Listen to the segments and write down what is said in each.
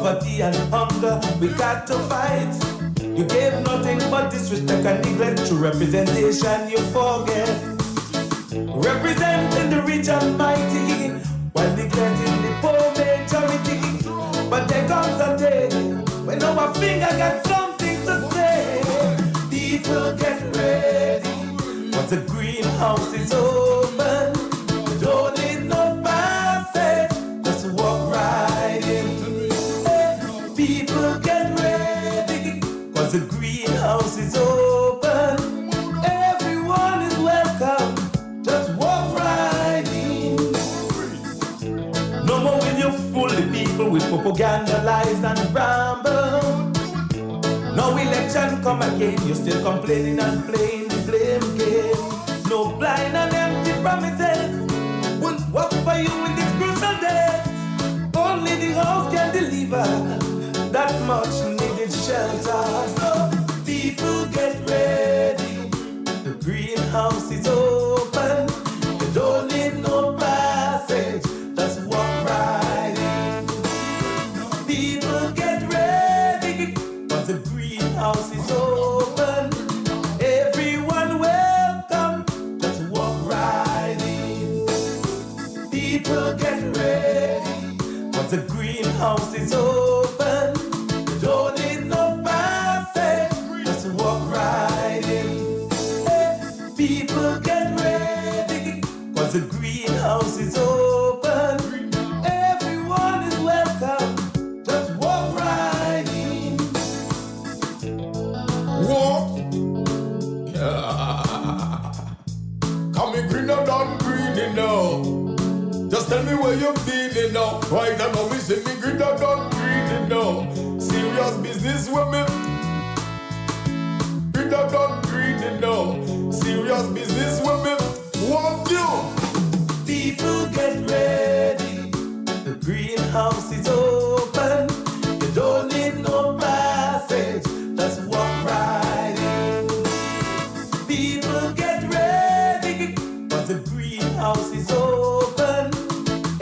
poverty and hunger, we got to fight. You gave nothing but disrespect and neglect. Through representation you forget. Representing the rich and mighty, while neglecting the poor majority. But there comes a day when our finger got something to say. People get ready, but the greenhouse is open. You don't need no passage, just walk right in. People get ready, cause the greenhouse is open. Everyone is welcome, just walk right in. No more will you fool the people with propaganda, lies and ramble. No election come again, you're still complaining and playing the blame game. No blind and empty promises won't work for you in this crucial day. Only the house can deliver that much needed shelter. So people get ready, the greenhouse is open. You don't need no passage, just walk right in. People get ready, but the greenhouse is open. Everyone welcome, just walk right in. People get ready, but the greenhouse is open. You don't need no passage, just walk right in. People get ready, cause the greenhouse is open. Everyone is welcome, just walk right in. What? Come me greener than green now. Just tell me where you feeling now. Right now we say me greener than green now. Serious business with me. Greener than green now. Serious business with me. Want you? People get ready, the greenhouse is open. You don't need no passage, just walk right in. People get ready, but the greenhouse is open.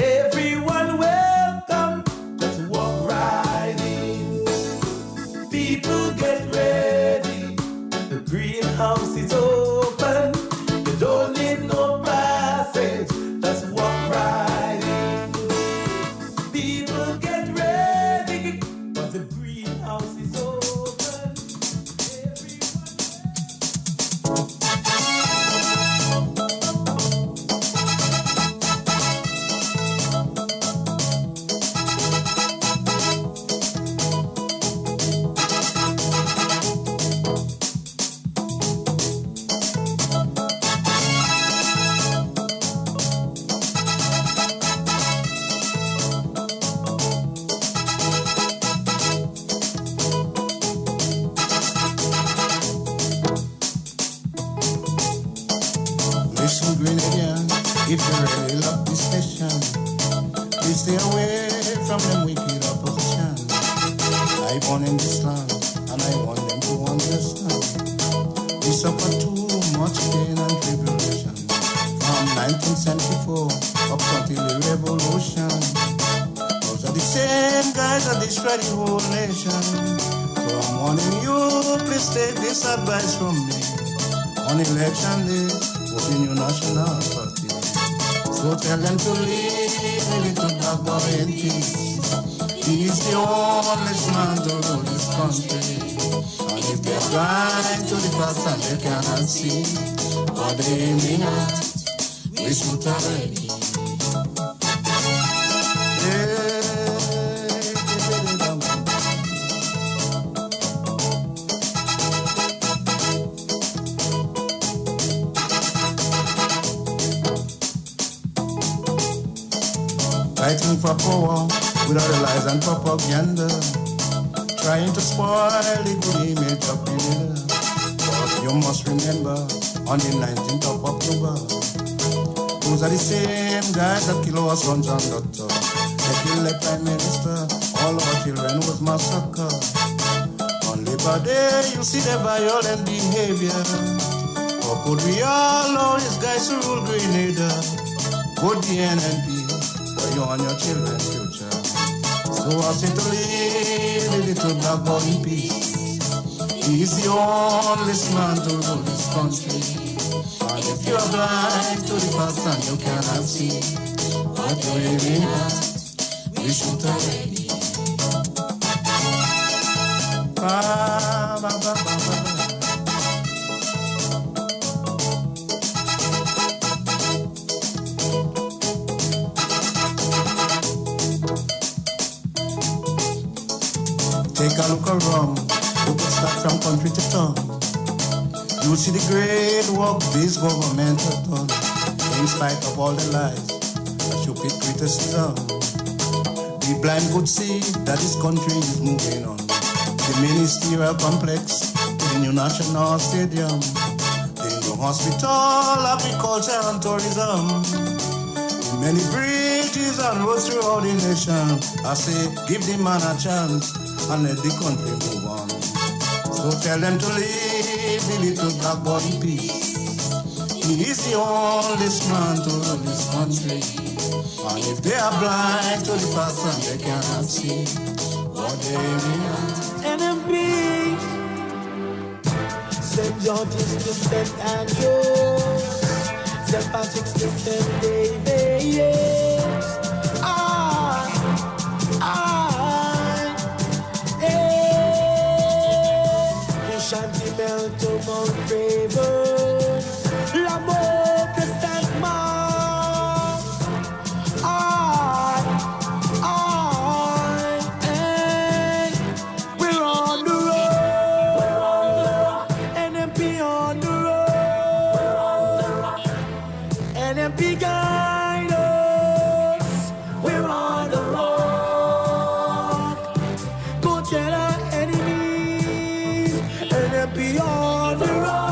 Everyone welcome, just walk right in. People get ready, the greenhouse is open. You don't need no passage, just walk right in. People get ready, but the greenhouse is open. Listen, Grenadian, if you really love this station, please stay away from them wicked opposition. I born in this land, and I want them to understand. We suffer too much pain and tribulation from 1974 up until the revolution. Those are the same guys that destroy the whole nation. So I'm warning you, please take this advice from me. On election day, vote in your national party. So tell them to leave a little black boy in peace. He is the only man to rule this country. And if they're blind to the past and they cannot see what they mean at, we should already. Fighting for power without the lies and propaganda, trying to spoil the good image of the leader. But you must remember, on the 19th of October, those are the same guys that kill our sons and daughters. They killed the Prime Minister, all our children was massacred. On Labor Day, you see the violent behavior. How could we all allow these guys to rule Grenada? Vote the NNP for you and your children's future. So So I say to leave the little black boy in peace. He's the only man to rule this country. And if you're blind to the past and you cannot see what you really want, we should already. Ba, ba, ba, ba, ba. Take a look around, look at start from country to town. You'll see the great work this government has done, in spite of all the lies, a stupid criticism. The blind could see that this country is moving on. The ministerial complex, the new national stadium, the new hospital, agriculture and tourism. Many bridges and roads throughout the nation. I say, give the man a chance and let the country move on. So tell them to leave the little black boy in peace. He is the only man to rule this country. And if they are blind to the past and they cannot see what they really want. NMP, St. George's to St. Andrews, St. Patrick's to St. David. Chantimel to Mount Raven, l'amour que Saint-Marc. We're on the road. We're on the road. NMP on the road. We're on the road. NMP guide us. We're on the road. Go tell our enemies. NMP on the road.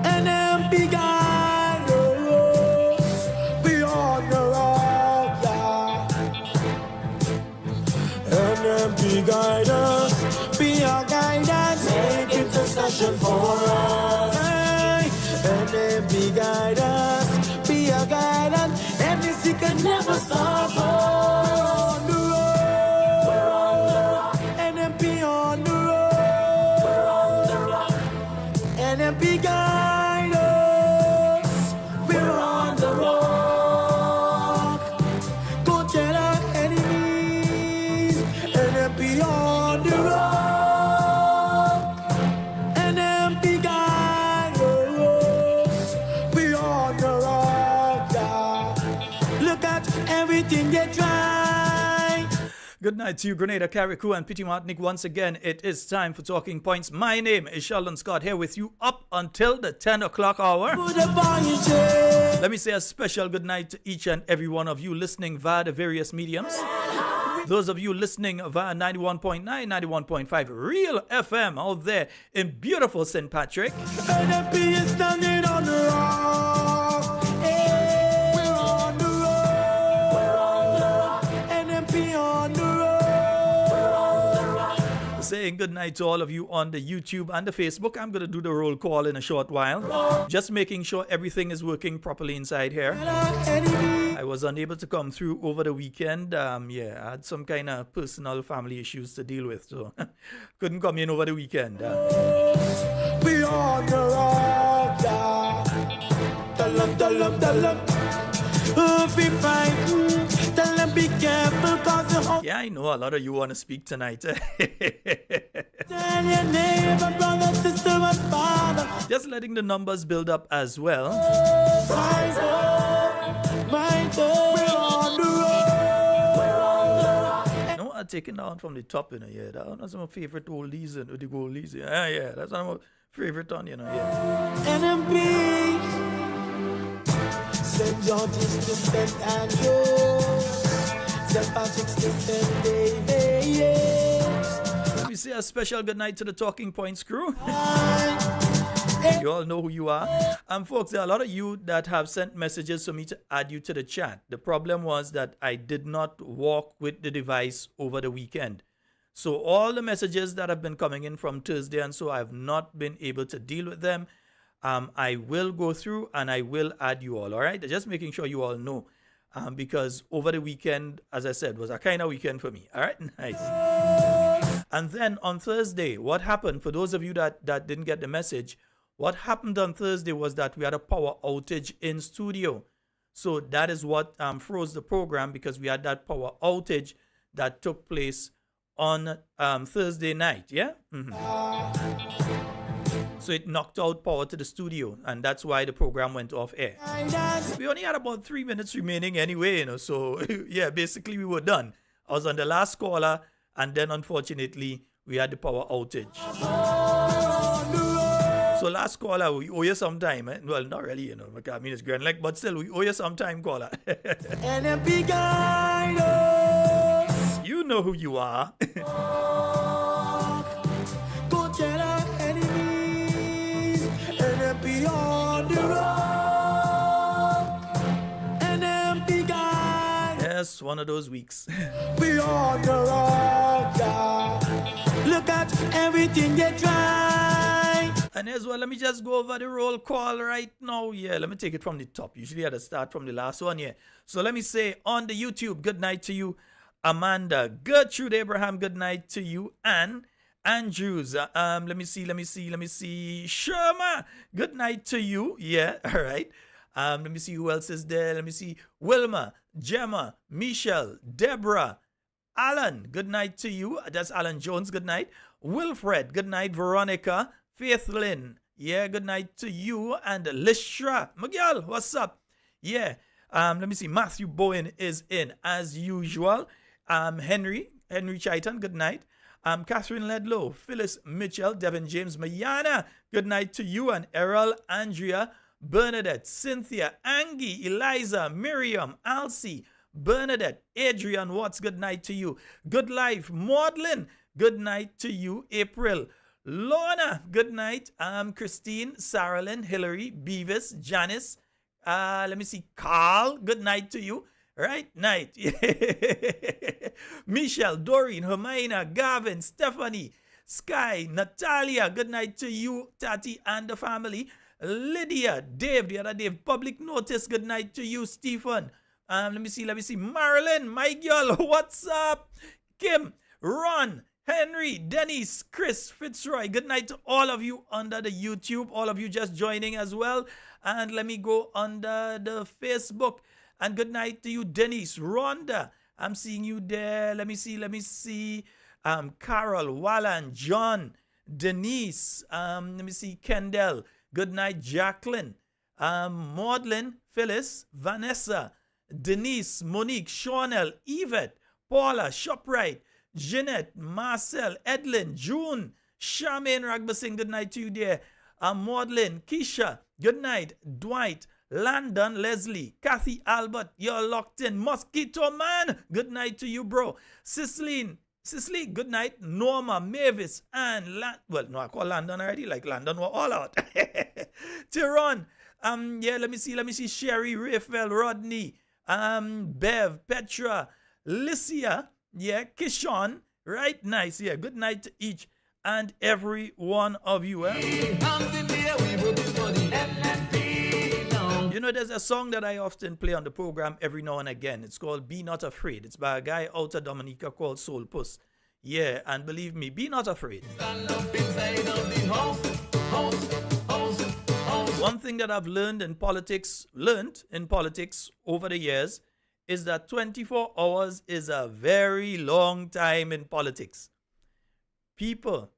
NMP guide us. Be on the road, yeah. NMP guide us. Be our guidance. Make intercession for us. Hey. NMP guide us. Be our guidance. NMC can never suffer. NMP guide us, we're on the road. Go tell our enemies, NMP on the road. NMP guide us, we're on the road. Yeah. Look at everything they try. Good night to you, Grenada, Carriacou, and Pity Martinique. Once again, it is time for Talking Points. My name is Sheldon Scott, here with you up until the 10 o'clock hour. Let me say a special good night to each and every one of you listening via the various mediums. Those of you listening via 91.9, 91.5 Real FM out there in beautiful St. Patrick. NMP is standing on the rock. Hey, we're on the road. We're on the rock. NMP on the road. Saying good night to all of you on the YouTube and the Facebook. I'm going to do the roll call in a short while. Just making sure everything is working properly inside here. I was unable to come through over the weekend. I had some kind of personal family issues to deal with, so couldn't come in over the weekend. We on the road, yeah. Tell them. If we fight, tell them be careful, cause the whole. Yeah, I know a lot of you want to speak tonight. Tell your neighbor, brother, sister, and father. Just letting the numbers build up as well. My door, we're on the road. We're on the road. No, I'm taking down from the top, yeah. That's my favorite oldies, the goldies. Yeah, that's one of my favorite on, yeah. NMP. St. George's to St. Andrews, St. Patrick's to St. David. Let me say a special good night to the Talking Points crew. You all know who you are. And folks, there are a lot of you that have sent messages for me to add you to the chat. The problem was that I did not walk with the device over the weekend. So all the messages that have been coming in from Thursday and so I have not been able to deal with them. I will go through and I will add you all right? Just making sure you all know. because over the weekend, as I said, was a kind of weekend for me. All right, nice. And then on Thursday, what happened, for those of you that didn't get the message, what happened on Thursday was that we had a power outage in studio. So that is what froze the program, because we had that power outage that took place on Thursday night, yeah? So it knocked out power to the studio, and that's why the program went off air. We only had about 3 minutes remaining anyway, you know, so yeah, basically we were done. I was on the last caller, and then unfortunately we had the power outage. So last caller, we owe you some time. Eh? Well, not really, you know, I mean it's Grand Lake, but still we owe you some time, caller. You know who you are. Go tell our enemies, NMP on the road, NMP guy. Yes, one of those weeks. We on the road, yeah. Look at everything they try. And as well, let me just go over the roll call right now. Yeah, let me take it from the top. Usually I had to start from the last one, yeah. So let me say on the YouTube, good night to you, Amanda. Gertrude Abraham, good night to you. Ann Andrews, let me see. Sherma, good night to you. Yeah, all right. Let me see who else is there. Let me see. Wilma, Gemma, Michelle, Deborah, Alan, good night to you. That's Alan Jones, good night. Wilfred, good night. Veronica, Faith Lynn, yeah, good night to you. And Lishra, Miguel, what's up? Yeah, let me see. Matthew Bowen is in as usual. Henry Chaitan, good night. Catherine Ledlow, Phyllis Mitchell, Devin James, Mayana, good night to you. And Errol, Andrea, Bernadette, Cynthia, Angie, Eliza, Miriam, Alcy, Bernadette, Adrian Watts, good night to you. Good life, Maudlin, good night to you. April, Lorna, good night. Christine, Saralyn, Hillary, Beavis, Janice, let me see, Carl, good night to you. Right? Night. Michelle, Doreen, Hermina, Gavin, Stephanie, Sky, Natalia, good night to you, Tati and the family. Lydia, Dave, the other Dave, Public Notice, good night to you, Stephen. Let me see. Marilyn, my girl, what's up? Kim, Ron, Henry, Dennis, Chris, Fitzroy, good night to all of you under the YouTube, all of you just joining as well. And let me go under the Facebook. And good night to you, Denise, Rhonda. I'm seeing you there. Let me see. Carol, Wallan, John, Denise. Let me see, Kendall. Good night, Jacqueline. Maudlin, Phyllis, Vanessa, Denise, Monique, Shawnell, Yvette, Paula, Shoprite, Jeanette, Marcel, Edlin, June, Charmaine Ragbasing, good night to you there. Maudlin, Keisha, good night. Dwight, Landon, Leslie, Kathy, Albert, you're locked in. Mosquito Man, good night to you, bro. Cicely, good night. Norma, Mavis, and I call Landon already, like Landon were all out. Tyrone, yeah, let me see. Sherry, Raphael, Rodney, Bev, Petra, Licia, yeah, Kishon, right? Nice, yeah, good night to each and every one of you. You know, there's a song that I often play on the program every now and again. It's called Be Not Afraid. It's by a guy out of Dominica called Soul Puss. Yeah, and believe me, be not afraid. Stand up inside of the house. One thing that I've learned in politics over the years is that 24 hours is a very long time in politics. People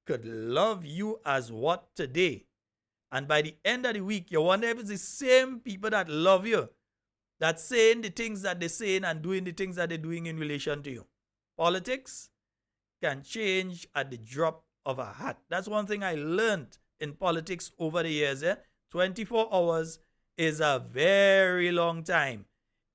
could love you as what today. And by the end of the week, you wonder if it's the same people that love you, that's saying the things that they're saying and doing the things that they're doing in relation to you. Politics can change at the drop of a hat. That's one thing I learned in politics over the years. 24 hours is a very long time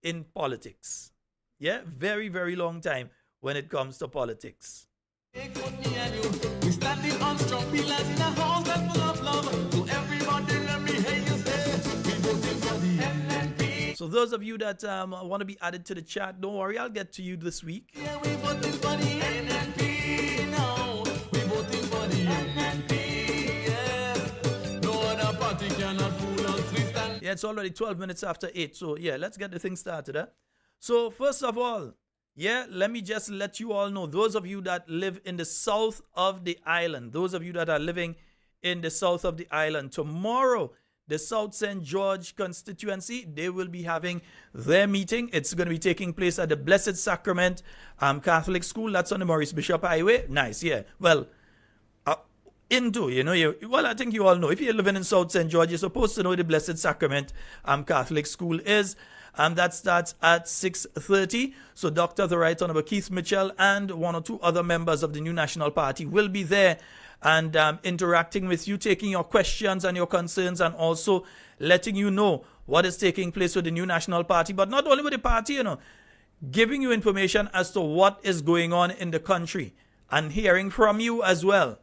in politics. Yeah, very, very long time when it comes to politics. We standing on strong pillars in a house that's full of love. So everybody let me hear you say, we voting for the NNP. So those of you that want to be added to the chat, don't worry, I'll get to you this week. Yeah, we voting for the NNP. No, we voting for the NNP. Yes, no other party cannot fool us. We stand. Yeah, it's already 12 minutes after 8. So, yeah, let's get the thing started. So, first of all, yeah, let me just let you all know, those of you that live in the south of the island, those of you that are living in the south of the island, tomorrow, the South St. George constituency, they will be having their meeting. It's going to be taking place at the Blessed Sacrament Catholic School. That's on the Maurice Bishop Highway. Nice, yeah. Well, I think you all know. If you're living in South St. George, you're supposed to know the Blessed Sacrament Catholic School is. That starts at 6:30. So Dr. the Right Honorable Keith Mitchell and one or two other members of the New National Party will be there and interacting with you, taking your questions and your concerns, and also letting you know what is taking place with the New National Party. But not only with the party, giving you information as to what is going on in the country and hearing from you as well,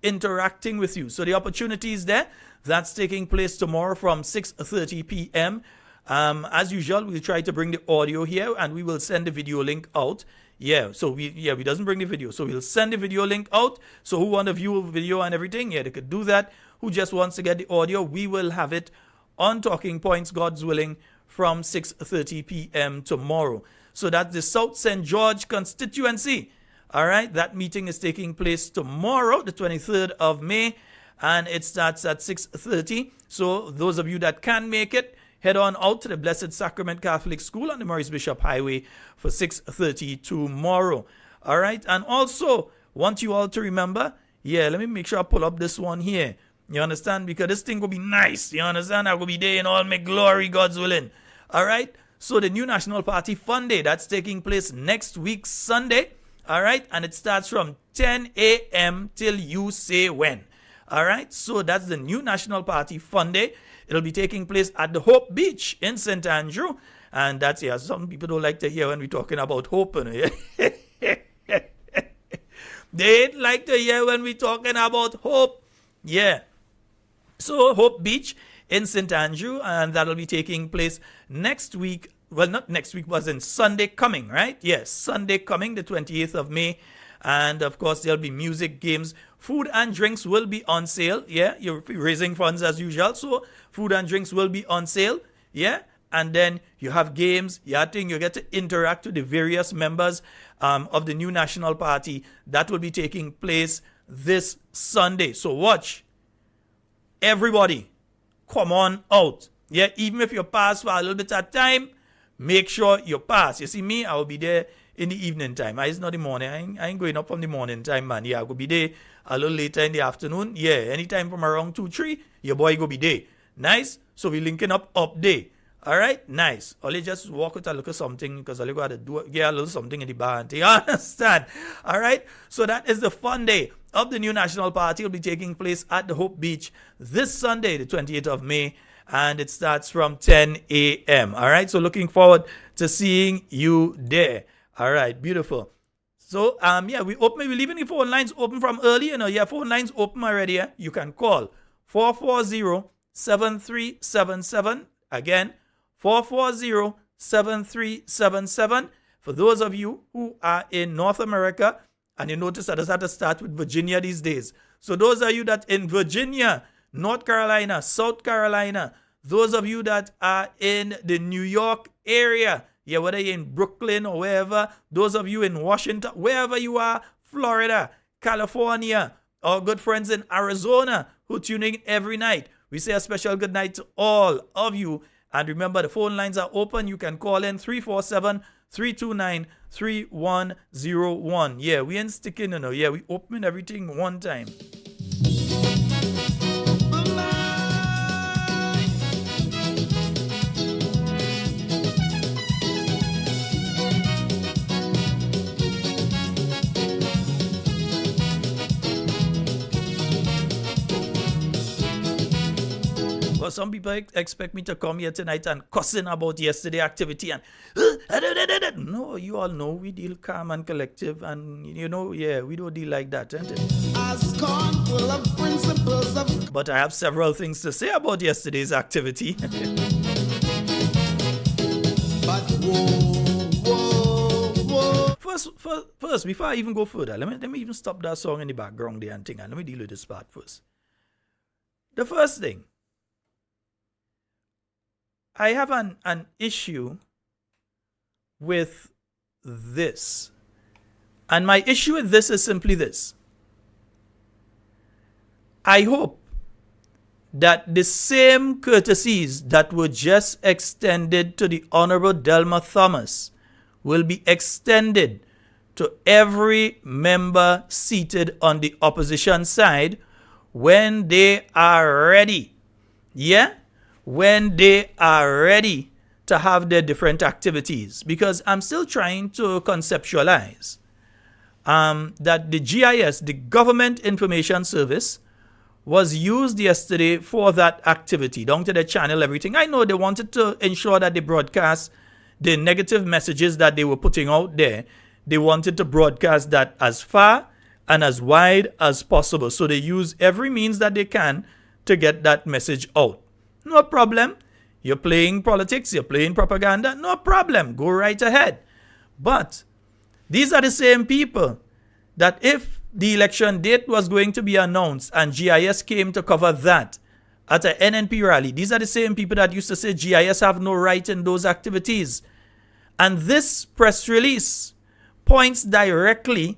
interacting with you. So the opportunity is there. That's taking place tomorrow from 6:30 p.m. As usual, we'll try to bring the audio here and we will send the video link out. Yeah, so we doesn't bring the video. So we'll send the video link out. So who want to view a video and everything, yeah, they could do that. Who just wants to get the audio, we will have it on Talking Points, God's willing, from 6:30 p.m. tomorrow. So that's the South St. George constituency. All right, that meeting is taking place tomorrow, the 23rd of May, and it starts at 6:30. So those of you that can make it, head on out to the Blessed Sacrament Catholic School on the Maurice Bishop Highway for 6:30 tomorrow. All right. And also, want you all to remember, let me make sure I pull up this one here. You understand? Because this thing will be nice. You understand? I will be there in all my glory, God's willing. All right. So the New National Party Fun Day, that's taking place next week, Sunday. All right. And it starts from 10 a.m. till you say when. All right. So that's the New National Party Fun Day. It'll be taking place at the Hope Beach in St. Andrew. And that's, some people don't like to hear when we're talking about hope. They like to hear when we're talking about hope. Yeah. So Hope Beach in St. Andrew, and that'll be taking place next week. Well, not next week, was in Sunday coming, right? Yes, Sunday coming, the 28th of May. And of course, there'll be music, games, food and drinks will be on sale. Yeah, you're raising funds as usual. So food and drinks will be on sale. Yeah. And then you have games. You get to interact with the various members of the New National Party. That will be taking place this Sunday. So watch. Everybody, come on out. Yeah, even if you pass for a little bit of time, make sure you pass. You see me, I will be there in the evening time. It's not the morning. I ain't going up from the morning time, man. Yeah, I will be there a little later in the afternoon. Yeah, anytime from around 2, 3, your boy go be there. Nice. So we linking up there. All right, nice. Only just walk out and look at something because all you got to do get a little something in the bar. You understand? All right. So that is the fun day of the New National Party. It will be taking place at the Hope Beach this Sunday, the 28th of May, and it starts from 10 a.m. All right. So looking forward to seeing you there. All right, beautiful. So we're leaving the phone lines open from early. Phone lines open already. Yeah? You can call 440-7377. Again, 440-7377. For those of you who are in North America, and you notice that I had to start with Virginia these days. So those of you that in Virginia, North Carolina, South Carolina, those of you that are in the New York area, whether you're in Brooklyn or wherever, those of you in Washington, wherever you are, Florida, California, our good friends in Arizona who tune in every night, we say a special good night to all of you. And remember, the phone lines are open. You can call in 347-329-3101. Yeah, we ain't sticking, Yeah, we open everything one time. Well, some people expect me to come here tonight and cussing about yesterday activity and no, you all know we deal calm and collective, and we don't deal like that, isn't it? Full of principles of... But I have several things to say about yesterday's activity. But whoa. First, before I even go further, let me even stop that song in the background there and thing, and let me deal with this part first. The first thing, I have an issue with this. And my issue with this is simply this. I hope that the same courtesies that were just extended to the Honorable Delma Thomas will be extended to every member seated on the opposition side when they are ready. Yeah? When they are ready to have their different activities. Because I'm still trying to conceptualize that the GIS, the Government Information Service, was used yesterday for that activity, down to the channel, everything. I know they wanted to ensure that they broadcast the negative messages that they were putting out there. They wanted to broadcast that as far and as wide as possible. So they use every means that they can to get that message out. No problem. You're playing politics, you're playing propaganda, no problem. Go right ahead. But these are the same people that if the election date was going to be announced and GIS came to cover that at an NNP rally, these are the same people that used to say GIS have no right in those activities. And this press release points directly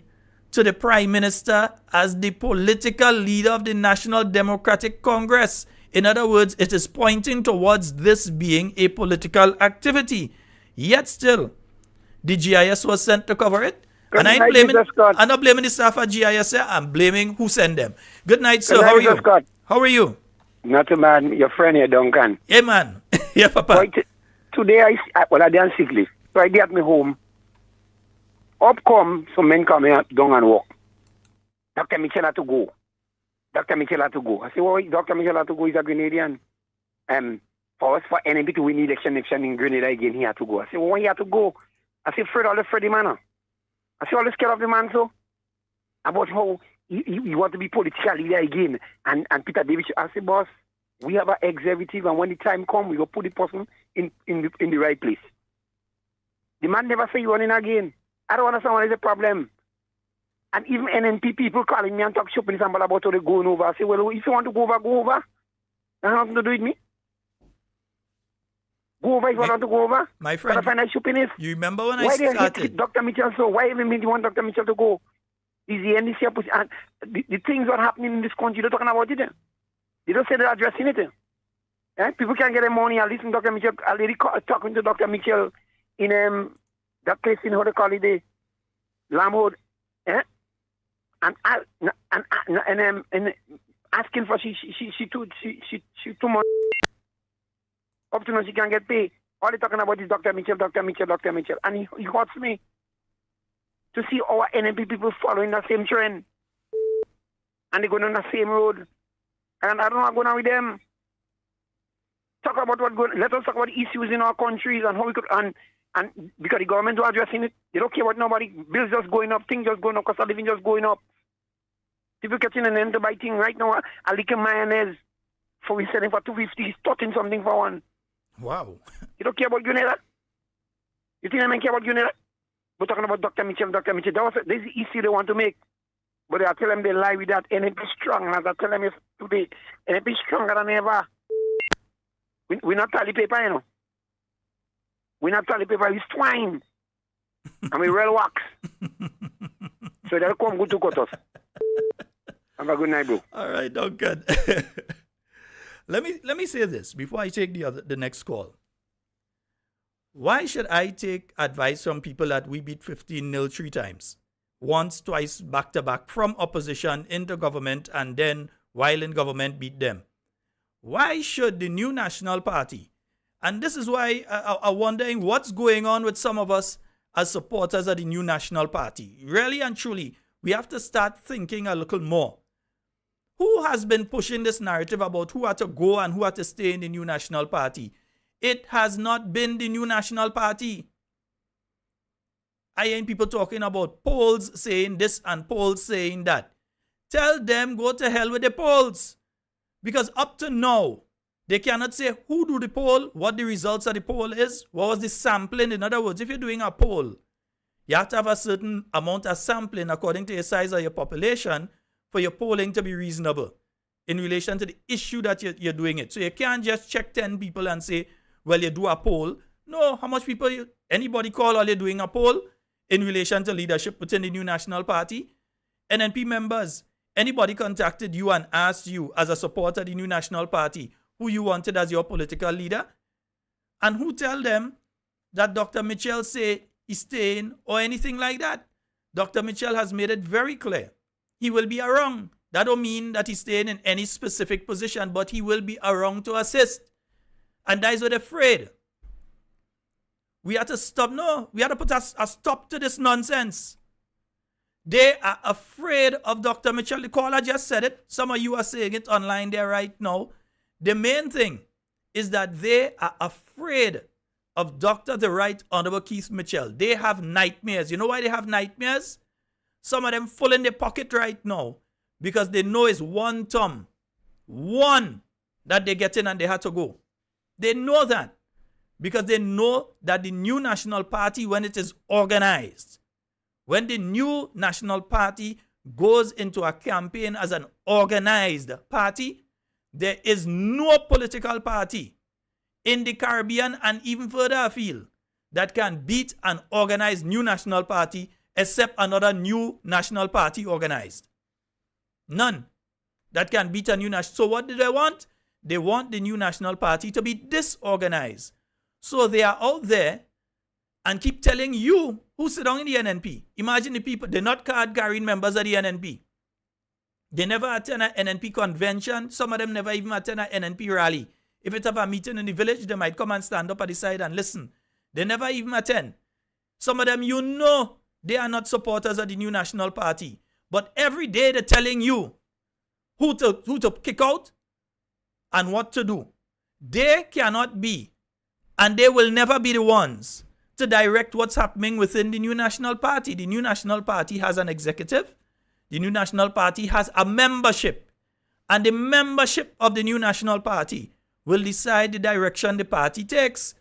to the Prime Minister as the political leader of the National Democratic Congress. In other words, it is pointing towards this being a political activity. Yet still, the GIS was sent to cover it. And I'm not blaming the staff at GIS here. I'm blaming who sent them. Good night, sir. How are you? Scott. How are you? Not too bad. Your friend here, Duncan. Hey, man. Yeah, Papa. Right, today, I did sick leave. So I did at my home. Up come, some men come here down and walk. Dr. Mitchell had to go. Dr. Mitchell had to go. I said, well, Dr. Mitchell had to go. He's a Grenadian. For us, for NMP to win the election in Grenada again, he had to go. I said, well, why he had to go? I said, all the Freddie man. I said, all the scared of the man, so. About how you want to be political leader again. And Peter Davis, I said, boss, we have an executive, and when the time comes, we will put the person in the right place. The man never say you running again. I don't understand what is the problem. And even NNP people calling me and talk shopping somebody about how they're going over. I say, well, if you want to go over, go over. That's nothing to do with me. Go over if you want to go over. My friend, find out shopping is. You remember when why I started? They Dr. Mitchell, so why even you want Dr. Mitchell to go? Is the NDC opposition? And the things that are happening in this country, they're talking about it. They don't say they're addressing it. People can get their money. I listen to Dr. Mitchell. I lady talking to Dr. Mitchell in that place in how they call it, the Lamwood. And asking for she too much. Up to now she can get paid. All they talking about is Dr. Mitchell. And he hurts me to see our NMP people following the same trend. And they're going on the same road. And I don't know what's going on with them. Talk about what's going on. Let us talk about issues in our countries and how we could, and because the government is addressing it, they don't care about nobody. Bills just going up, things just going up, cost of living just going up. People catching an end to buy thing right now. A lick of mayonnaise for we selling for $2.50, starting something for one. Wow. You don't care about Grenada? You think I care about Grenada? We're talking about Dr. Mitchell. This is the issue they want to make. But I tell them they lie with that. NMP strong. And as I tell them today, NMP stronger than ever. We're not tally paper, you know. We're not tally paper, we swine. And we real wax. So they'll come good to cut us. Have a good night, bro. All right, Duncan. Let me say this before I take the next call. Why should I take advice from people that we beat 15-0 3 times? Once, twice, back to back, from opposition into government, and then while in government beat them? Why should the New National Party, and this is why I'm wondering what's going on with some of us as supporters of the New National Party. Really and truly, we have to start thinking a little more. Who has been pushing this narrative about who had to go and who had to stay in the New National Party? It has not been the New National Party. I ain't people talking about polls saying this and polls saying that. Tell them go to hell with the polls. Because up to now, they cannot say who do the poll, what the results of the poll is, what was the sampling. In other words, if you're doing a poll, you have to have a certain amount of sampling according to the size of your population for your polling to be reasonable in relation to the issue that you're doing it. So you can't just check 10 people and say, well, you do a poll. No, how much people, anybody call, are you doing a poll in relation to leadership within the New National Party? NNP members, anybody contacted you and asked you as a supporter of the New National Party who you wanted as your political leader? And who tell them that Dr. Mitchell say he's staying or anything like that? Dr. Mitchell has made it very clear. He will be around. That don't mean that he's staying in any specific position, but he will be around to assist. And that is what they're afraid. We have to stop. No, we have to put a stop to this nonsense. They are afraid of Dr. Mitchell. The caller just said it. Some of you are saying it online there right now. The main thing is that they are afraid of Dr. the Right Honorable Keith Mitchell. They have nightmares. You know why they have nightmares? Some of them full in their pocket right now because they know it's one thumb. One that they get in and they had to go. They know that because they know that the New National Party, when it is organized, when the New National Party goes into a campaign as an organized party, there is no political party in the Caribbean and even further afield that can beat an organized New National Party except another New National Party organized. None that can beat a New National. So what do they want? They want the New National Party to be disorganized. So they are out there and keep telling you who sit down in the NNP. Imagine the people, they're not card-carrying members of the NNP. They never attend an NNP convention. Some of them never even attend an NNP rally. If it's have a meeting in the village, they might come and stand up at the side and listen. They never even attend. Some of them, you know, they are not supporters of the New National Party. But every day they're telling you who to kick out and what to do. They cannot be, and they will never be the ones to direct what's happening within the New National Party. The New National Party has an executive. The New National Party has a membership. And the membership of the New National Party will decide the direction the party takes.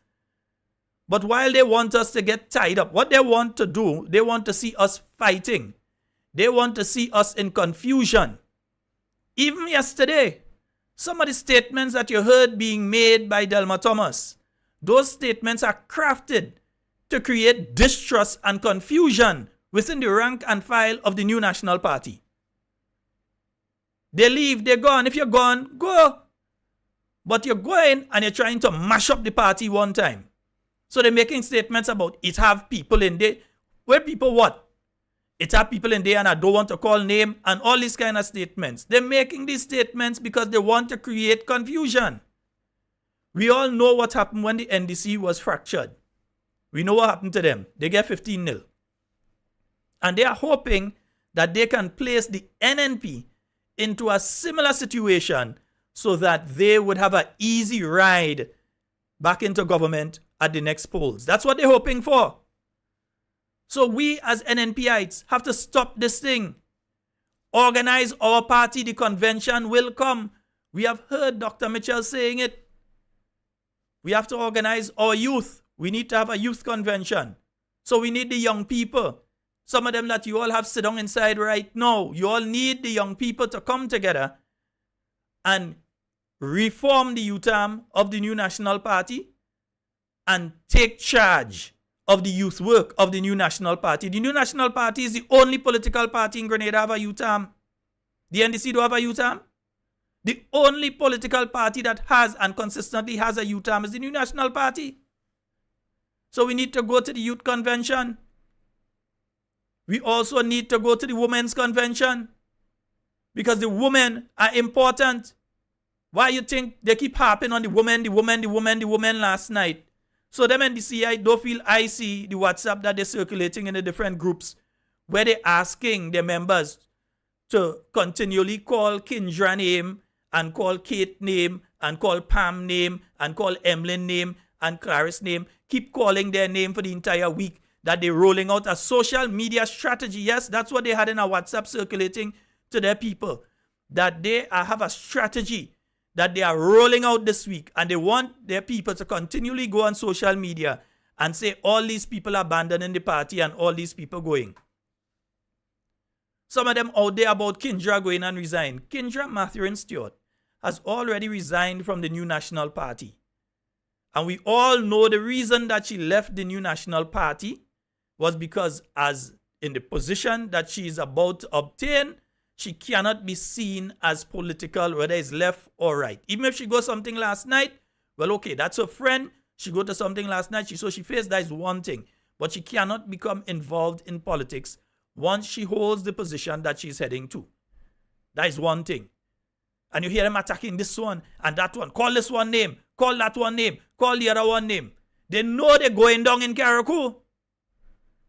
But while they want us to get tied up, what they want to do, they want to see us fighting. They want to see us in confusion. Even yesterday, some of the statements that you heard being made by Delma Thomas, those statements are crafted to create distrust and confusion within the rank and file of the New National Party. They leave, they're gone. If you're gone, go. But you're going and you're trying to mash up the party one time. So they're making statements about it have people in there. Where people what? It have people in there and I don't want to call name and all these kind of statements. They're making these statements because they want to create confusion. We all know what happened when the NDC was fractured. We know what happened to them. They get 15-0. And they are hoping that they can place the NNP into a similar situation so that they would have an easy ride back into government at the next polls. That's what they're hoping for. So we as NNPites have to stop this thing. Organize our party. The convention will come. We have heard Dr. Mitchell saying it. We have to organize our youth. We need to have a youth convention. So we need the young people. Some of them that you all have sit down inside right now. You all need the young people to come together and reform the youth arm of the New National Party and take charge of the youth work of the New National Party. The New National Party is the only political party in Grenada have a youth arm. The NDC don't have a youth arm. The only political party that has and consistently has a youth arm is the New National Party. So we need to go to the youth convention. We also need to go to the women's convention because the women are important. Why you think they keep harping on the women last night? So them NDCI don't feel I see the WhatsApp that they're circulating in the different groups where they're asking their members to continually call Kindra name and call Kate name and call Pam name and call Emlyn name and Clarice name. Keep calling their name for the entire week that they're rolling out a social media strategy. Yes, that's what they had in a WhatsApp circulating to their people. That they have a strategy that they are rolling out this week, and they want their people to continually go on social media and say all these people abandoning the party and all these people going. Some of them out there about Kindra going and resign. Kindra Mathurin Stewart has already resigned from the New National Party. And we all know the reason that she left the New National Party was because, as in the position that she is about to obtain, she cannot be seen as political, whether it's left or right. Even if she goes something last night, well, okay, that's her friend. She go to something last night, so she faced that is one thing. But she cannot become involved in politics once she holds the position that she's heading to. That is one thing. And you hear them attacking this one and that one. Call this one name. Call that one name. Call the other one name. They know they're going down in Carriacou.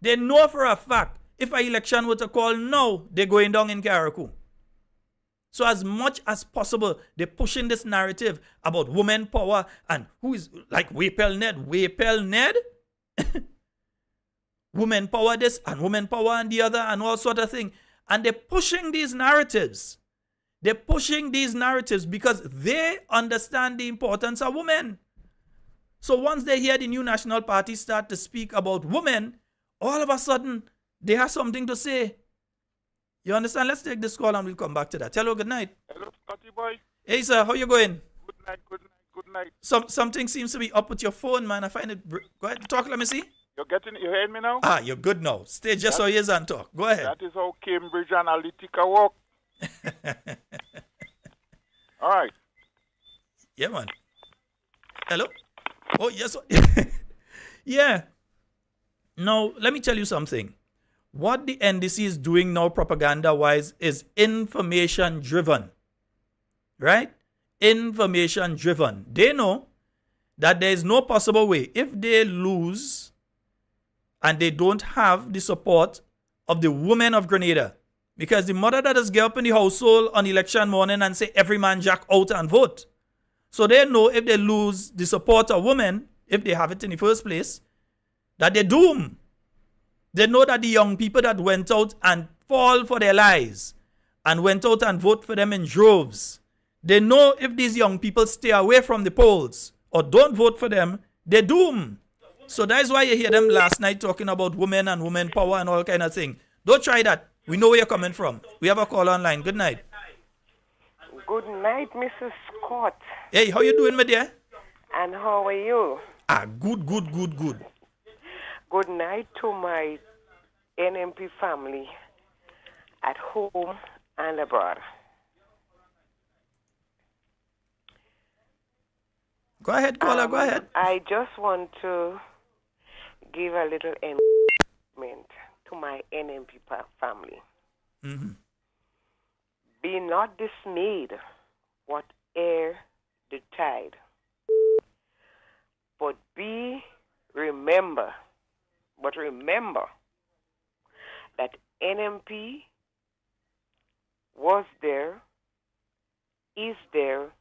They know for a fact if an election were to call now, they're going down in Carriacou. So as much as possible, they're pushing this narrative about women power and who is like Wapel Ned. Women power this and women power and the other and all sort of thing. And they're pushing these narratives. They're pushing these narratives because they understand the importance of women. So once they hear the New National Party start to speak about women, all of a sudden, they have something to say. You understand? Let's take this call and we'll come back to that. Hello, good night. Hello, Scotty boy. Hey, sir, how you going? Good night, good night, good night. Something seems to be up with your phone, man. I find it... Go ahead, talk, let me see. You hearing me now? Ah, you're good now. Stay just so ears and talk. Go ahead. That is how Cambridge Analytica work. All right. Yeah, man. Hello? Oh, yes. Yeah. Now, let me tell you something. What the NDC is doing now propaganda-wise is information-driven. Right? Information-driven. They know that there is no possible way. If they lose and they don't have the support of the women of Grenada, because the mother that has get up in the household on election morning and say every man jack out and vote. So they know if they lose the support of women, if they have it in the first place, that they're doomed. They know that the young people that went out and fall for their lies and went out and vote for them in droves, they know if these young people stay away from the polls or don't vote for them, they're doomed. So that's why you hear them last night talking about women and women power and all kind of thing. Don't try that. We know where you're coming from. We have a call online. Good night. Good night, Mrs. Scott. Hey, how you doing, my dear? And how are you? Ah, good. Good night to my NMP family at home and abroad. Go ahead, caller, go ahead. I just want to give a little encouragement to my NMP family. Mm-hmm. Be not dismayed, whate'er the tide, but remember that NMP was there, is there,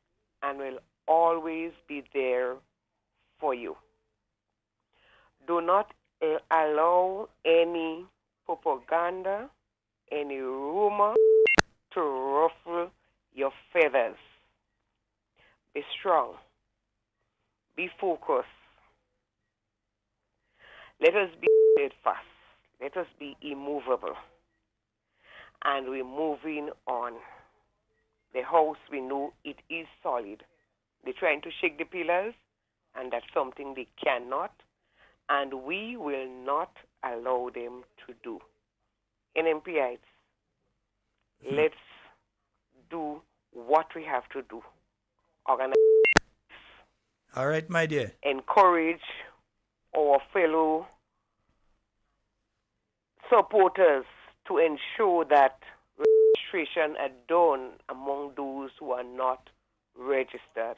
and will always be there for you. Do not allow any propaganda, any rumor to ruffle your feathers. Be strong. Be focused. Let us be steadfast. Let us be immovable. And we're moving on. The house, we know it is solid. They're trying to shake the pillars, and that's something they cannot, and we will not allow them to do. NMPites, let's do what we have to do. Organize. All right, my dear. Encourage our fellow supporters to ensure that registration are done among those who are not registered.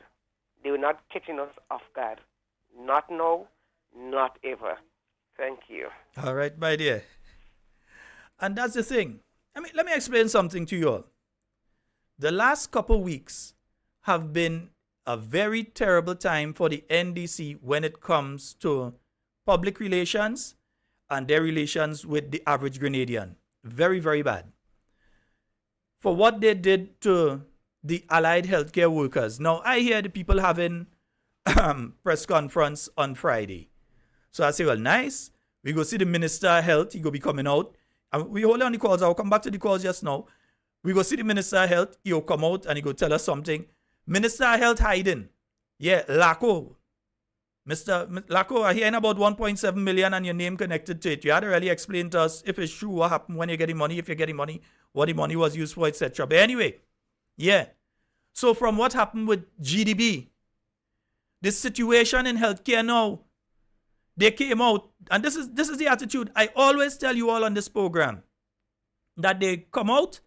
They were not catching us off guard. Not now, not ever. Thank you. All right, my dear. And that's the thing. Let me explain something to you all. The last couple weeks have been a very terrible time for the NDC when it comes to public relations and their relations with the average Grenadian. Very, very bad. For what they did to the allied healthcare workers. Now, I hear the people having press conference on Friday. So I say, well, nice. We go see the Minister of Health. He go be coming out. And we hold on the calls. I'll come back to the calls just now. We go see the Minister of Health. He'll come out and he go tell us something. Minister of Health hiding. Yeah, Laco. Mr. Lako, I hearing about 1.7 million and your name connected to it. You had to really explain to us if it's true, what happened when you're getting money, if you're getting money, what the money was used for, etc. But anyway, yeah. So from what happened with GDB, the situation in healthcare now, they came out, and this is the attitude I always tell you all on this program, that they come out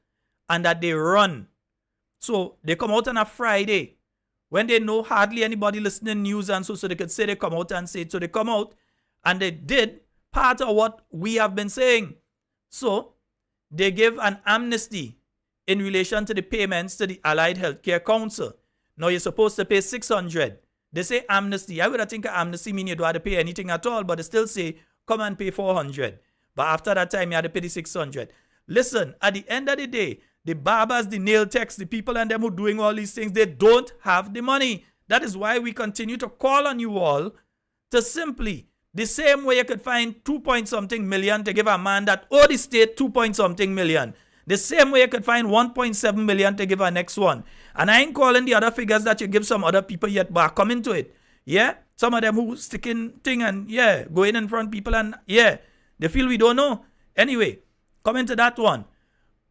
and that they run. So they come out on a Friday when they know hardly anybody listening news, and so they could say they come out and say it. So they come out and they did part of what we have been saying. So they give an amnesty in relation to the payments to the Allied Healthcare Council. Now you're supposed to pay $600. They say amnesty. I would think amnesty means you don't have to pay anything at all, but they still say come and pay $400. But after that time, you have to pay the $600. Listen, at the end of the day, the barbers, the nail techs, the people and them who doing all these things, they don't have the money. That is why we continue to call on you all to simply, the same way you could find 2-point-something million to give a man that owe the state 2-point-something million. The same way you could find 1.7 million to give a next one. And I ain't calling the other figures that you give some other people yet, but I come into it. Yeah? Some of them who sticking thing and, yeah, going in front of people and, yeah, they feel we don't know. Anyway, come into that one.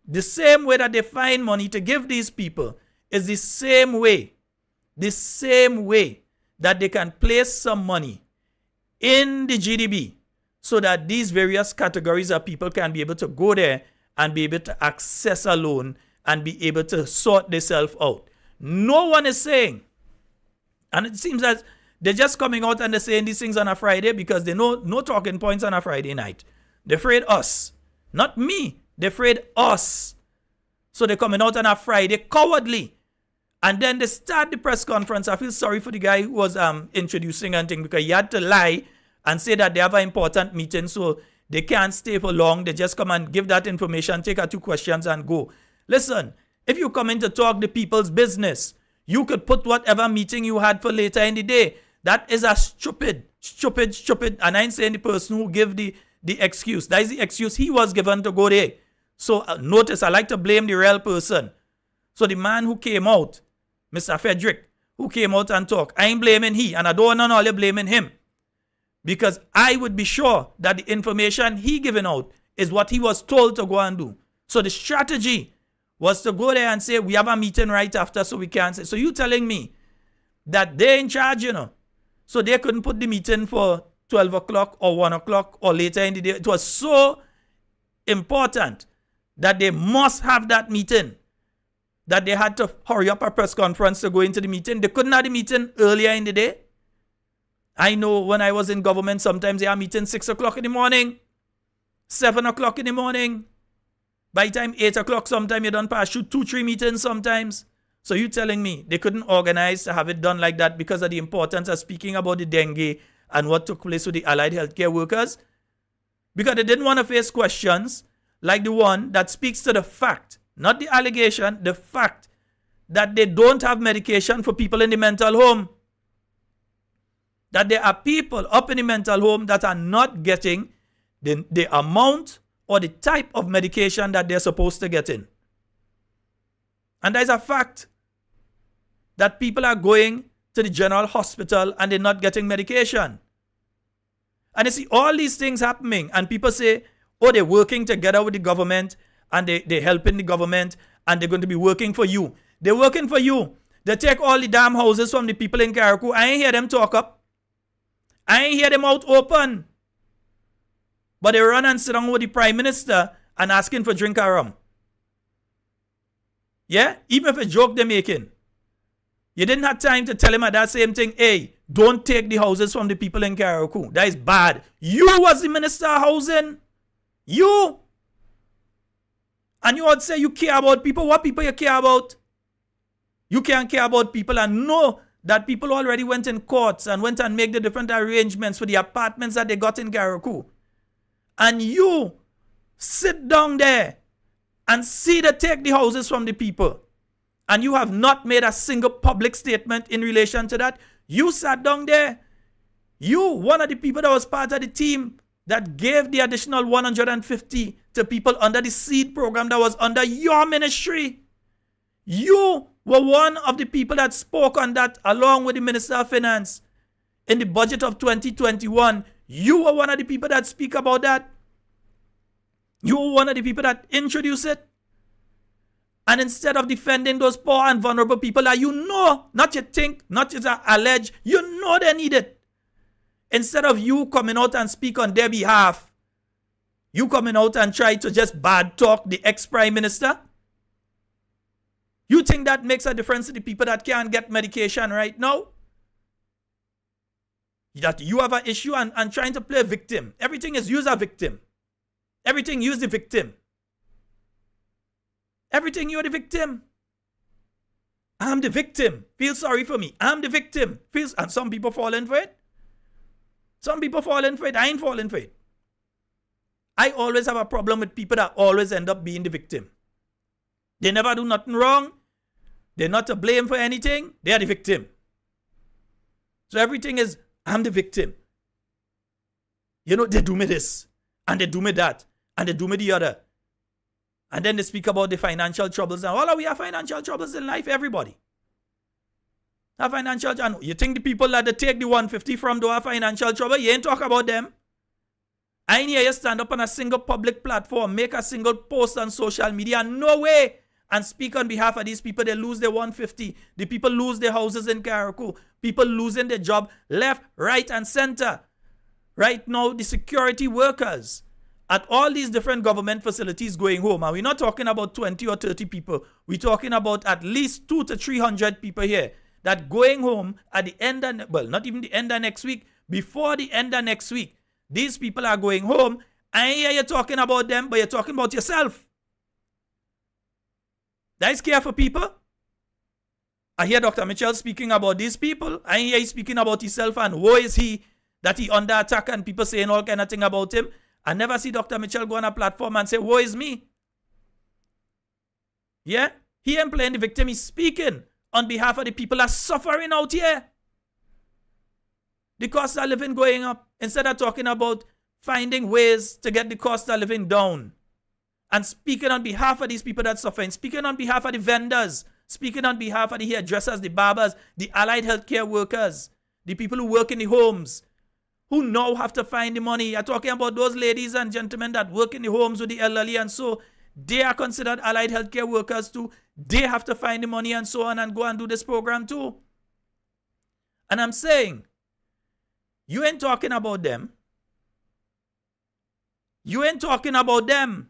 The same way that they find money to give these people is the same way that they can place some money in the GDB so that these various categories of people can be able to go there and be able to access a loan and be able to sort themselves out. No one is saying, and it seems that they're just coming out and they're saying these things on a Friday because they know no talking points on a Friday night. They're afraid us, not me. They're afraid us. So they're coming out on a Friday cowardly. And then they start the press conference. I feel sorry for the guy who was introducing and thing because he had to lie and say that they have an important meeting so they can't stay for long. They just come and give that information, take our 2 questions and go. Listen, if you come in to talk the people's business, you could put whatever meeting you had for later in the day. That is a stupid. And I ain't saying the person who give the excuse. That is the excuse he was given to go there. So notice, I like to blame the real person. So the man who came out, Mr. Frederick, who came out and talked, I ain't blaming he, and I don't want all you blaming him. Because I would be sure that the information he given out is what he was told to go and do. So the strategy was to go there and say, we have a meeting right after so we can't say. So you telling me that they're in charge, So they couldn't put the meeting for 12 o'clock or 1 o'clock or later in the day. It was so important that they must have that meeting, that they had to hurry up a press conference to go into the meeting. They couldn't have the meeting earlier in the day. I know when I was in government, sometimes they have meetings 6 o'clock in the morning, 7 o'clock in the morning. By the time 8 o'clock, sometimes you done pass shoot 2-3 meetings sometimes. So you telling me they couldn't organize to have it done like that because of the importance of speaking about the dengue and what took place with the allied healthcare workers? Because they didn't want to face questions like the one that speaks to the fact, not the allegation, the fact that they don't have medication for people in the mental home. That there are people up in the mental home that are not getting the amount or the type of medication that they're supposed to get in. And there's a fact that people are going to the general hospital and they're not getting medication. And you see all these things happening and people say, oh, they're working together with the government and they're helping the government and they're going to be working for you. They're working for you. They take all the damn houses from the people in Carriacou. I ain't hear them talk up. I ain't hear them out open. But they run and sit down with the Prime Minister and asking for drink of rum. Yeah? Even if a joke they're making. You didn't have time to tell him at that same thing, hey, don't take the houses from the people in Carriacou. That is bad. You was the Minister of Housing. You. And you would say you care about people. What people you care about? You can't care about people and know that people already went in courts and went and make the different arrangements for the apartments that they got in Carriacou. And you sit down there and see they take the houses from the people. And you have not made a single public statement in relation to that. You sat down there. You, one of the people that was part of the team that gave the additional 150 to people under the seed program that was under your ministry. You were one of the people that spoke on that along with the Minister of Finance. in the budget of 2021, you were one of the people that speak about that. You were one of the people that introduce it. And instead of defending those poor and vulnerable people that you know, not you think, not you allege, you know they need it. Instead of you coming out and speak on their behalf, you coming out and try to just bad talk the ex-prime minister. You think that makes a difference to the people that can't get medication right now? That you have an issue and trying to play victim. Everything is use a victim. Everything use the victim. Everything you're the victim. I'm the victim. Feel sorry for me. I'm the victim. And some people fall in for it. Some people fall in for it. I ain't falling for it. I always have a problem with people that always end up being the victim. They never do nothing wrong. They're not to blame for anything. They are the victim. So everything is, I'm the victim. You know, they do me this. And they do me that. And they do me the other. And then they speak about the financial troubles. And all of we have financial troubles in life, everybody. Have financial trouble. You think the people that they take the 150 from don't have financial trouble? You ain't talk about them. I ain't hear you stand up on a single public platform, make a single post on social media, no way, and speak on behalf of these people. They lose their 150. The people lose their houses in Carriacou. People losing their job left, right, and center. Right now, the security workers at all these different government facilities going home. And we're not talking about 20 or 30 people. We're talking about at least 200 to 300 people here that going home at the end of, well, not even the end of next week, before the end of next week. These people are going home. I ain't hear you talking about them, but you're talking about yourself. That is care for people. I hear Dr. Mitchell speaking about these people. I ain't hear he speaking about himself and woe is he that he under attack and people saying all kind of thing about him. I never see Dr. Mitchell go on a platform and say, woe is me. Yeah? He ain't playing the victim. He's speaking on behalf of the people that are suffering out here. The cost of living going up. Instead of talking about finding ways to get the cost of living down. And speaking on behalf of these people that are suffering. Speaking on behalf of the vendors. Speaking on behalf of the hairdressers, the barbers, the allied healthcare workers. The people who work in the homes. Who now have to find the money. I'm talking about those ladies and gentlemen that work in the homes with the elderly and so. They are considered allied healthcare workers too. They have to find the money and so on and go and do this program too. And I'm saying, you ain't talking about them. You ain't talking about them.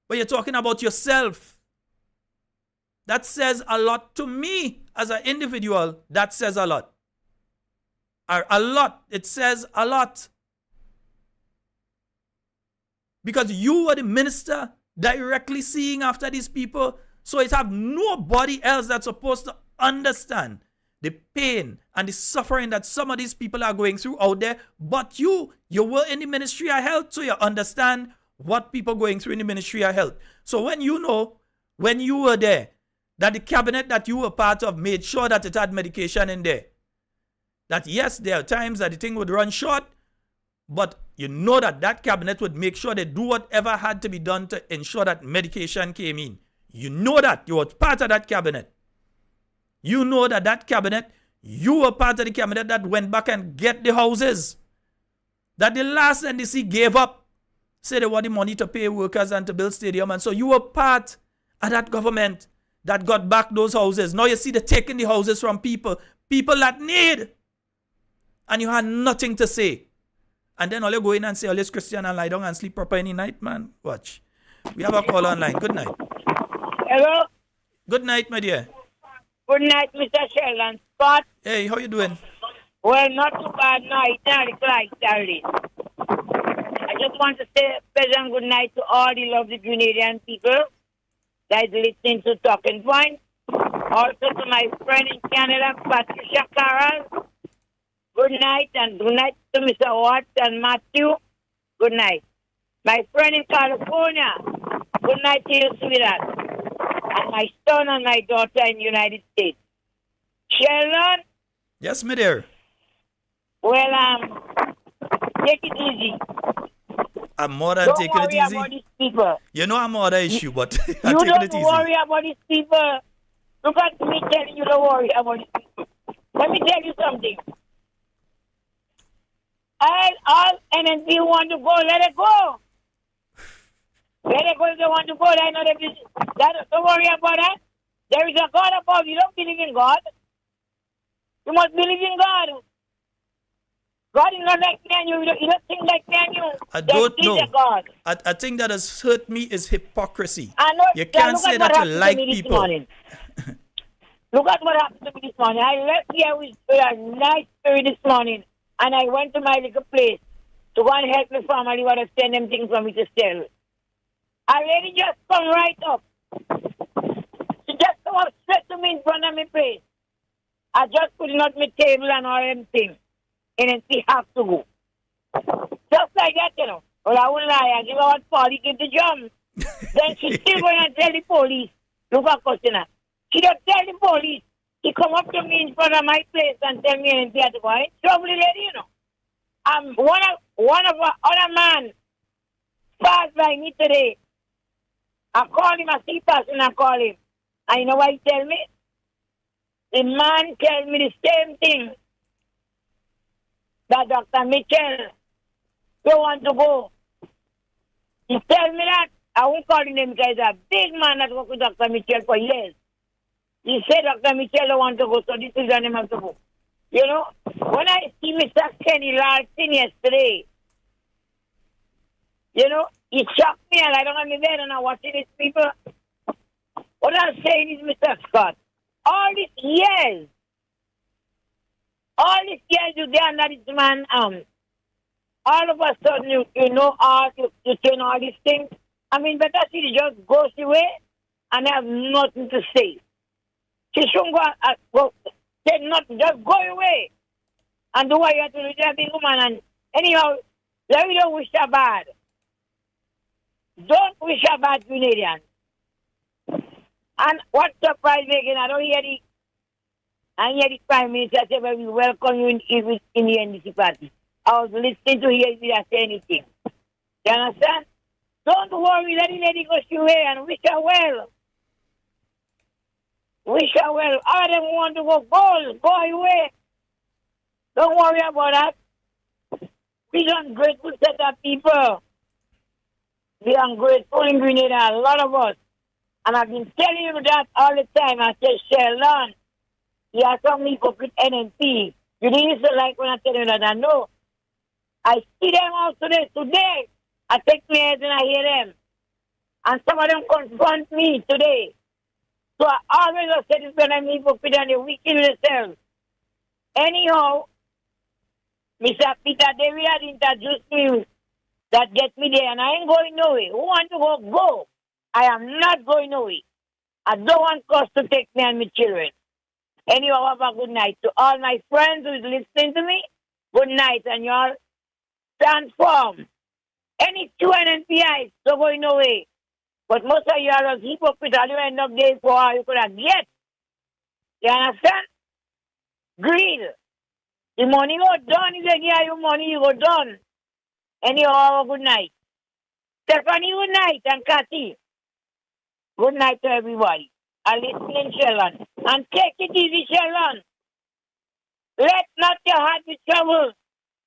But you're talking about yourself. That says a lot to me as an individual. That says a lot. A lot. It says a lot. Because you were the minister directly seeing after these people. So it have nobody else that's supposed to understand the pain and the suffering that some of these people are going through out there. But you were in the Ministry of Health, so you understand what people are going through in the Ministry of Health. So when you know, when you were there, that the cabinet that you were part of made sure that it had medication in there. That yes, there are times that the thing would run short, but you know that that cabinet would make sure they do whatever had to be done to ensure that medication came in. You know that. You were part of that cabinet. You know that that cabinet, you were part of the cabinet that went back and get the houses. That the last NDC gave up. Say they want the money to pay workers and to build stadium. And so you were part of that government that got back those houses. Now you see they're taking the houses from people that need. And you had nothing to say. And then all you go in and say, all this Christian and lie down and sleep proper any night, man. Watch. We have a call online. Good night. Hello? Good night, my dear. Good night, Mr. Sheldon Scott. Hey, how you doing? Well, not too bad now. It's not like Saturday. I just want to say a pleasant good night to all the lovely Grenadian people that is listening to Talking Point. Also to my friend in Canada, Patricia Carroll. Good night, and good night to Mr. Watts and Matthew. Good night. My friend in California, good night to you, sweetheart. And my son and my daughter in the United States. Sheldon? Yes, my dear. Well, take it easy. I'm more than taking it easy. Don't worry about these people. You know I'm more the issue, but I'm You taking don't it easy. worry about these people. Look at me telling you to worry about these people. Let me tell you something. all NNP want to go, let it go. Let it go if they want to go. I know don't worry about that. There is a God above. You don't believe in God. You must believe in God. God is not like me and you. You don't think like me and you. I don't There is know. a God. I think that has hurt me is hypocrisy. I know. You can't look say at what that you happened to like me this people. morning. Look at what happened to me this morning. I left here with a nice spirit this morning, and I went to my little place to go and help my family what to send them things for me to sell. A lady just come right up. She just come up straight to me in front of my place. I just putting out my table and all them things. And then she have to go. Just like that, you know. Well, I won't lie. I give her what Polly give the jump. Then she still going and tell the police. Look at Costina. She don't tell the police. She come up to me in front of my place and tell me anything to go. It's trouble, lady, you know. One of our other man passed by me today. I call him, I see person, I call him. And you know what he tell me? The man tell me the same thing that Dr. Mitchell don't want to go. He tell me that. I won't call him because he's a big man that worked with Dr. Mitchell for years. He said Dr. Mitchell don't want to go, so this is the name have to go. You know, when I see Mr. Kenny Larson yesterday, you know, it shocked me and I don't have my bed and I'm watching these people. What I'm saying is, Mr. Scott, all these years you get under this man, all of a sudden you know all, you turn all these things. I mean, better she just goes away and have nothing to say. She shouldn't go, say nothing, just go away and do what you have to do. You're a big woman. And anyhow, let me don't wish her bad. Don't wish her bad, Canadians. And what surprised me again, I hear the Prime Minister say, well, we welcome you in the NDC party. I was listening to hear you say anything. You understand? Don't worry, let the lady go away and wish her well. Wish her well. All of them want to go away. Don't worry about that. We ungrateful set of people. We ungrateful in Grenada, a lot of us. And I've been telling you that all the time. I say, Sheldon, you are some people with NNP. You didn't used to like when I tell you that. I know. I see them out today. Today, I take my head and I hear them. And some of them confront me today. So I always have said it's when I'm hypocrite and they weaken themselves. Anyhow, Mr. Peter David had introduced me that get me there, and I ain't going nowhere. Who want to go? Go. I am not going nowhere. I don't want cost to take me and my children. Anyhow, have a good night. To all my friends who is listening to me, good night, and y'all stand firm. Any two NPIs, don't go nowhere. But most of you are as hypocrites, all you end up there for all you could have get. You understand? Greed. The money go done, if they give you money, you go done. Anyhow, have a good night. Stephanie, good night, and Kathy. Good night to everybody. I'm listening, Sheldon. And take it easy, Sheldon. Let not your heart be troubled.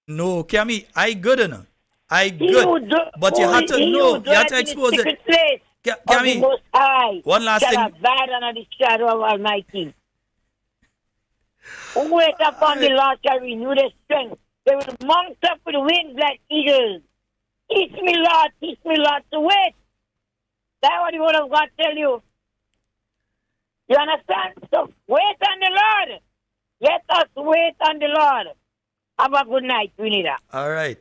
No, Kami, I good enough. I good. But you have to know, you have to expose it. Kami, one last thing. Abide under the shadow of Almighty. Who wait upon the Lord shall renew their strength. They will mount up with wings like eagles. Teach me, Lord, to wait. That's what the word of God tell you. You understand? So wait on the Lord. Let us wait on the Lord. Have a good night, Winida. All right.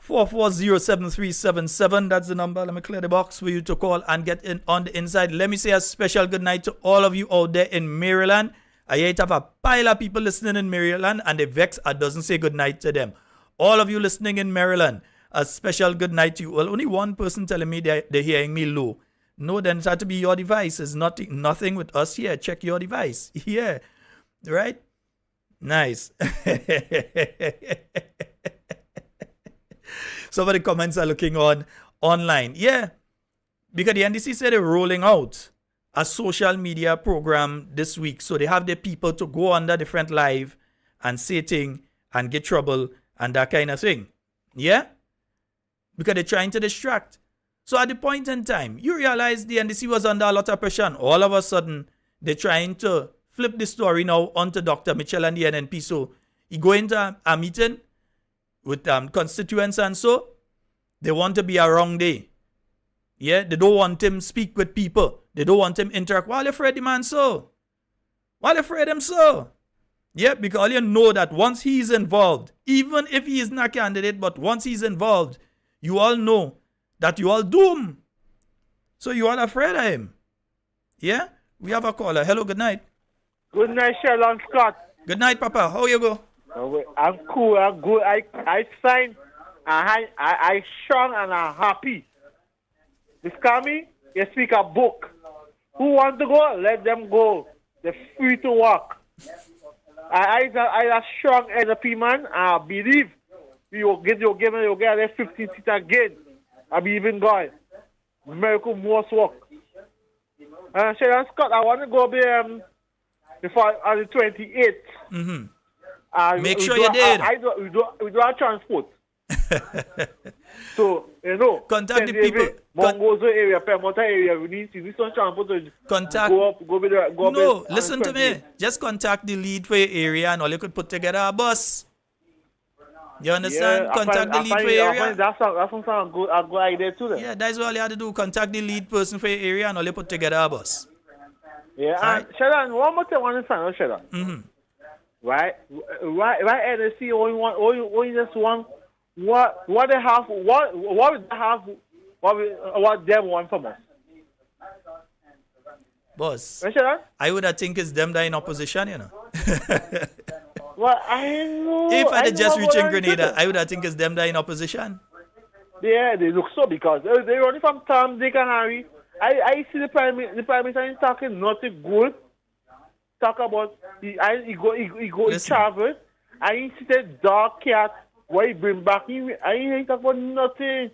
4407377. That's the number. Let me clear the box for you to call and get in on the inside. Let me say a special good night to all of you out there in Maryland. I hate to have a pile of people listening in Maryland and they vex. I doesn't say good night to them. All of you listening in Maryland, a special good night to you. Well, only one person telling me they're hearing me low. No, then it had to be your device. It's nothing with us here. Check your device. Yeah. Right? Nice. Some of the comments are looking online. Yeah. Because the NDC said they're rolling out a social media program this week. So they have their people to go under different live and say things and get trouble and that kind of thing. Yeah? Because they're trying to distract. So at the point in time, you realize the NDC was under a lot of pressure, and all of a sudden, they're trying to flip the story now onto Dr. Mitchell and the NNP. So he go into a meeting with constituents and so, they want to be around there. Yeah, they don't want him speak with people. They don't want him interact. Why afraid the man so? Why afraid him so? Yeah, because all you know that once he's involved, even if he is not a candidate, but once he's involved, you all know that you all doomed. So you all afraid of him. Yeah? We have a caller. Hello, good night. Good night, Sheldon Scott. Good night, Papa. How you go? I'm cool. I'm good. I fine. I strong and I'm happy. This coming, you speak a book. Who want to go? Let them go. They're free to walk. I a strong NP man. I believe you'll get that 15 seats again. I believe in God. Miracle must work. Sheldon Scott, I want to go before on the 28th. Mm-hmm. Make sure you're there. We do our transport. So, you know, contact the people. Mongozo area, Permota area, we need some transport to contact. go listen to me. Just contact the lead for your area and all you could put together a bus. You understand? Yeah, contact the lead for your area. That's a good idea too. Then. Yeah, that's all you have to do. Contact the lead person for your area and all you put together a bus. Yeah, and Sheldon, one more thing I want to find out, Sheldon. Mm-hmm. Right, NSC only just one. What they have? What they have? What them want from us? Boss, Sheldon? I would have think it's them that in opposition, you know. Well, I know. If I had just reaching Grenada, I would have think it's them that in opposition. Yeah, they look so because they're running from Tom, Dick, and Harry. I see the prime minister is talking nothing good. Talk about he travel. I see the dog cat. Why he bring back? I ain't talk about nothing.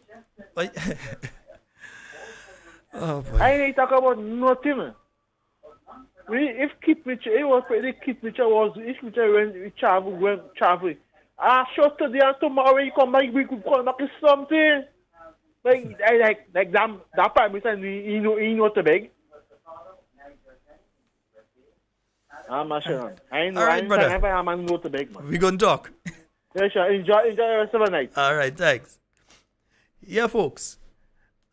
Oh boy. I ain't talk about nothing. Man. If Keith Mitchell, it was pretty Keith Mitchell was if Mitchell went travel. Sure today and tomorrow he come back, we could come back with something. Like that prime minister, he know to beg. I'm not sure. I know. All right, brother. I'm not to beg, man. We gonna talk. Yeah, sure. Enjoy the rest of the night. All right, thanks. Yeah, folks.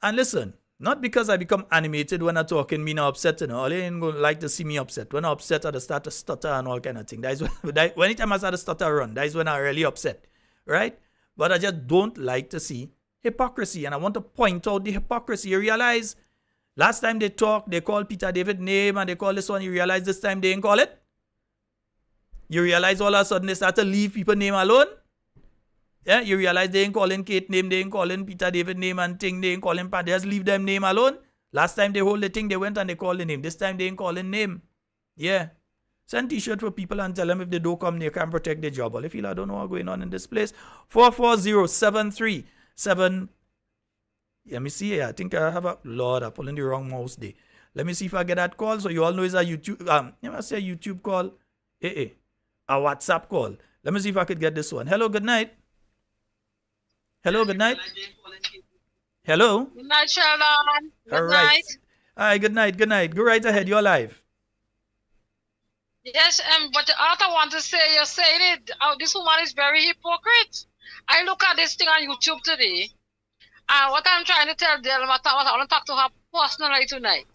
And listen, not because I become animated when I'm talking, me not upset, you know. All you ain't gonna like to see me upset. When I'm upset, I start to stutter and all kind of thing. That is when anytime I start to stutter run, that is when I'm really upset. Right? But I just don't like to see hypocrisy. And I want to point out the hypocrisy. You realize last time they talked, they called Peter David name and they called this one. You realize this time they ain't call it? You realize all of a sudden they start to leave people name alone? Yeah, you realize they ain't calling Kate name, they ain't calling Peter David name and thing, they ain't calling Pat. They just leave them name alone. Last time they hold the thing, they went and they called the name. This time they ain't calling name. Yeah. Send t-shirt for people and tell them if they don't come, they can protect their job. All if you don't know what's going on in this place. 440-737. Let me see here. I think I have a Lord, I'm pulling the wrong mouse there. Let me see if I get that call. So you all know it's a YouTube you must say YouTube call. A WhatsApp call. Let me see if I could get this one. Hello, good night. Hello, good night. Hello. Good night, Sheldon. Good night. All right, good night. Good night. Go right ahead. You're live. Yes, but the other I want to say, you're saying it. This woman is very hypocrite. I look at this thing on YouTube today, and what I'm trying to tell Delma, I want to talk to her personally tonight.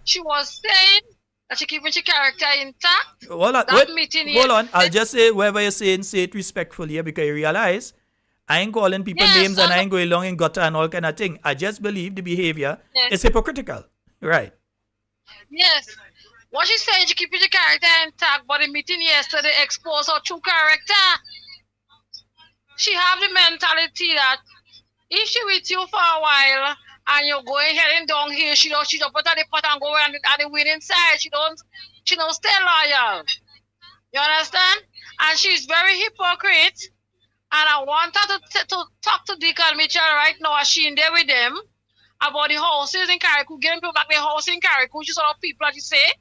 She was saying that she keeping her character intact. Hold on. I'll just say whatever you're saying, say it respectfully, because you realize I ain't calling people names and I ain't going along in gutter and all kind of thing. I just believe the behavior is hypocritical. Right. Yes. What she's saying, she keeping her character intact, but the meeting yesterday exposed her true character. She have the mentality that if she with you for a while and you're going heading down here, she don't put on the pot and go on the winning side. She don't stay loyal. You understand? And she's very hypocrite. And I want her to talk to Deacon Mitchell right now as she in there with them about the houses in Carriacou, getting people back their house in Carriacou. She sort of people that you say.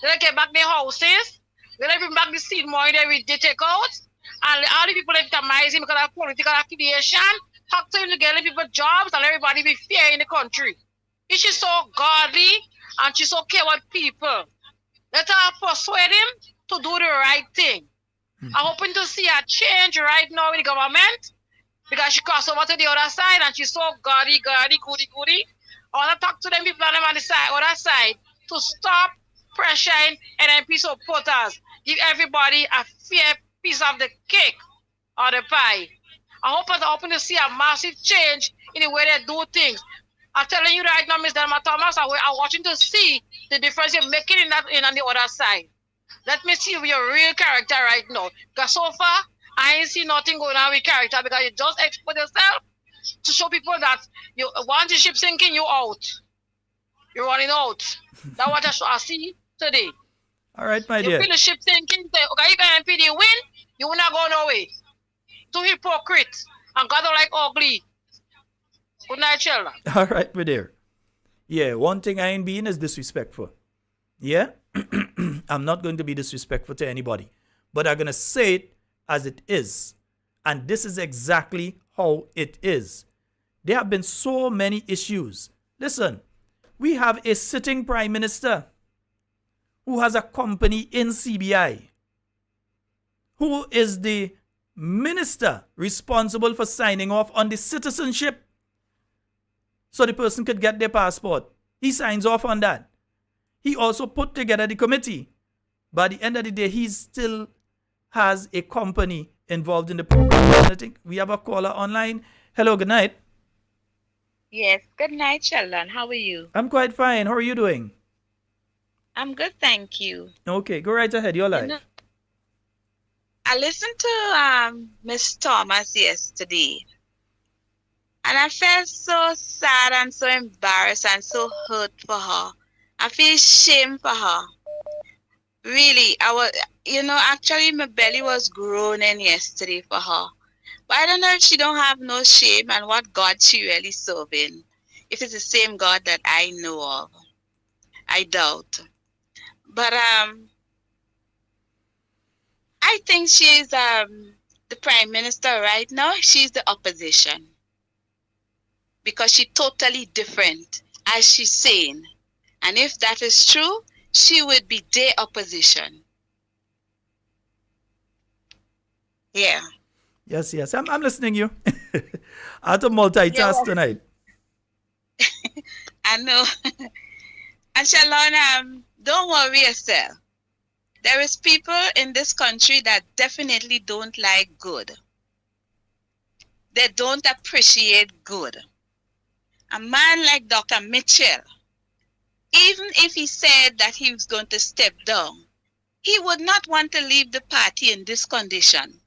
They get back their houses. They bring back the seed money they take out. And all the people victimize him because of political affiliation, talk to him to get people jobs and everybody be fair in the country. If she's so godly and she's okay with people, let her persuade him to do the right thing. I'm hoping to see a change right now in the government because she crossed over to the other side and she's so goody, goody. I want to talk to them people on the other side to stop pressuring NMP supporters. Give everybody a fair piece of the cake or the pie. I hope to see a massive change in the way they do things. I'm telling you right now, Ms. Delma Thomas, I'm watching to see the difference you're making on the other side. Let me see your real character right now. Because so far, I ain't see nothing going on with character because you just expose yourself to show people that you want the ship sinking, you out. You're running out. That's what I see today. All right, my you dear. feel the ship sinking, say, okay, if MPD win, you will not go nowhere. Too hypocrite and God don't like ugly. Good night, children. All right, my dear. Yeah, one thing I ain't being is disrespectful. Yeah? I'm not going to be disrespectful to anybody. But I'm going to say it as it is. And this is exactly how it is. There have been so many issues. Listen, we have a sitting prime minister who has a company in CBI, who is the minister responsible for signing off on the citizenship so the person could get their passport. He signs off on that. He also put together the committee. By the end of the day, he still has a company involved in the program. And I think we have a caller online. Hello, good night. Yes, good night, Sheldon. How are you? I'm quite fine. How are you doing? I'm good, thank you. Okay, go right ahead. You're live. You know, I listened to Miss Thomas yesterday, and I felt so sad and so embarrassed and so hurt for her. I feel shame for her. Really, actually my belly was groaning yesterday for her. But I don't know if she don't have no shame and what God she really serving. If it's the same God that I know of. I doubt. But I think she's the prime minister right now. She's the opposition. Because she's totally different, as she's saying. And if that is true, she would be the opposition. Yeah. Yes. I'm listening to you. I have to multitask tonight. I know. And Shalon, don't worry yourself. There is people in this country that definitely don't like good. They don't appreciate good. A man like Dr. Mitchell, even if he said that he was going to step down, he would not want to leave the party in this condition.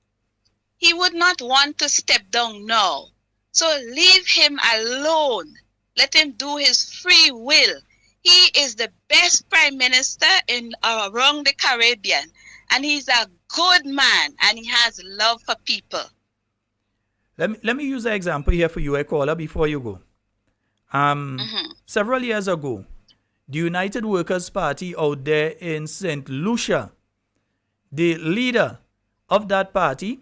He would not want to step down now. So leave him alone. Let him do his free will. He is the best prime minister around the Caribbean. And he's a good man. And he has love for people. Let me use an example here for you, a caller, before you go. Several years ago, the United Workers' Party out there in St. Lucia, the leader of that party,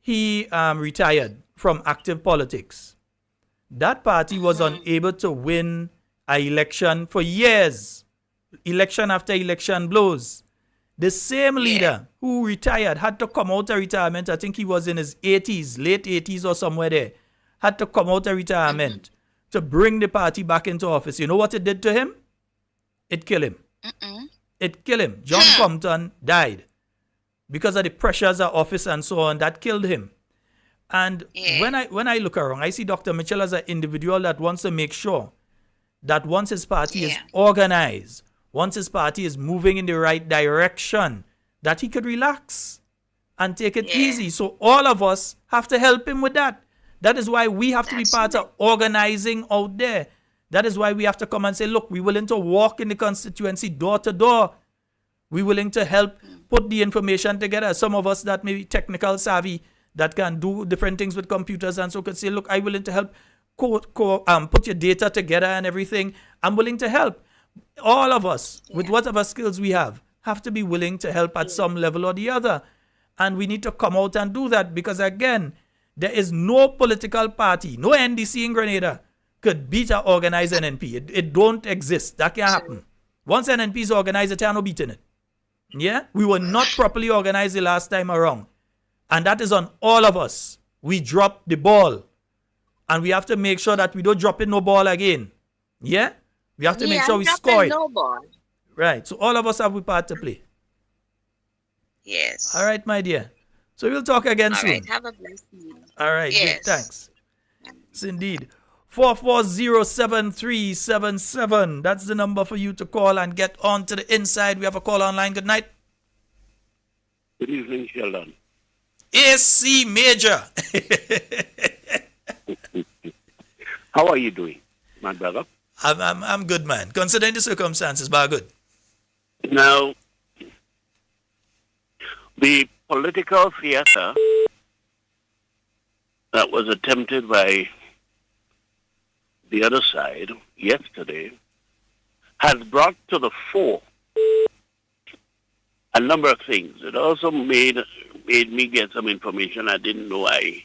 he retired from active politics. That party was unable to win an election for years. Election after election blows. The same leader who retired had to come out of retirement. I think he was in his 80s, late 80s or somewhere there. Had to come out of retirement to bring the party back into office. You know what it did to him? It killed him. It killed him. John Compton died because of the pressures of office and so on. That killed him. And when I look around, I see Dr. Mitchell as an individual that wants to make sure that once his party is organized, once his party is moving in the right direction, that he could relax and take it easy. So all of us have to help him with that. That is why we have to be part of organizing out there. That is why we have to come and say, look, we're willing to walk in the constituency door to door. We're willing to help put the information together. Some of us that may be technical savvy, that can do different things with computers and so could say, look, I'm willing to help put your data together and everything. I'm willing to help. All of us, with whatever skills we have to be willing to help at some level or the other. And we need to come out and do that because, again, there is no political party, no NDC in Grenada could beat or organize NNP. It don't exist. That can't happen. Once NNP is organized, there are no beating it. Yeah? We were not properly organized the last time around. And that is on all of us. We dropped the ball. And we have to make sure that we don't drop in no ball again. Yeah? We have to make sure we score it. No ball. Right. So all of us have a part to play. Yes. All right, my dear. So we'll talk again soon. All right. Have a blessed evening. All right. Yes. Good, thanks. Yes, indeed. 4407377. That's the number for you to call and get on to the inside. We have a call online. Good night. Good evening, Sheldon. AC Major. How are you doing, my brother? I'm good, man. Considering the circumstances, but good. Now, the political theater that was attempted by the other side yesterday has brought to the fore a number of things. It also made me get some information I didn't know I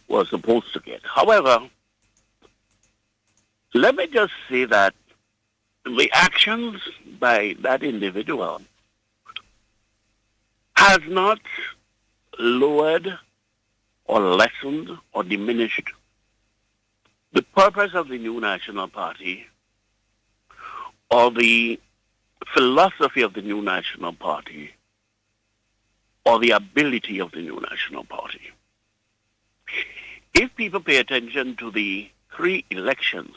was supposed to get. However, let me just say that the actions by that individual has not lowered or lessened or diminished the purpose of the New National Party or the philosophy of the New National Party or the ability of the New National Party. If people pay attention to the 3 elections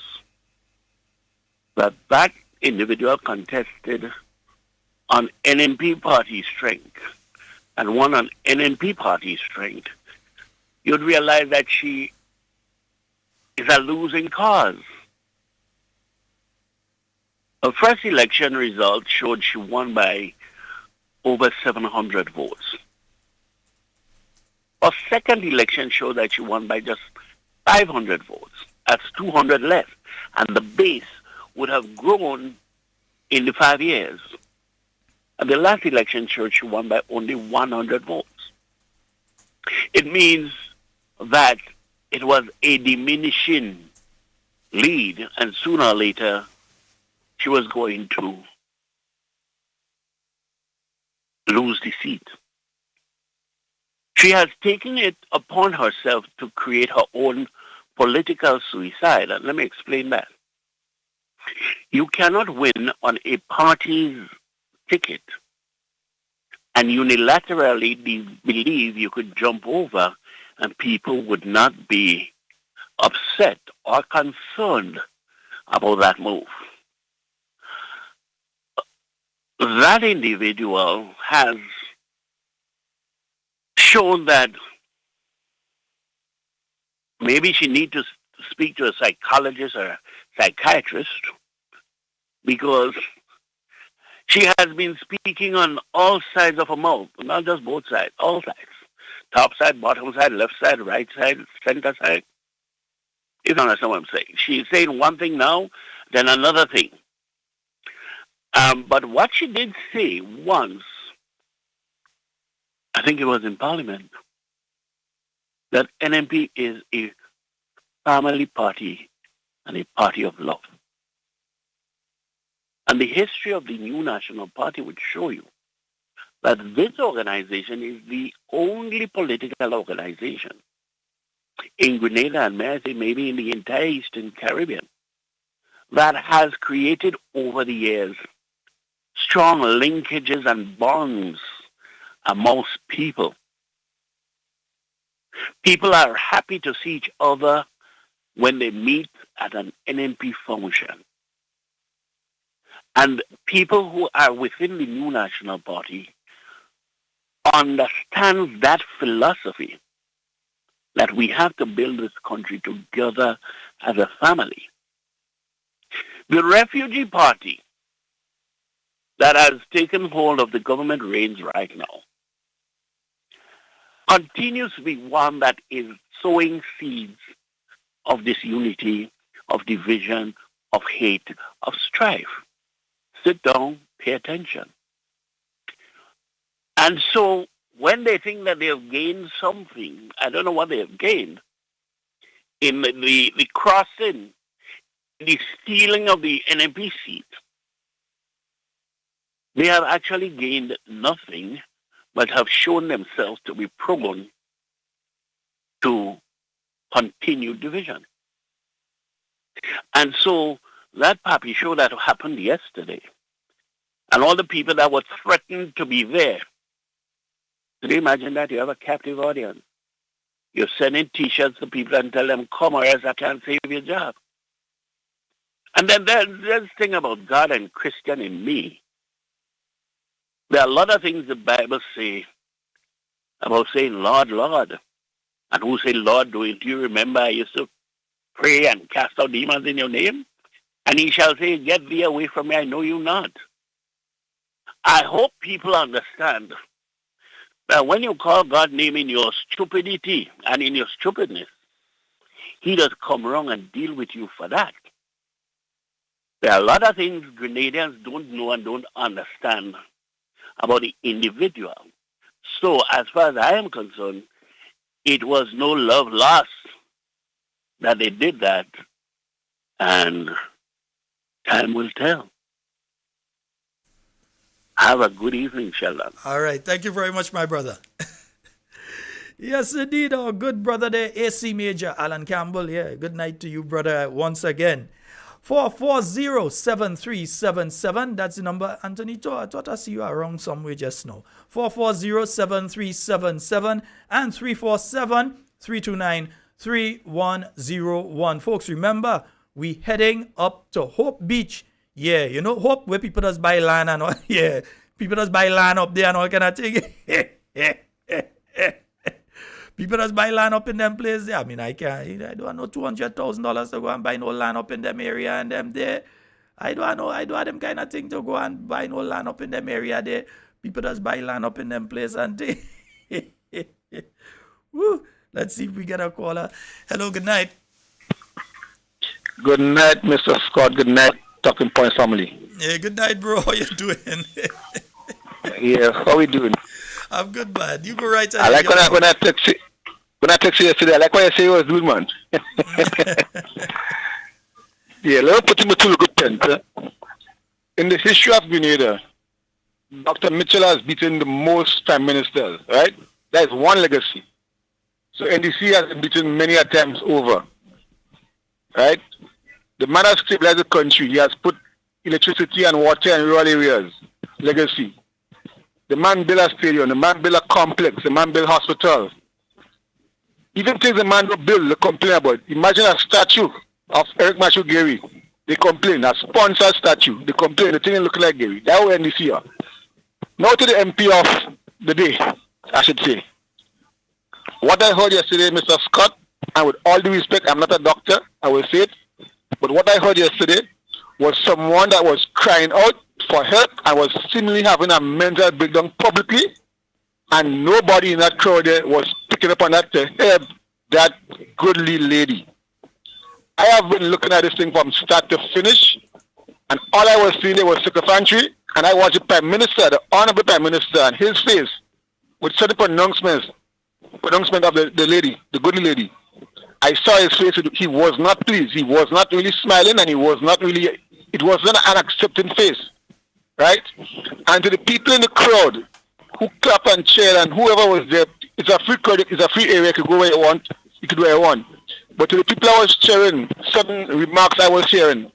that individual contested on NNP party strength and won on NNP party strength, you'd realize that she is a losing cause. Her first election result showed she won by over 700 votes. Her second election showed that she won by just 500 votes. That's 200 less. And the base would have grown in the 5 years. And the last election showed she won by only 100 votes. It means that it was a diminishing lead, and sooner or later she was going to lose the seat. She has taken it upon herself to create her own political suicide, and let me explain that. You cannot win on a party's ticket and unilaterally believe you could jump over and people would not be upset or concerned about that move. That individual has shown that maybe she needs to speak to a psychologist or a psychiatrist because she has been speaking on all sides of her mouth, not just both sides, all sides. Top side, bottom side, left side, right side, center side. You don't understand what I'm saying. She's saying one thing now, then another thing. But what she did say once, I think it was in Parliament, that NNP is a family party and a party of love. And the history of the New National Party would show you that this organization is the only political organization in Grenada, and may I say maybe in the entire Eastern Caribbean, that has created over the years strong linkages and bonds amongst people. People are happy to see each other when they meet at an NNP function. And people who are within the New National Party understand that philosophy that we have to build this country together as a family. The Refugee Party that has taken hold of the government reins right now continues to be one that is sowing seeds of disunity, of division, of hate, of strife. Sit down, pay attention. And so when they think that they have gained something, I don't know what they have gained, in the crossing, the stealing of the NMP seat, they have actually gained nothing, but have shown themselves to be prone to continued division. And so that Papi show that happened yesterday, and all the people that were threatened to be there, can you imagine that? You have a captive audience. You're sending T-shirts to people and tell them, come or else I can't save your job. And then there's this thing about God and Christian in me. There are a lot of things the Bible say about saying, Lord, Lord. And who say, Lord, do you remember I used to pray and cast out demons in your name? And he shall say, get thee away from me, I know you not. I hope people understand that when you call God's name in your stupidity and in your stupidness, he does come wrong and deal with you for that. There are a lot of things Grenadians don't know and don't understand about the individual. So as far as I am concerned, it was no love lost that they did that, and time will tell. Have a good evening, Sheldon. All right. Thank you very much, my brother. Yes, indeed. Our good brother there, AC Major Alan Campbell. Yeah, good night to you, brother, once again. 440-7377. That's the number. Antonito, I thought I see you around somewhere just now. 440-7377 and 347-329-3101. Folks, remember, we heading up to Hope Beach. Yeah, you know Hope, where people just buy land and all. Yeah, people just buy land up there and all kind of thing. People just buy land up in them places. I mean, I don't know $200,000 to go and buy no land up in them area and them there. I don't know them kind of thing to go and buy no land up in them area there. People just buy land up in them places and they. Woo. Let's see if we get a caller. Hello, good night. Good night, Mr. Scott. Good night, Talking Point family. Yeah, good night, bro. How you doing? Yeah, how we doing? I'm good, man. You go right ahead. I like when I text you yesterday. I like what you say you was doing, man. Yeah, let me put him to a good tent. In the history of Grenada, Dr. Mitchell has beaten the most prime ministers, right? That is one legacy. So NDC has been beaten many a times over, right? The man has stabilized the country. He has put electricity and water in rural areas. Legacy. The man built a stadium. The man built a complex. The man built hospitals. Even things the man don't build, they complain about. Imagine a statue of Eric Machu Gary. They complain. A sponsored statue. They complain. The thing look like Gary. That's what NDC are. Now to the MP of the day, I should say. What I heard yesterday, Mr. Scott, and with all due respect, I'm not a doctor, I will say it, but what I heard yesterday was someone that was crying out for help and was seemingly having a mental breakdown publicly, and nobody in that crowd there was picking up on that to help that goodly lady. I have been looking at this thing from start to finish, and all I was seeing there was sycophancy, and I watched the Prime Minister, the Honorable Prime Minister, and his face with certain pronouncement of the lady, the goodly lady. I saw his face, he was not pleased. He was not really smiling, and it wasn't an accepting face, right? And to the people in the crowd who clap and cheer and whoever was there, it's a free crowd, it's a free area, you can go where you want, you can do where you want. But to the people I was cheering, certain remarks I was hearing,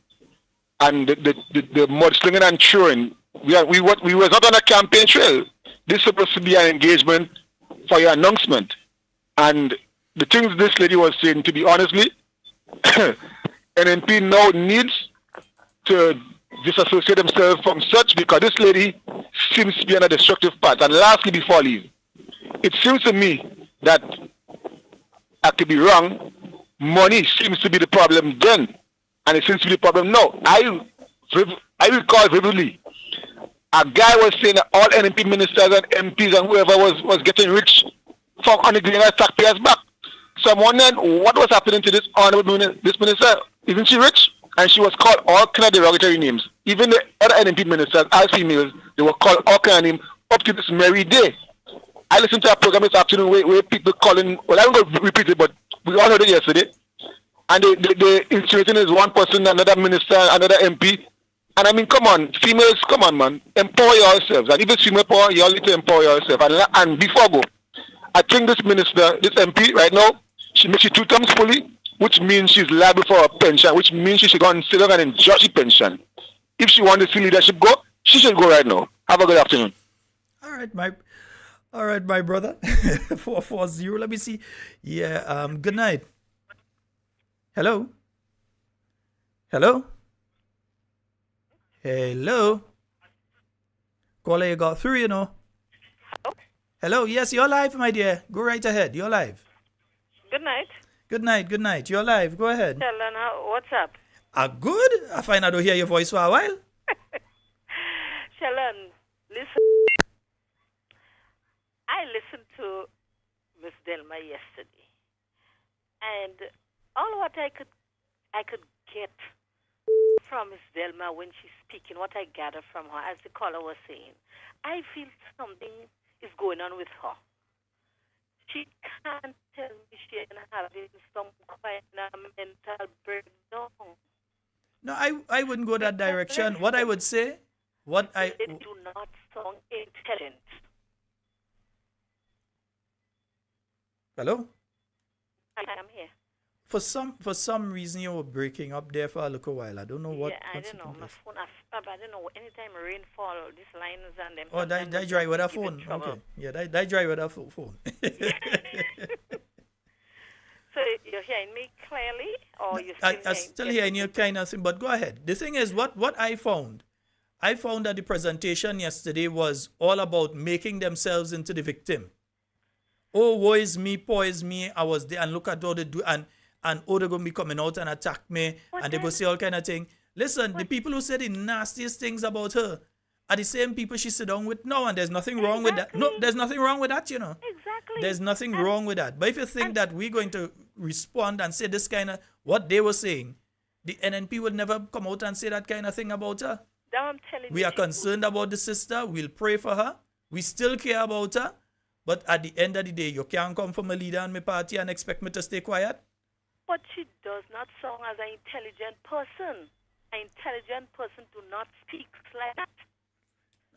and the mudslinging and throwing, we was not on a campaign trail. This is supposed to be an engagement for your announcement. And the things this lady was saying, to be honestly, NNP now needs to disassociate themselves from such, because this lady seems to be on a destructive path. And lastly, before I leave, it seems to me that, I could be wrong, money seems to be the problem then, and it seems to be the problem now. I recall vividly, a guy was saying that all NNP ministers and MPs and whoever was getting rich from on the Grenada taxpayers' back. So I'm wondering what was happening to this honorable this minister. Isn't she rich? And she was called all kind of derogatory names. Even the other NNP ministers, as females, they were called all kind of names up to this very day. I listened to a program this afternoon where people calling, well, I don't go repeat it, but we all heard it yesterday. And they insinuating is one person, another minister, another MP. And I mean, come on, females, come on, man. Empower yourselves. And if it's female power, you all need to empower yourself. And before I go, I think this minister, this MP right now, she makes it 2 terms fully, which means she's liable for a pension, which means she should go and sit down and enjoy the pension. If she wants to see leadership go, she should go right now. Have a good afternoon. All right, my brother. 440. Let me see. Yeah, good night. Hello? Hello? Hello? Caller, you got through, you know. Hello? Yes, you're live, my dear. Go right ahead. You're live. Good night. Good night, good night. You're live. Go ahead. Sheldon, what's up? Good. I find I don't hear your voice for a while. Sheldon, listen. I listened to Miss Delma yesterday, and all what I could get from Miss Delma when she's speaking, what I gather from her, as the caller was saying, I feel something is going on with her. She can't tell me she's having some kind of mental breakdown. No, I wouldn't go that direction. What I would say, They do not sound intelligent. Hello? I am here. For some reason you were breaking up there for a little while. I don't know what. Yeah, I don't know. My phone, I don't know. Anytime rain fall, these lines and them. Oh, that dry with a phone. Okay. Yeah, that dry with a phone. So you're hearing me clearly, or you I still hearing you kind of thing, but go ahead. The thing is, what I found that the presentation yesterday was all about making themselves into the victim. Oh, woe is me, poor is me, I was there, and look at all they do, and oh, they're going to be coming out and attack me, and they go say all kind of thing. Listen, the people who say the nastiest things about her are the same people she sit down with now, and there's nothing wrong with that. No, there's nothing wrong with that, you know. Exactly. There's nothing wrong with that. But if you think that we're going to respond and say this kind of, what they were saying, the NNP would never come out and say that kind of thing about her. Now I'm telling we you, are concerned about the sister. We'll pray for her. We still care about her. But at the end of the day, you can't come from a leader in my party and expect me to stay quiet. But she does not sound as an intelligent person. An intelligent person do not speak like that.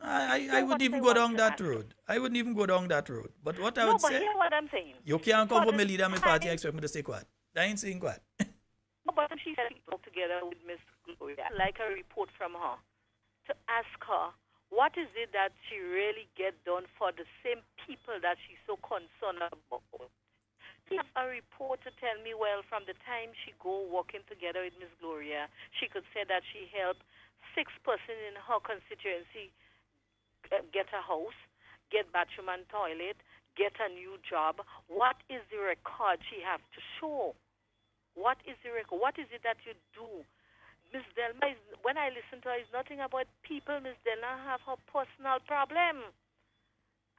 I wouldn't even go down that road. I wouldn't even go down that road. But what I would say, hear what I'm saying. You can't come from a leader in my party and expect me to stay quiet. I ain't saying quiet. But she said talk together with Miss Gloria, like a report from her, to ask her, what is it that she really get done for the same people that she's so concerned about? She have a report to tell me, well, from the time she go working together with Miss Gloria, she could say that she helped 6 persons in her constituency get a house, get bathroom and toilet, get a new job. What is the record she have to show? What is the record? What is it that you do? Miss Delma, when I listen to her, it's nothing about people. Miss Delma have her personal problem.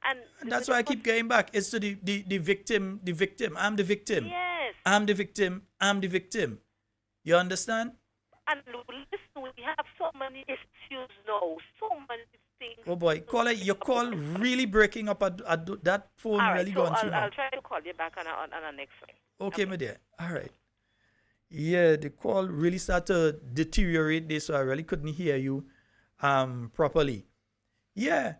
And that's why I keep going back. It's to the victim. The victim. I'm the victim. Yes. I'm the victim. I'm the victim. You understand? And listen, we have so many issues now. So many things. Oh boy, caller, your call really breaking up at that phone. All right, really so gone through now. I'll try to call you back on our next one. Okay, my dear. All right. Yeah, the call really started to deteriorate this, so I really couldn't hear you properly. Yeah.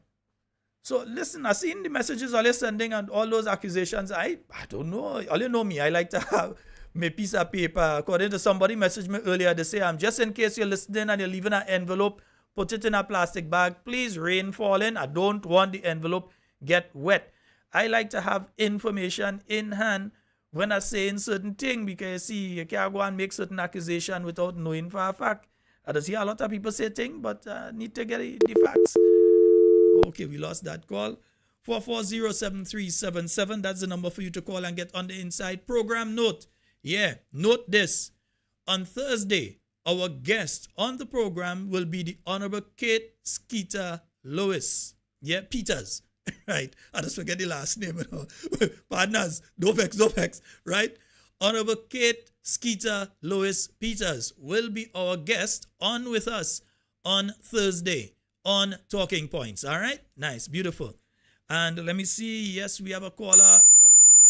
So listen, I seen the messages all you're sending and all those accusations. I don't know. All you know me, I like to have my piece of paper. According to somebody messaged me earlier, they say, just in case you're listening and you're leaving an envelope, put it in a plastic bag. Please, rain falling. I don't want the envelope get wet. I like to have information in hand when I'm saying certain things, because you see, you can't go and make certain accusation without knowing for a fact. I just hear a lot of people say things, but need to get the facts. Okay, we lost that call. 440-7377. That's the number for you to call and get on the inside. Program note. Yeah, note this. On Thursday, our guest on the program will be the Honorable Kate Skeeter Lewis. Yeah, Peters. Right. I just forget the last name. You know. Partners. Dopex. Right. Honorable Kate Skeeter Lewis Peters will be our guest on with us on Thursday on Talking Points. All right. Nice. Beautiful. And let me see. Yes, we have a caller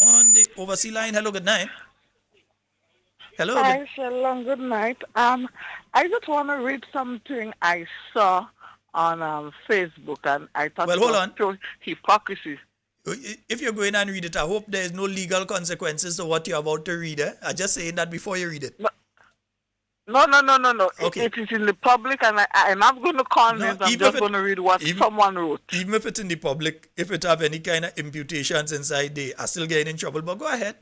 on the overseas line. Hello, good night. Hello. Hi, Shalom. Good night. I just want to read something I saw on Facebook, and I thought Well, it hold was on. pure hypocrisy. If you're going and read it, I hope there is no legal consequences to what you're about to read. I'm just saying that before you read it. No. Okay. It is in the public, and I'm not going to comment. I'm just going to read what someone wrote. Even if it's in the public, if it have any kind of imputations inside, they are still getting in trouble. But go ahead.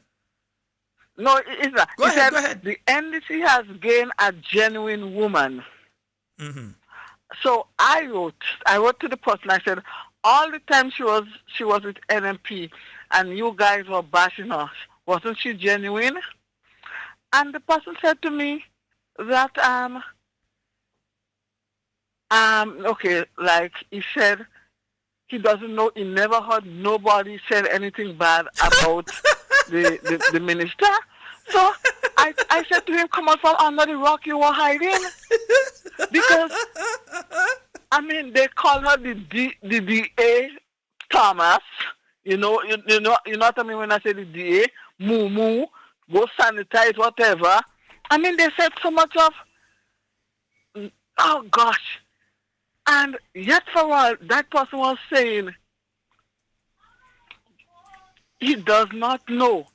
No, it's not. Go ahead. The NDC has gained a genuine woman. Mm-hmm. So I wrote to the person. I said, all the time she was with NMP, and you guys were bashing us. Wasn't she genuine? And the person said to me that okay, like he said, he doesn't know. He never heard nobody said anything bad about the minister. So I said to him, come on from under the rock you were hiding. Because, I mean, they call her the DA Thomas. You know what I mean when I say the DA? Moo, go sanitize, whatever. I mean, they said so much of, oh gosh. And yet for all, that person was saying, he does not know.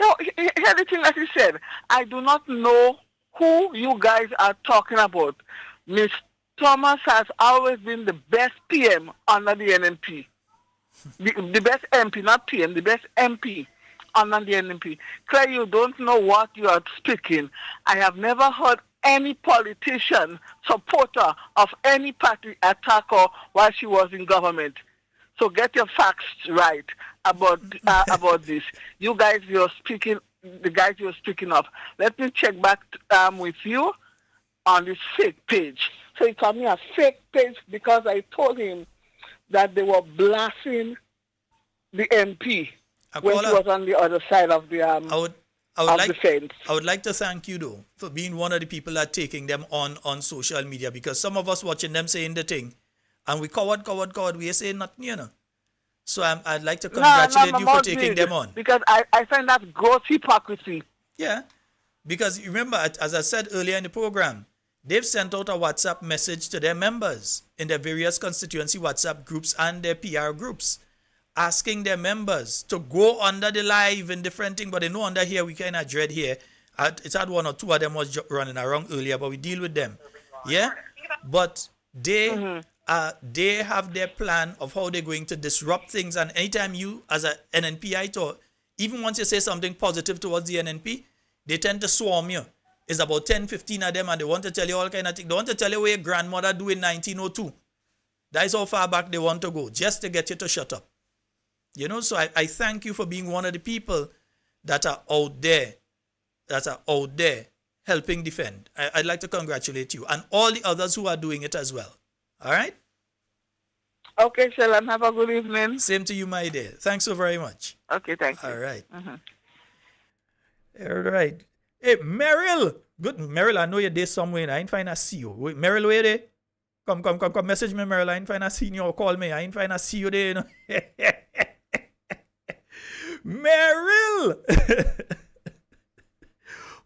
So, here's the thing that he said. I do not know who you guys are talking about. Miss Thomas has always been the best PM under the NMP. The best MP, not PM, the best MP under the NMP. Claire, you don't know what you are speaking. I have never heard any politician, supporter of any party attack her while she was in government. So get your facts right about this. You guys, the guys you're speaking of. Let me check back with you on this fake page. So he called me a fake page because I told him that they were blasting the MP when she was on the other side of the fence. I would like to thank you though for being one of the people that taking them on social media, because some of us watching them saying the thing and we coward, we are saying nothing, So I'd like to congratulate you for taking them on. Because I find that gross hypocrisy. Yeah, because remember, as I said earlier in the program, they've sent out a WhatsApp message to their members in their various constituency WhatsApp groups and their PR groups, asking their members to go under the live and different things. But they know under here, we kind of dread here. It's had one or two of them was running around earlier, but we deal with them. Yeah, but they have their plan of how they're going to disrupt things. And anytime you, as an NNPite, or even once you say something positive towards the NNP, they tend to swarm you. It's about 10, 15 of them, and they want to tell you all kind of things. They want to tell you what your grandmother do in 1902. That is how far back they want to go, just to get you to shut up. So I thank you for being one of the people that are out there helping defend. I'd like to congratulate you and all the others who are doing it as well. All right? Okay, Shalom. Have a good evening. Same to you, my dear. Thanks so very much. Okay, thank you. All right. All right. Hey, Meryl. Good. Meryl, I know you're there somewhere. I ain't find a see you. Wait, Meryl, where you there? Come. Message me, Meryl. I ain't find a see you or call me. I ain't find a see you there. Meryl!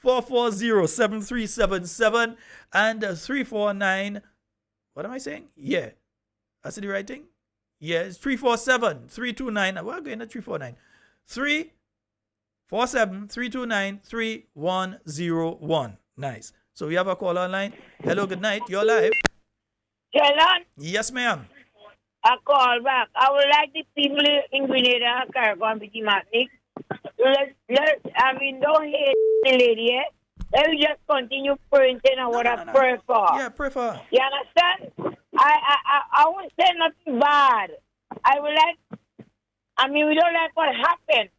440-7377 and 349. What am I saying? Yeah. I said the right thing? Yeah, it's 347-329. We're going to 349. 347-329-3101. Nice. So we have a call online. Hello, good night. You're live. Shalom. Yes, ma'am. I call back. I would like the people in Grenada and Caricon Petit Matnik. Don't hate the lady, eh? Let me just continue printing and what I pray for. Yeah, pray for her. You understand? I won't say nothing bad. We don't like what happened.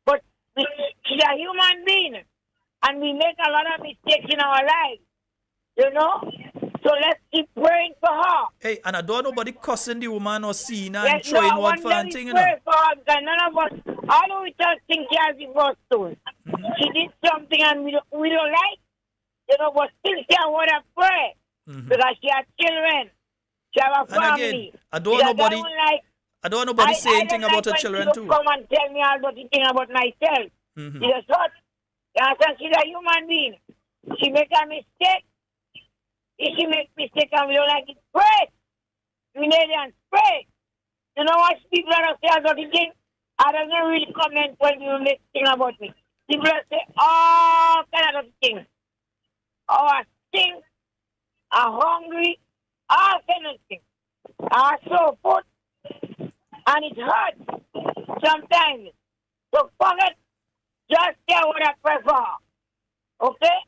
But she's a human being. And we make a lot of mistakes in our lives. So let's keep praying for her. Hey, and I don't know nobody cussing the woman or seeing her and throwing one for her thing, pray for her because none of us, all we just think she has the first stone. She did something and we don't like, but still she has what I pray. Because she has children. She has a family. And again, I I don't want nobody say anything don't about her like children when too. she come and tell me all about the thing about myself. Mhm. She just thought, she's a human being. She make a mistake. If she make mistake and we don't like it, pray. Canadians, pray. You know what people are saying about the thing? I don't really comment when you make thing about me. People say all kind of things. Oh, I stink, I'm hungry, all kind of things. I so food, and it hurts sometimes. So forget, just tell what I prefer. Okay?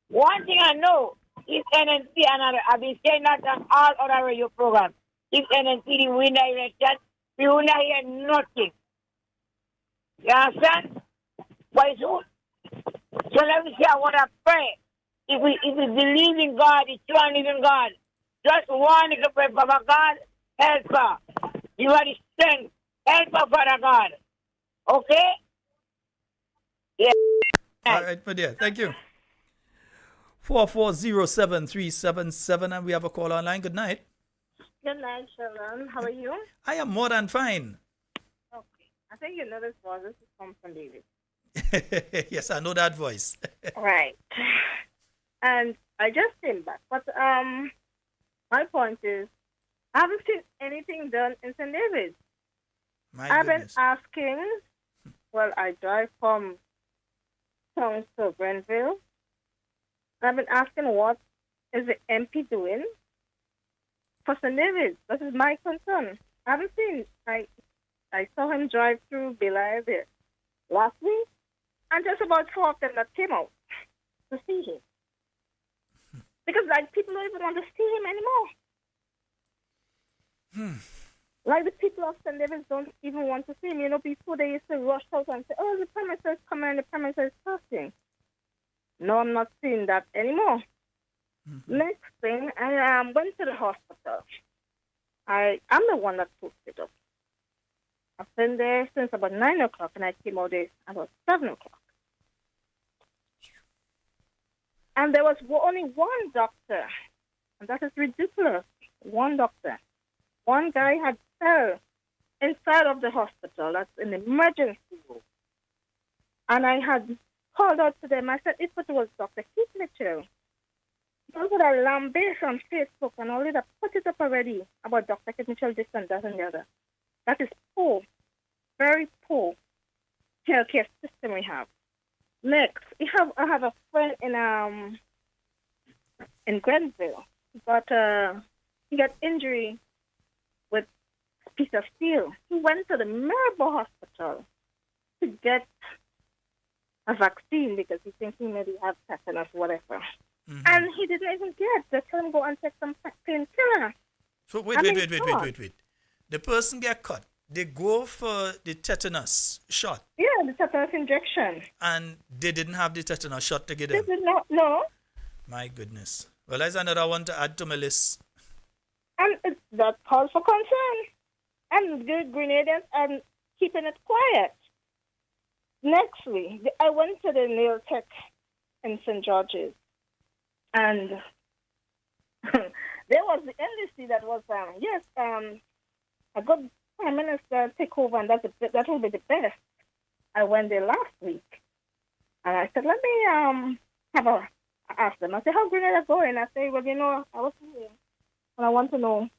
One thing I know is NNC, and I've been saying that on all other radio programs. If NNC win the election, we will not hear nothing. You understand? But it's good. So let me say I want to pray. If we believe in God, it's true and live in God. Just one little prayer, Father God, help her. You are the strength. Help her, Father God. Okay? Yeah. All right, my dear. Thank you. 4407377, and we have a call online. Good night. Good night, Sharon. How are you? I am more than fine. Okay. I think you know this voice. This is from David. Yes, I know that voice. Right. And I just came back. But my point is, I haven't seen anything done in St. David. I've been asking, well, I drive from town to Grenville. I've been asking what is the MP doing for St. David. That is my concern. I haven't seen. I saw him drive through Belize there last week, and just about 4 of them that came out to see him. Because like people don't even want to see him anymore. Like the people of St. David's don't even want to see him. You know, before they used to rush out and say, "Oh, the Prime Minister is coming, the Prime Minister is passing." No, I'm not seeing that anymore. Next thing, I went to the hospital. I'm the one that took it up. I've been there since about 9 o'clock, and I came out there about 7 o'clock. And there was only one doctor, and that is ridiculous. One doctor. One guy had fell inside of the hospital. That's an emergency room. And I had called out to them. I said, if it was Dr. Keith Mitchell, those would have lambasted on Facebook and already put it up already about Dr. Keith Mitchell, this and that and the other. That is poor, very poor healthcare system we have. Next, I have a friend in Grenville. He got injury with a piece of steel. He went to the Marlborough Hospital to get a vaccine because he thinks he maybe have tetanus, whatever. And he didn't even get. They told him go and take some painkiller. So wait. The person get cut. They go for the tetanus shot. Yeah, the tetanus injection. And they didn't have the tetanus shot to get They them. did not know. My goodness. Well, that's another one to add to my list. And that calls for concern. And the Grenadians are keeping it quiet. Next week, I went to the nail tech in St. George's. And there was the NDC that was, a good Prime Minister take over, and that will be the best. I went there last week. And I said, let me ask them. I said, how's Grenada going? I said, well, I was here. And I want to know,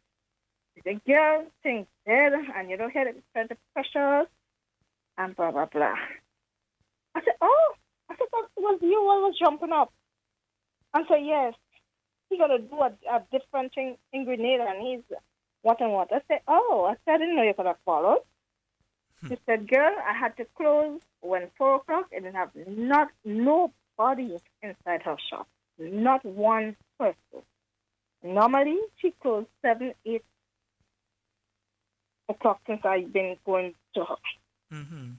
is the girl thing dead? And you don't hear the pressures? And blah, blah, blah. I said, that was you who was jumping up. I said, yes, he's going to do a different thing in Grenada, and he's what and what. I said, I didn't know you could have followed. He said, girl, I had to close when 4 o'clock, and didn't have nobody inside her shop. Not one person. Normally, she closed 7, 8 o'clock since I've been going to her. Mm-hmm.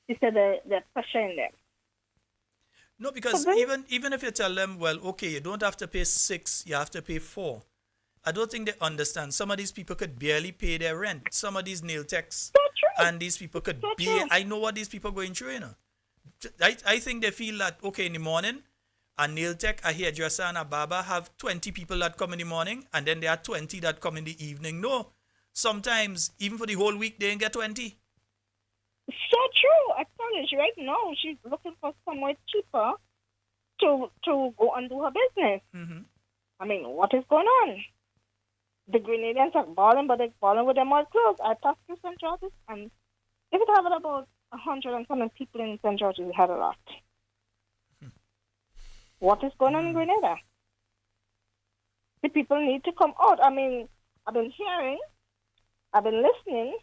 She said the pressure in there. No, because even if you tell them, well, okay, you don't have to pay 6, you have to pay 4. I don't think they understand. Some of these people could barely pay their rent. Some of these nail techs and these people could I know what these people are going through, I think they feel that, okay, in the morning, a nail tech, a hairdresser, and a barber have 20 people that come in the morning, and then there are 20 that come in the evening. No. sometimes even for the whole week they didn't get 20. So true. I tell you, right now she's looking for somewhere cheaper to go and do her business. Mm-hmm. I mean, what is going on? The Grenadians are balling, but they're balling with their mouth closed. I passed through St. George's, and if it had about 100 and something people in St. George's, it had a lot. What is going on in Grenada? The people need to come out. I mean, I've been hearing, I've been listening,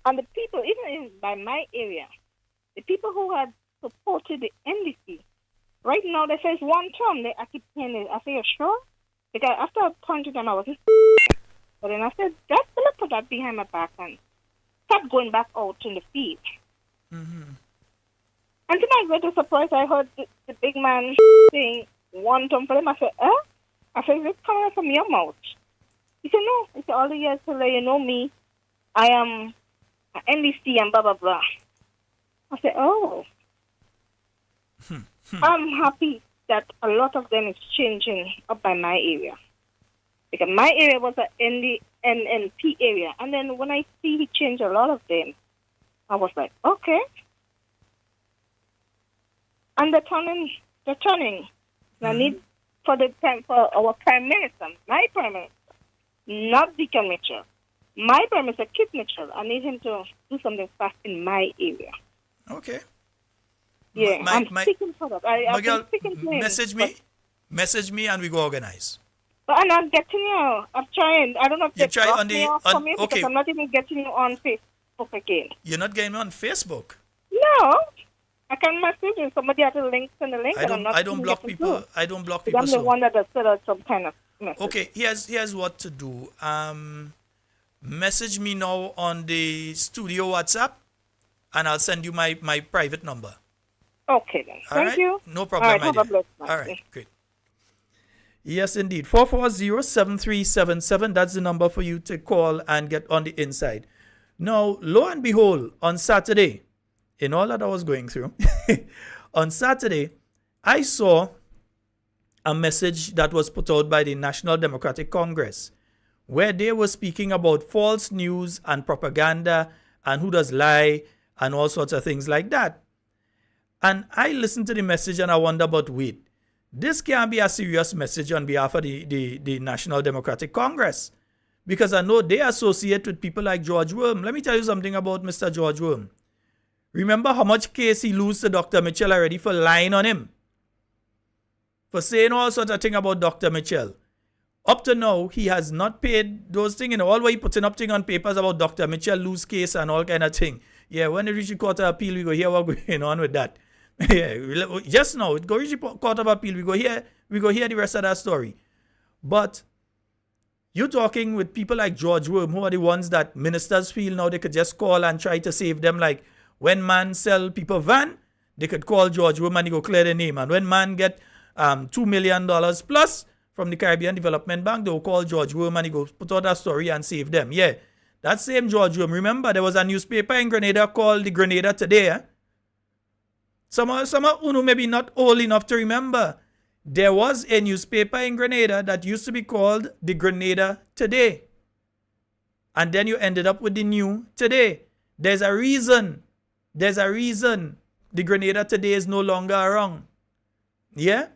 and the people, even by my area, the people who had supported the NDC, right now they say it's one term. I keep saying it. I say, you're sure? Because after I pointed them, I wasn't. But then I said, just let me put that behind my back and start going back out in the field. Mm-hmm. And to my greatest surprise, I heard the big man saying one term for them. I said, I said, is it coming from your mouth? He said, no. He said, all the years to let you know me, I am an NDC and blah, blah, blah. I said, oh. I'm happy that a lot of them is changing up by my area. Because my area was an NNP area. And then when I see he changed a lot of them, I was like, okay. And they're turning. Mm-hmm. I need for our Prime Minister, my Prime Minister, not Deacon Mitchell. My Prime Minister, Kit Mitchell, I need him to do something fast in my area. Okay. Yeah, I'm speaking for that. I've been speaking to him. Message me and we go organize. But I'm not getting you. I'm trying. I don't know if You they try blocked on me off from you okay. because I'm not even getting you on Facebook again. You're not getting me on Facebook? No. I can message you. Somebody has a link, send a link. I don't block people. I don't block people. I'm the one that has set out some kind of message. Okay, here's what to do. Message me now on the studio WhatsApp, and I'll send you my private number. Okay then. Thank you. No problem, All right, my have dear. a blessed night. All right, great. Yes, indeed. 440-7377. That's the number for you to call and get on the inside. Now, lo and behold, on Saturday, in all that I was going through, on Saturday, I saw a message that was put out by the National Democratic Congress, where they were speaking about false news and propaganda and who does lie and all sorts of things like that. And I listened to the message and I wonder, but wait, this can't be a serious message on behalf of the National Democratic Congress, because I know they associate with people like George Worm. Let me tell you something about Mr. George Worm. Remember how much case he lose to Dr. Mitchell already for lying on him? For saying all sorts of things about Dr. Mitchell. Up to now, he has not paid those things. You know, all what he putting up things on papers about Dr. Mitchell lose case and all kind of thing. Yeah, when it reach the Court of Appeal, we go hear what's going on with that. Yeah, just now, it go reach the Court of Appeal, we go hear the rest of that story. But you're talking with people like George Worm, who are the ones that ministers feel now they could just call and try to save them. Like when man sell people van, they could call George Worm and he go clear the name. And when man get $2 million plus from the Caribbean Development Bank, they'll call George Worm and he go put out that story and save them. Yeah, that same George Worm. Remember, there was a newspaper in Grenada called the Grenada Today. Some of you maybe not old enough to remember. There was a newspaper in Grenada that used to be called the Grenada Today. And then you ended up with the New Today. There's a reason the Grenada Today is no longer around. Yeah?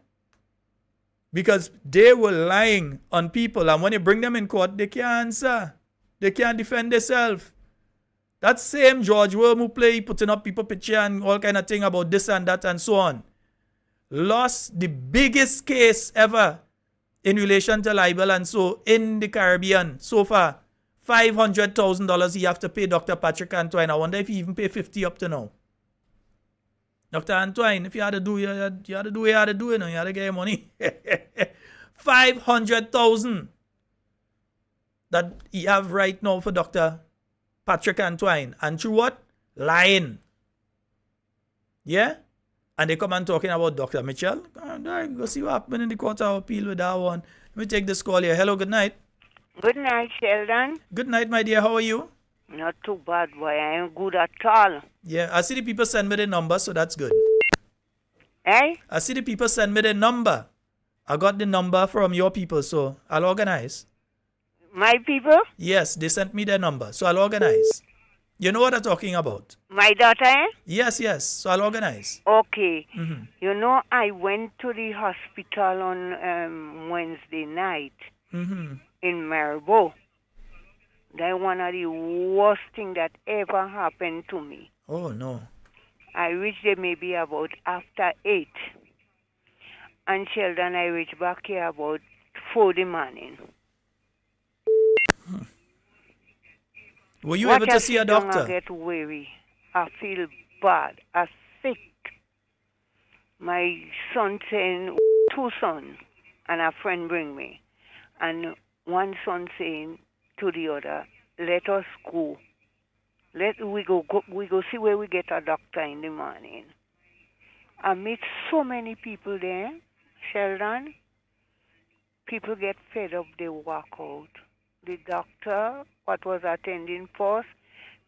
Because they were lying on people, and when you bring them in court, they can't answer. They can't defend themselves. That same George Worm who putting up people picture and all kind of thing about this and that and so on, lost the biggest case ever in relation to libel and so in the Caribbean so far. $500,000 he have to pay Dr. Patrick Antoine. I wonder if he even pay 50 up to now. Dr. Antoine, if you had to do, you had to do, you had to do it, you had to get your money. 500,000 that he have right now for Dr. Patrick Antoine. And through what? Lying. Yeah? And they come and talking about Dr. Mitchell. Go see what happened in the Court of Appeal with that one. Let me take this call here. Hello, good night. Good night, Sheldon. Good night, my dear. How are you? Not too bad, boy. I ain't good at all. Yeah, I see the people send me the number, so that's good. Eh? I see the people send me the number. I got the number from your people, so I'll organize. My people? Yes, they sent me their number, so I'll organize. You know what I'm talking about? My daughter, eh? Yes, yes. So I'll organize. Okay. Mhm. You know, I went to the hospital on Wednesday night Mhm. in Maribor. That one of the worst thing that ever happened to me. Oh no. I reached there maybe about after 8. And Sheldon, I reached back here about 4 in the morning. Were you What able to see a sit down, doctor? I get weary. I feel bad. I sick. My son saying, 2 sons, and a friend bring me. And one son saying to the other, let us go. We go see where we get a doctor in the morning. I meet so many people there, Sheldon. People get fed up, they walk out. The doctor, what was attending first,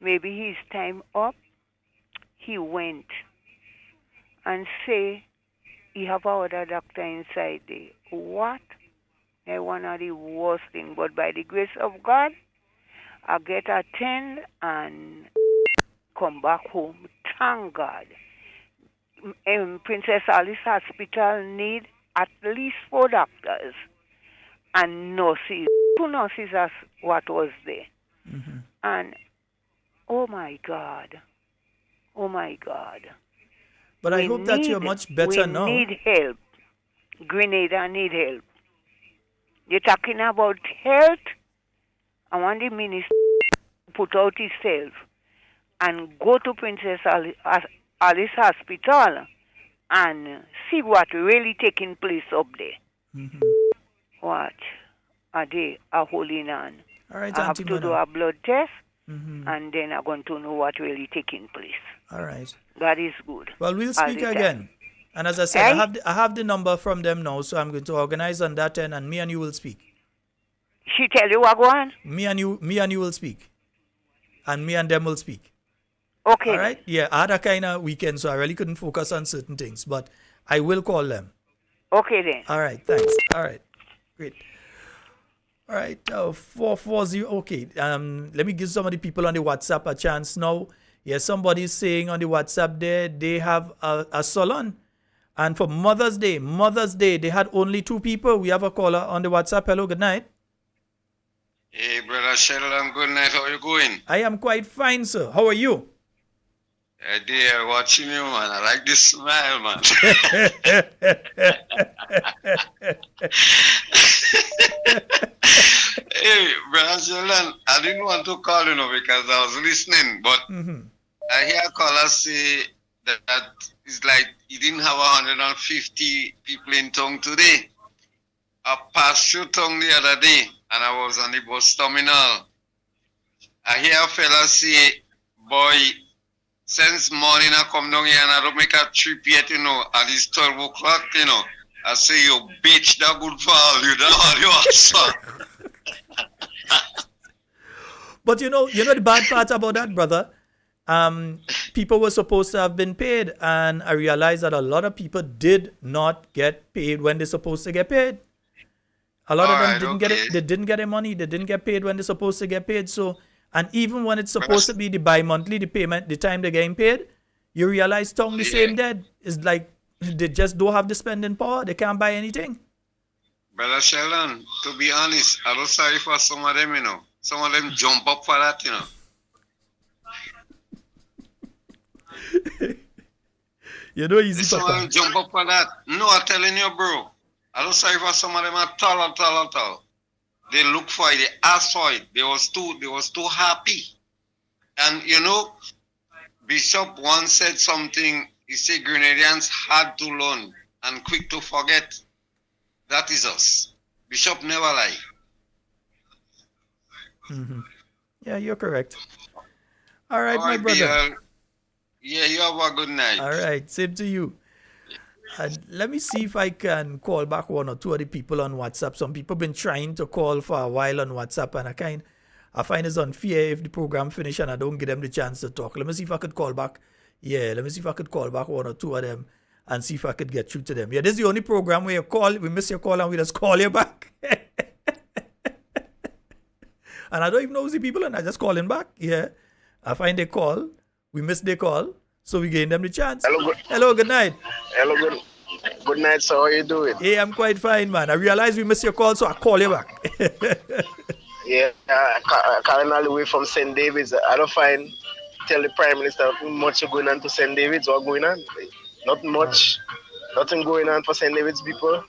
maybe his time up, he went and say he have another doctor inside there. What? That's one of the worst thing. But by the grace of God, I get attend and come back home. Thank God. Princess Alice Hospital need at least 4 doctors and nurses. 2 nurses as what was there. Mm-hmm. And oh my God. Oh my God. But I hope that you're much better now. We need help. Grenada need help. You're talking about health. I want the minister to put out himself and go to Princess Alice Hospital and see what really taking place up there. Mm-hmm. What? Are they a holding on? All right, I have Auntie to do Mona. a blood test, Mhm. and then I'm going to know what really taking place. All right. God is good. Well, we'll all speak the time. again. And as I said, I have the number from them now, so I'm going to organize on that end, and me and you will speak. She tell you what go on? Me and you will speak, and me and them will speak. Okay. All right. Yeah, I had a kind of weekend, so I really couldn't focus on certain things, but I will call them. Okay then. All right. Thanks. All right. Great. All right. 440. Okay. Let me give some of the people on the WhatsApp a chance now. Yeah, somebody's saying on the WhatsApp there they have a salon. And for Mother's Day, they had only 2 people. We have a caller on the WhatsApp. Hello, good night. Hey, brother Sheldon, good night. How you going? I am quite fine, sir. How are you? Dear, watching you, man. I like this smile, man. Hey, brother Sheldon, I didn't want to call you because I was listening, but I hear a caller say that it's like he didn't have 150 people in town today. I passed through town the other day and I was on the bus terminal. I hear a fella say, boy, since morning I come down here and I don't make a trip yet, at least 12 o'clock, I say, you bitch, that good for all you, that all you are, But you know the bad part about that, brother? People were supposed to have been paid, and I realized that a lot of people did not get paid when they're supposed to get paid. A lot of them didn't get it. They didn't get their money. They didn't get paid when they're supposed to get paid. So, and even when it's supposed to be the bi-monthly, the payment, the time they're getting paid, you realize tongue the same dead. It's like they just don't have the spending power. They can't buy anything. Brother Sheldon, to be honest, I don't sorry for some of them, Some of them jump up for that, Easy, some of them jump up for that. No, I'm telling you, bro. I don't sorry for some of them at all. They look for it, they asked for it. They was too happy. And Bishop once said something, he said Grenadians hard to learn and quick to forget. That is us. Bishop never lie. Mm-hmm. Yeah, you're correct. All right, my brother. Yeah, you have a good night. All right, same to you. Let me see if I can call back 1 or 2 of the people on WhatsApp. Some people been trying to call for a while on WhatsApp, and I find it's unfair if the program finish and I don't give them the chance to talk. Let me see if I could call back. Yeah, let me see if I could call back 1 or 2 of them and see if I could get through to them. Yeah, this is the only program where we miss your call and we just call you back. And I don't even know who's the people, and I just call him back. Yeah. I find they call. We miss their call. So we gave them the chance. Hello, good night. Hello, good night, sir. How are you doing? Hey, I'm quite fine, man. I realized we missed your call, so I call you back. Yeah, calling all the way from St. David's. I don't find, tell the Prime Minister much going on to St. David's. What going on? Not much. Nothing going on for St. David's people.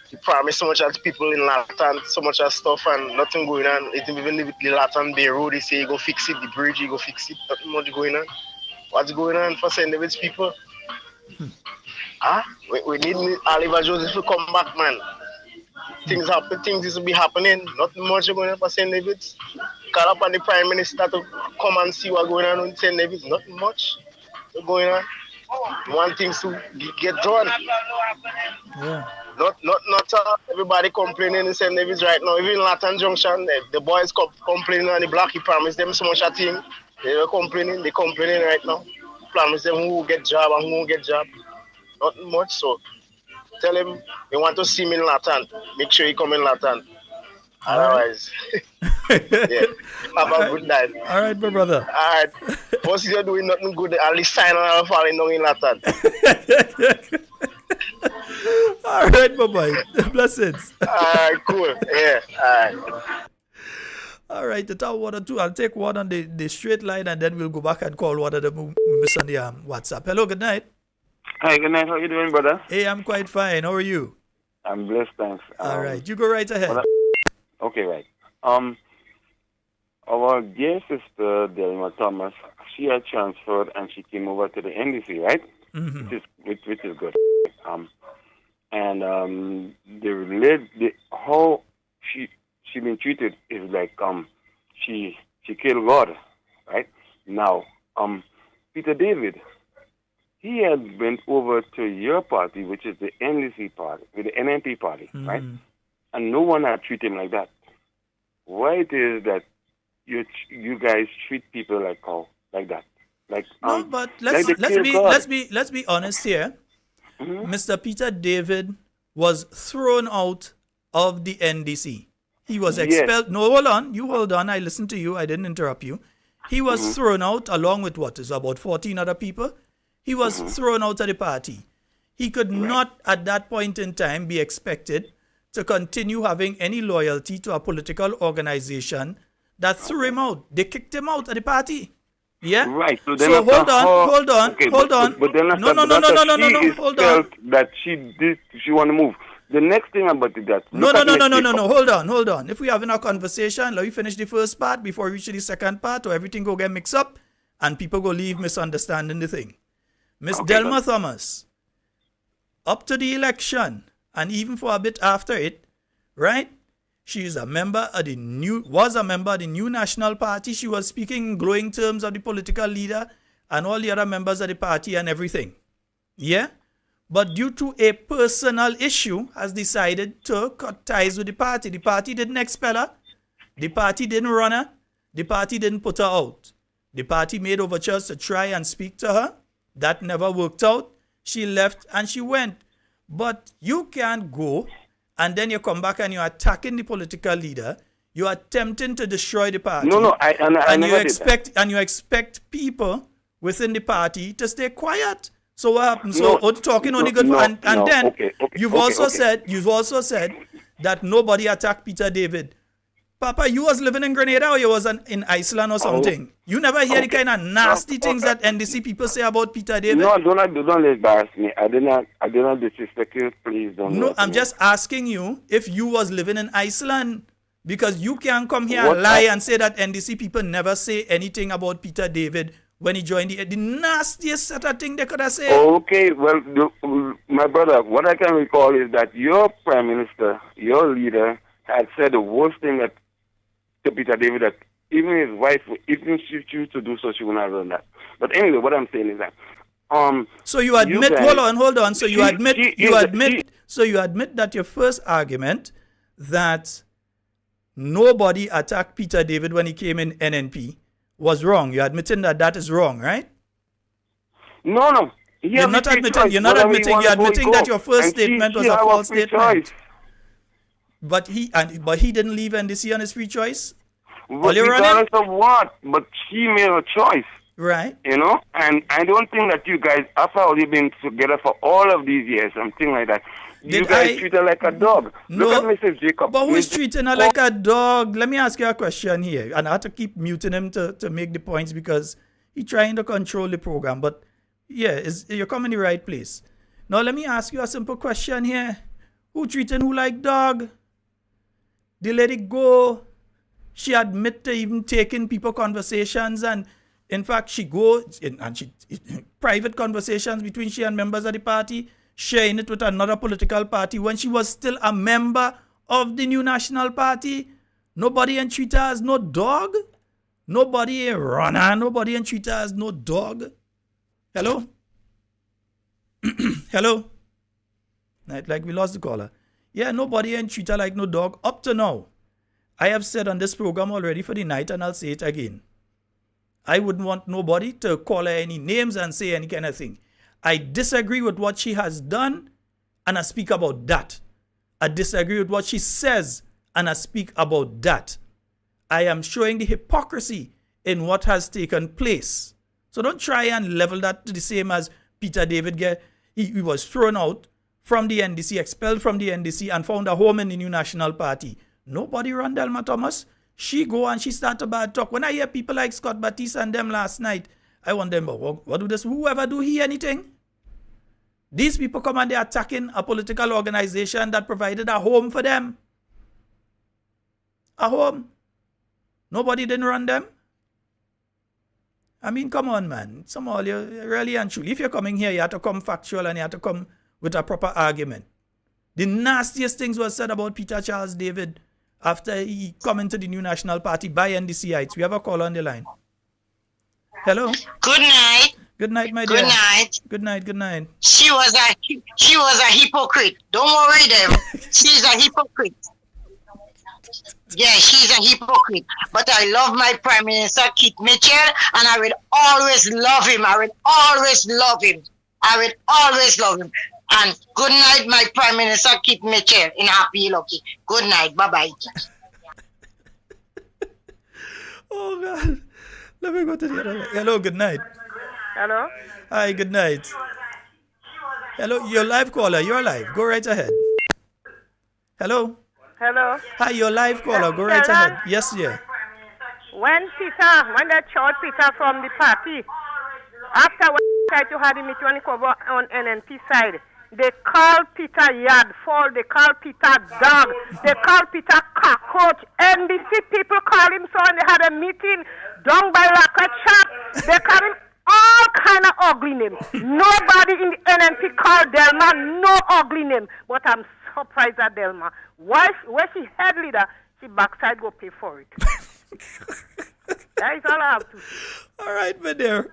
He promised so much to people in Latin, so much of stuff, and nothing going on. Even the Latin Bay Road, they say he go fix it. The bridge, he go fix it. Nothing much going on. What's going on for St. David's people? We need Oliver Joseph to come back, man. Things happen. Things is to be happening. Nothing much going on for St. David's. Call up on the Prime Minister to come and see what's going on in St. David's. Nothing much going on. One thing to get done. Yeah. Not everybody complaining in St. David's right now. Even in Latin Junction, the boys complaining on the block. He promised them so much a thing. They're complaining right now. Promise them who will get job and who won't get job. Not much, so tell him you want to see me in Latin. Make sure you come in Latin. Otherwise, yeah. Have a good night. All right, my brother. All right. Once you're doing nothing good, at least sign on and falling down in Latin. All right, bye-bye. Blessings. All right, cool. Yeah, all right. All right, the top one or two. I'll take one on the straight line, and then we'll go back and call one of them we miss on the WhatsApp. Hello, good night. Hi, good night. How you doing, brother? Hey, I'm quite fine. How are you? I'm blessed, thanks. All right, you go right ahead. Okay, right. Our dear sister, Delma Thomas, she had transferred and she came over to the NDC, right? Mm-hmm. Which is good. How she been treated is like she killed God, right? Now, Peter David, he had went over to your party, which is the NDC party, with the NNP party, right? And no one had treated him like that. Why it is that you guys treat people like that? Like no, but let's be honest here. Mm-hmm. Mr. Peter David was thrown out of the NDC. He was expelled. Yes. No, hold on. I listened to you. I didn't interrupt you. He was thrown out along with what is about 14 other people. He was thrown out of the party. He could not, at that point in time, be expected to continue having any loyalty to a political organization that threw him out. They kicked him out of the party. Yeah? Right. So hold on. Okay, but then no, hold on. That she want to move. The next thing about that. No. Hold on. If we having a conversation, let me finish the first part before we reach the second part, or everything go get mixed up and people go leave misunderstanding the thing. Miss Delma Thomas, up to the election and even for a bit after it, right? She is was a member of the new National Party. She was speaking in glowing terms of the political leader and all the other members of the party and everything. Yeah? But due to a personal issue, has decided to cut ties with the party. The party didn't expel her. The party didn't run her. The party didn't put her out. The party made overtures to try and speak to her. That never worked out. She left and she went. But you can't go and then you come back and you're attacking the political leader. You're attempting to destroy the party. And you expect people within the party to stay quiet. So what happens? Talking only good. You've also said that nobody attacked Peter David. Papa, you was living in Grenada or you was in Iceland or something? You never hear the kind of nasty things that NDC people say about Peter David? No, don't embarrass me. I did not disrespect you. Please don't. No, I'm just asking you if you was living in Iceland, because you can't come here and lie and say that NDC people never say anything about Peter David when he joined the nastiest set of thing they could have said. Okay, well, my brother, what I can recall is that your prime minister, your leader, had said the worst thing to Peter David, that even his wife, even if she choose to do so, she would not have done that. But anyway, what I'm saying is that so you admit, hold on. So you admit that your first argument that nobody attacked Peter David when he came in NNP was wrong. You're admitting that is wrong, right? No. You're not admitting. You're admitting that your first statement was a false statement. But he didn't leave NDC on his free choice. All you regardless of what, but she made a choice. Right. You know, and I don't think that you guys, after all you've been together for all of these years, something like that, you guys treat her like a dog. No, Look at Mrs. Jacob. But who's treating her like a dog? Let me ask you a question here. And I have to keep muting him to make the points because he's trying to control the program. But yeah, you're coming in the right place. Now let me ask you a simple question here. Who treating who like dog? They let it go. She admit to even taking people conversations, and in fact she goes and she private conversations between she and members of the party, sharing it with another political party when she was still a member of the New National Party. Nobody in treat her as no dog. Nobody run her. Nobody in treat her as no dog. Hello? Hello? Like we lost the caller. Yeah, nobody in treat her like no dog up to now. I have said on this program already for the night, and I'll say it again. I wouldn't want nobody to call her any names and say any kind of thing. I disagree with what she has done, and I speak about that. I disagree with what she says, and I speak about that. I am showing the hypocrisy in what has taken place. So don't try and level that to the same as Peter David. He was thrown out from the NDC, expelled from the NDC, and found a home in the New National Party. Nobody run Delma Thomas. She go and she start a bad talk. When I hear people like Scott Batiste and them last night, I wonder, what do this? Whoever do he anything? These people come and they're attacking a political organization that provided a home for them. A home. Nobody didn't run them. I mean, come on, man. Somehow, you're really and truly. If you're coming here, you have to come factual and you have to come with a proper argument. The nastiest things were said about Peter Charles David after he come into the New National Party by NDCites. We have a call on the line. Hello. Good night. Good night, my dear. Good night. Good night. Good night. She was a hypocrite. Don't worry them. She's a hypocrite. Yeah, she's a hypocrite. But I love my Prime Minister Keith Mitchell, and I will always love him. I will always love him. I will always love him. And good night, my Prime Minister Keith Mitchell in Happy Lucky. Good night. Bye-bye. Oh, God. Let me go to the other line. Hello, good night. Hello? Hi, good night. Hello, you're live caller. You're live. Go right ahead. Hello? Hello? Hi, you're live caller. Go right ahead. Yes, yeah. When they chose Peter from the party, after when they tried to have him meet cover on NNP side, they called Peter yard foul, they called Peter dog, they called Peter cockroach. NDC people called him so, and they had a meeting down by Lacquer Shop. They called him all kind of ugly names. Nobody in the NNP called Delma no ugly name. But I'm surprised at Delma. Why, where she head leader, she backside go pay for it. That is all I have to say. All right, my dear.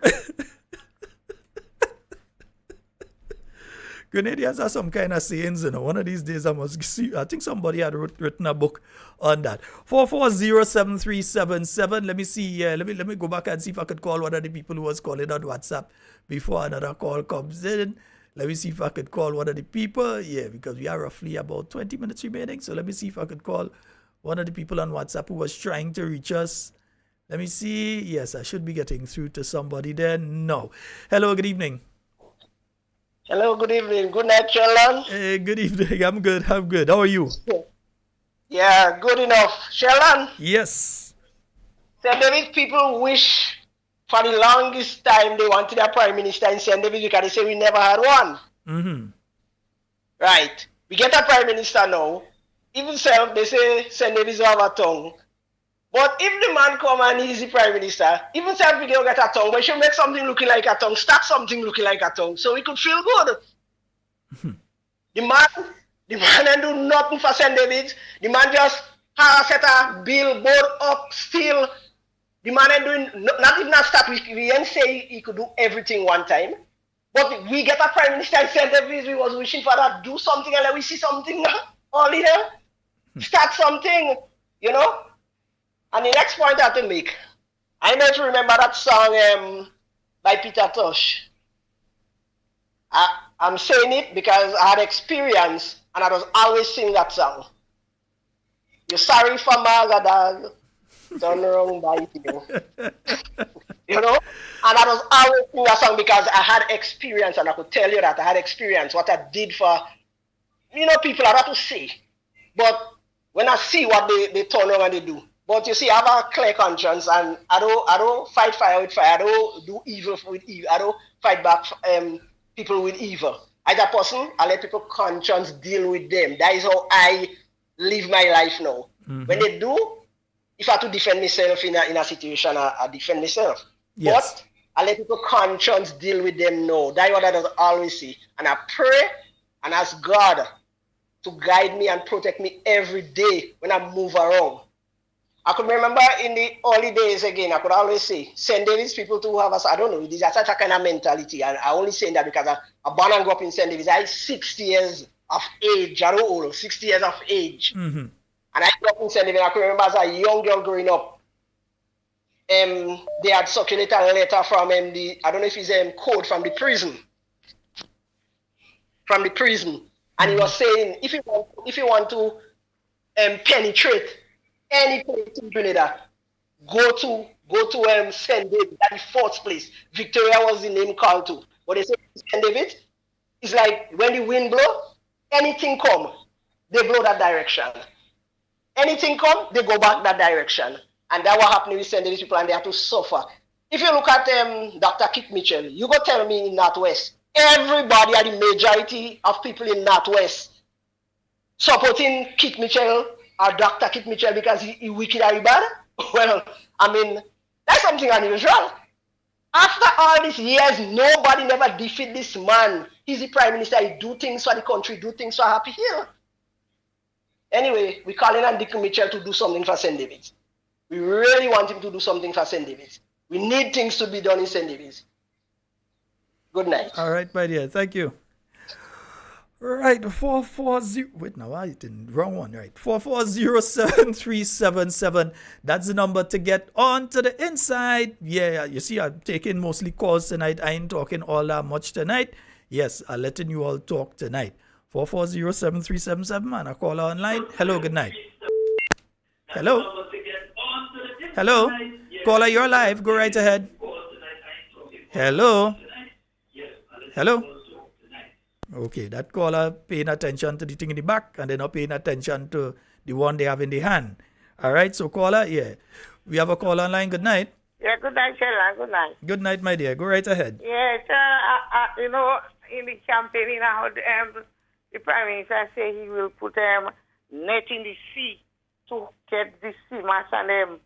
Grenadians are some kind of sayings, you know. One of these days I must see. I think somebody had written a book on that. 4407377. Let me see. Let me go back and see if I could call one of the people who was calling on WhatsApp before another call comes in. Let me see if I could call one of the people. Yeah, because we are roughly about 20 minutes remaining. So let me see if I could call one of the people on WhatsApp who was trying to reach us. Let me see. Yes, I should be getting through to somebody there. No. Hello, good evening. Hello, good evening. Good night, Sheldon. Hey, good evening. I'm good. How are you? Yeah, good enough. Sheldon? Yes. St. David's people wish for the longest time they wanted a prime minister in St. David's because they say we never had one. Mm-hmm. Right. We get a prime minister now. Even self, they say St. David's have a tongue. But if the man come and he's the prime minister, even self we don't get a tongue, but he should make something looking like a tongue, start something looking like a tongue, so we could feel good. The man ain't do nothing for St. David's. The man just has set a billboard up still. The man ain't doing, not even a start. We ain't say he could do everything one time. But we get a prime minister in St. David's, we was wishing for that, do something and let we see something now. All here. Start something, you know. And the next point I have to make, I know to remember that song by Peter Tosh. I'm saying it because I had experience and I was always sing that song. You're sorry for Magadog. Turn around by you. You know? And I was always singing a song because I had experience, and I could tell you that I had experience, what I did for, people are not to say. But when I see what they turn around and they do. But you see, I have a clear conscience, and I don't fight fire with fire. I don't do evil with evil. I don't fight back people with evil. As a person, I let people conscience deal with them. That is how I live my life now. Mhm. When they do, if I have to defend myself in a situation, I defend myself. Yes. But I let people conscience deal with them now. That is what I does always see. And I pray and ask God to guide me and protect me every day when I move around. I could remember in the early days again, I could always say, St. David's people to have us, I don't know, it is such a kind of mentality. And I only say that because I born and grew up in St. David's. I 60 years of age, I don't know, 60 years of age. Mhm. And I grew up in St. David's. I could remember as a young girl growing up, they had circulated a letter from I don't know if it's code from the prison. From the prison. And he was saying, if you want to penetrate any place in Trinidad, go to St. David. That's the fourth place. Victoria was the name called to. But they say St. David, it's like when the wind blow, anything come, they blow that direction. Anything come, they go back that direction. And that's what happened with St. David people, and they have to suffer. If you look at Dr. Kit Mitchell, you go tell me in Northwest, everybody, or the majority of people in Northwest, supporting Kit Mitchell or Dr. Kit Mitchell because he wicked or he bad? Well, I mean, that's something unusual. After all these years, nobody never defeat this man. He's the prime minister. He do things for the country, do things for Happy Hill. Anyway, we're calling on Dick Mitchell to do something for St. David's. We really want him to do something for St. David's. We need things to be done in St. David's. Good night. All right, my dear. Thank you. Right, 440. Wait, no, I didn't. Wrong one. Right, 4407377. That's the number to get on to the inside. Yeah, you see, I'm taking mostly calls tonight. I ain't talking all that much tonight. Yes, I'm letting you all talk tonight. 4407377. And I call online. Hello, good night. Hello. Hello. Caller, you're live. Go right ahead. Hello. Hello. Okay, that caller paying attention to the thing in the back and they're not paying attention to the one they have in the hand. All right, so caller, yeah. We have a call online. Good night. Yeah, good night, Sheila. Good night. Good night, my dear. Go right ahead. Yes, in the campaign, the Prime Minister say he will put net in the sea to get the sea mass and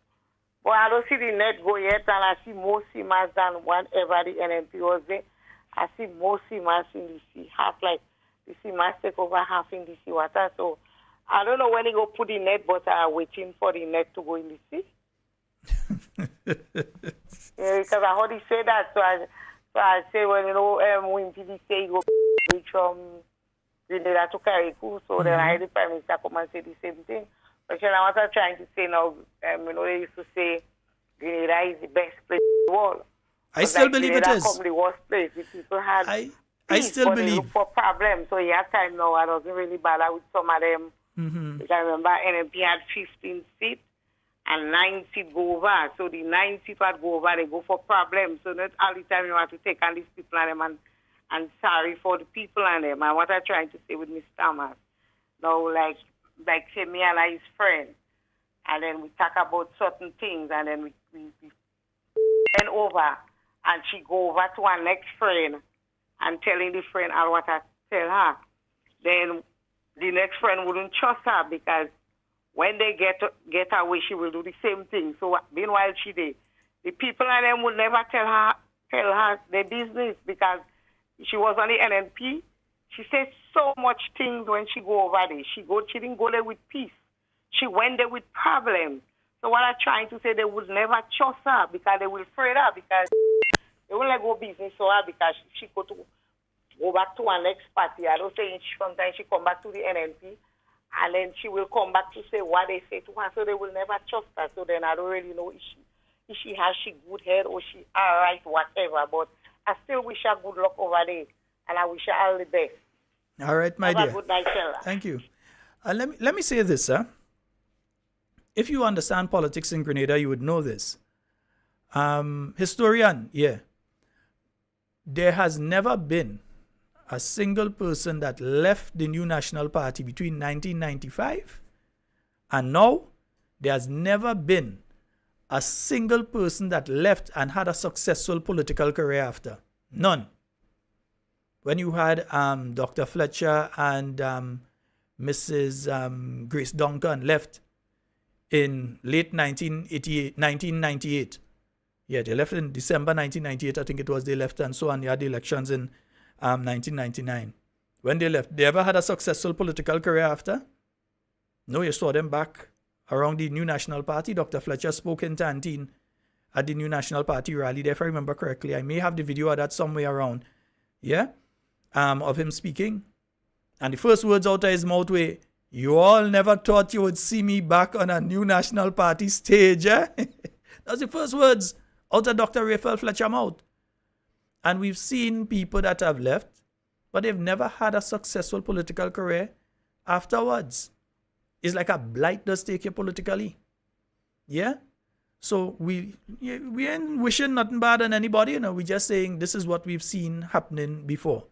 but I don't see the net go yet, and I see more sea mass than whenever the NMP was there. I see more sea mass in the sea, half like the sea mass take over half in the sea water. So I don't know when he go put the net, but I'm waiting for the net to go in the sea. Yeah, because I heard he say that, so I say, well, when people say he go reach from Grenada to Carriacou, so then I heard the Prime Minister come and say the same thing. But what I'm trying to say now, they used to say Grenada is the best place in the world. I still believe it is. Come the worst place. The people had I peace, still but believe. They look for problems. So he had time now. I wasn't really bother with some of them. Because I remember NMP had 15 seats and 9 seats go over. So the 9 seats that go over, they go for problems. So not all the time you have to take on these people and them and sorry for the people and them. And what I'm trying to say with Miss Thomas, now like say me and I his friend, and then we talk about certain things, and then we went over, and she go over to her next friend and telling the friend all what I tell her. Then the next friend wouldn't trust her because when they get her way, she will do the same thing. So meanwhile she did. The people and them would never tell her their business because she was on the NNP. She said so much things when she go over there. She didn't go there with peace. She went there with problems. So what I'm trying to say, they would never trust her because they will afraid her because they will let go business for her because she go back to her next party. I don't say sometimes she come back to the NNP and then she will come back to say what they say to her. So they will never trust her. So then I don't really know if she has good head or she all right, whatever. But I still wish her good luck over there. And I wish her all the best. All right, my dear. Have a good night, Sheila. Thank you. Let me say this, if you understand politics in Grenada, you would know this. Historian, yeah. There has never been a single person that left the New National Party between 1995 and now. There has never been a single person that left and had a successful political career after. None. When you had Dr. Fletcher and Mrs. Grace Duncan left in late 1998. Yeah, they left in December 1998, I think it was, they left, and so on. They had the elections in 1999. When they left, they ever had a successful political career after? No, you saw them back around the New National Party. Dr. Fletcher spoke in Tantine at the New National Party rally there, if I remember correctly. I may have the video of that somewhere around, yeah, of him speaking. And the first words out of his mouth were, "You all never thought you would see me back on a New National Party stage, eh?" That's the first words out of Dr. Raphael Fletcher mouth. And we've seen people that have left, but they've never had a successful political career afterwards. It's like a blight does take you politically. Yeah? So we ain't wishing nothing bad on anybody, you know. We're just saying this is what we've seen happening before.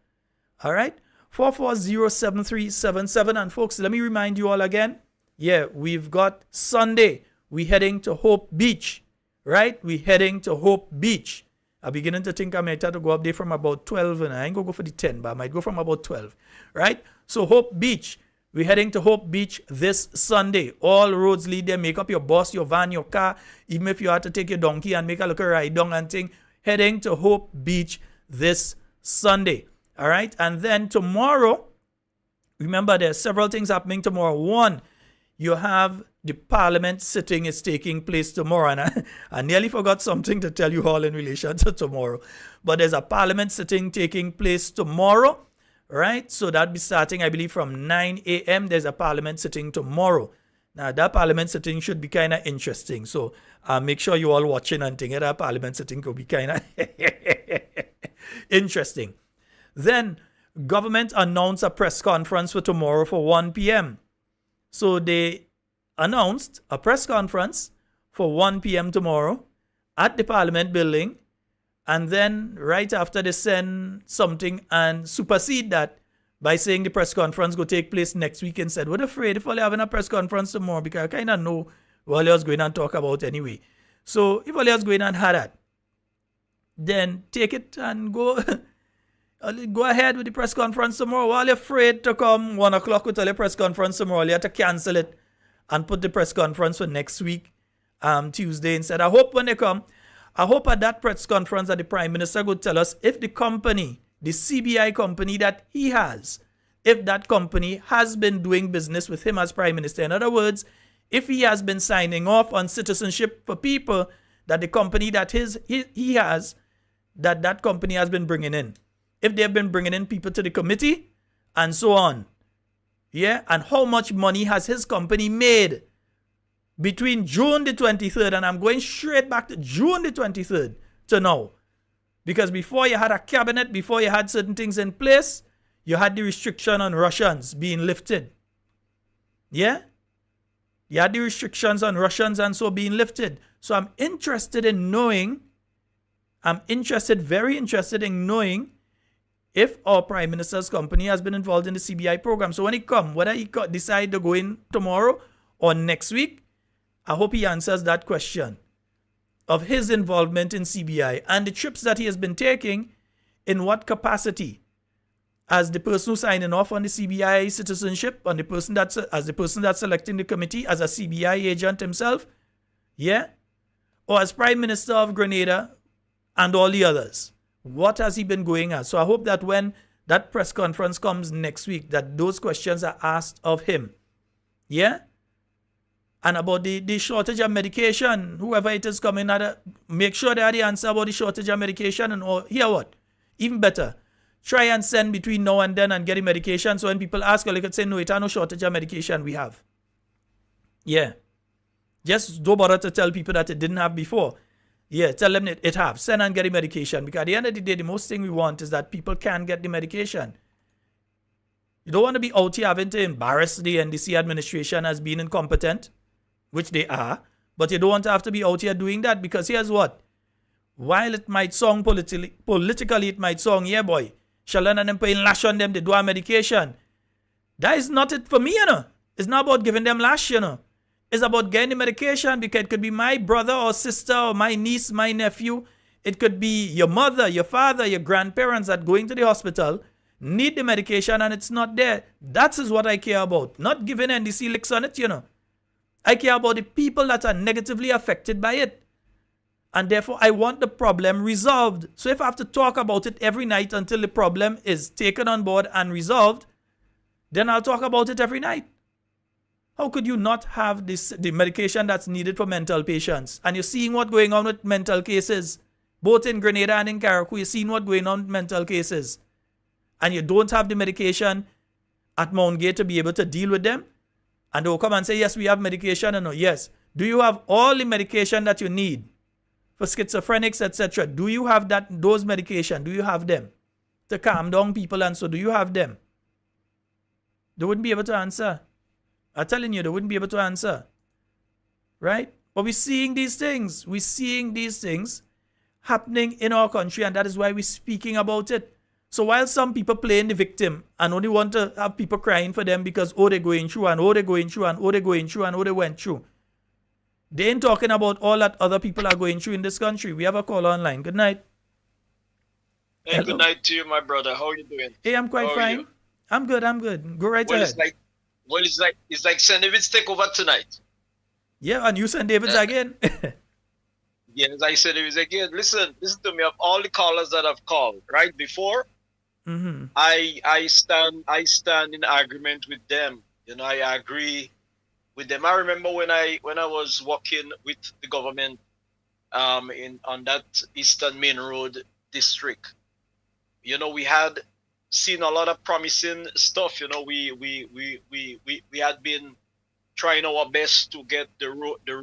All right? 4407377. And folks, let me remind you all again. Yeah, we've got Sunday. We're heading to Hope Beach. Right? We're heading to Hope Beach. I'm beginning to think I might have to go up there from about 12, and I ain't going to go for the 10, but I might go from about 12. Right? So Hope Beach. We're heading to Hope Beach this Sunday. All roads lead there. Make up your bus, your van, your car. Even if you have to take your donkey and make a little ride down and thing. Heading to Hope Beach this Sunday. All right? And then tomorrow, remember there's several things happening tomorrow. One, you have the Parliament sitting is taking place tomorrow. And I nearly forgot something to tell you all in relation to tomorrow. But there's a Parliament sitting taking place tomorrow. Right? So that'll be starting, I believe, from 9 a.m. There's a Parliament sitting tomorrow. Now, that Parliament sitting should be kind of interesting. So make sure you all watching and thinking that Parliament sitting could be kind of interesting. Then, government announced a press conference for tomorrow for 1 p.m. So they announced a press conference for 1 p.m. tomorrow at the Parliament building. And then right after they send something and supersede that by saying the press conference will take place next week instead. We're afraid if we're having a press conference tomorrow because I kind of know what I was going to talk about anyway. So if I was going and had that, then take it and go go ahead with the press conference tomorrow. While you're afraid to come 1 o'clock with your press conference tomorrow, you have to cancel it and put the press conference for next week, Tuesday instead. I hope when they come, I hope at that press conference that the Prime Minister would tell us if the company, the CBI company that he has, if that company has been doing business with him as Prime Minister. In other words, if he has been signing off on citizenship for people that the company that he has, that company has been bringing in. If they've been bringing in people to the committee and so on. Yeah, and how much money has his company made between June the 23rd, and I'm going straight back to June the 23rd to now. Because before you had a cabinet, before you had certain things in place, you had the restriction on Russians being lifted. Yeah? You had the restrictions on Russians and so being lifted. So I'm interested in knowing, very interested in knowing if our Prime Minister's company has been involved in the CBI program. So when he come, whether he decide to go in tomorrow or next week, I hope he answers that question of his involvement in CBI and the trips that he has been taking, in what capacity, as the person who's signing off on the CBI citizenship, on the person that's selecting the committee, as a CBI agent himself, yeah, or as Prime Minister of Grenada and all the others. What has he been going at? So I hope that when that press conference comes next week, that those questions are asked of him. Yeah? And about the shortage of medication, whoever it is coming at, make sure they have the answer about the shortage of medication. And hear what? Even better, try and send between now and then and get the medication. So when people ask, you could say, no, it has no shortage of medication we have. Yeah. Just don't bother to tell people that it didn't have before. Yeah, tell them it have. Send and get the medication. Because at the end of the day, the most thing we want is that people can get the medication. You don't want to be out here having to embarrass the NDC administration as being incompetent. which they are, but you don't want to have to be out here doing that, because here's what. While it might sound politically, it might sound, yeah boy, Shalon and them paying lash on them, they do our medication. That is not it for me, you know. It's not about giving them lash, you know. It's about getting the medication, because it could be my brother or sister or my niece, my nephew. It could be your mother, your father, your grandparents that going to the hospital, need the medication and it's not there. That is what I care about. Not giving NDC licks on it, you know. I care about the people that are negatively affected by it. And therefore, I want the problem resolved. So if I have to talk about it every night until the problem is taken on board and resolved, then I'll talk about it every night. How could you not have the medication that's needed for mental patients? And you're seeing what's going on with mental cases. Both in Grenada and in Carriacou, you're seeing what's going on with mental cases. And you don't have the medication at Mount Gay to be able to deal with them. And they'll come and say, yes, we have medication. And no, yes. Do you have all the medication that you need for schizophrenics, etc.? Do you have those medication? Do you have them to calm down people? And so do you have them? They wouldn't be able to answer. I'm telling you, they wouldn't be able to answer. Right? But we're seeing these things. We're seeing these things happening in our country, and that is why we're speaking about it. So while some people playing the victim and only want to have people crying for them because, oh, they're going through, and oh, they're going through, and oh, they're going through, and oh, they went through, they ain't talking about all that other people are going through in this country. We have a call online. Good night. Hey, hello. Good night to you, my brother. How are you doing? Hey, I'm quite fine. I'm good. Go right ahead. It's like St. David's take over tonight. Yeah, and you St. David's again. Yes, I said it was again. Listen to me. Of all the callers that I've called right before, I stand in agreement with them. You know, I agree with them. I remember when I was working with the government on that Eastern Main Road district. You know, we had seen a lot of promising stuff. You know, we had been trying our best to get the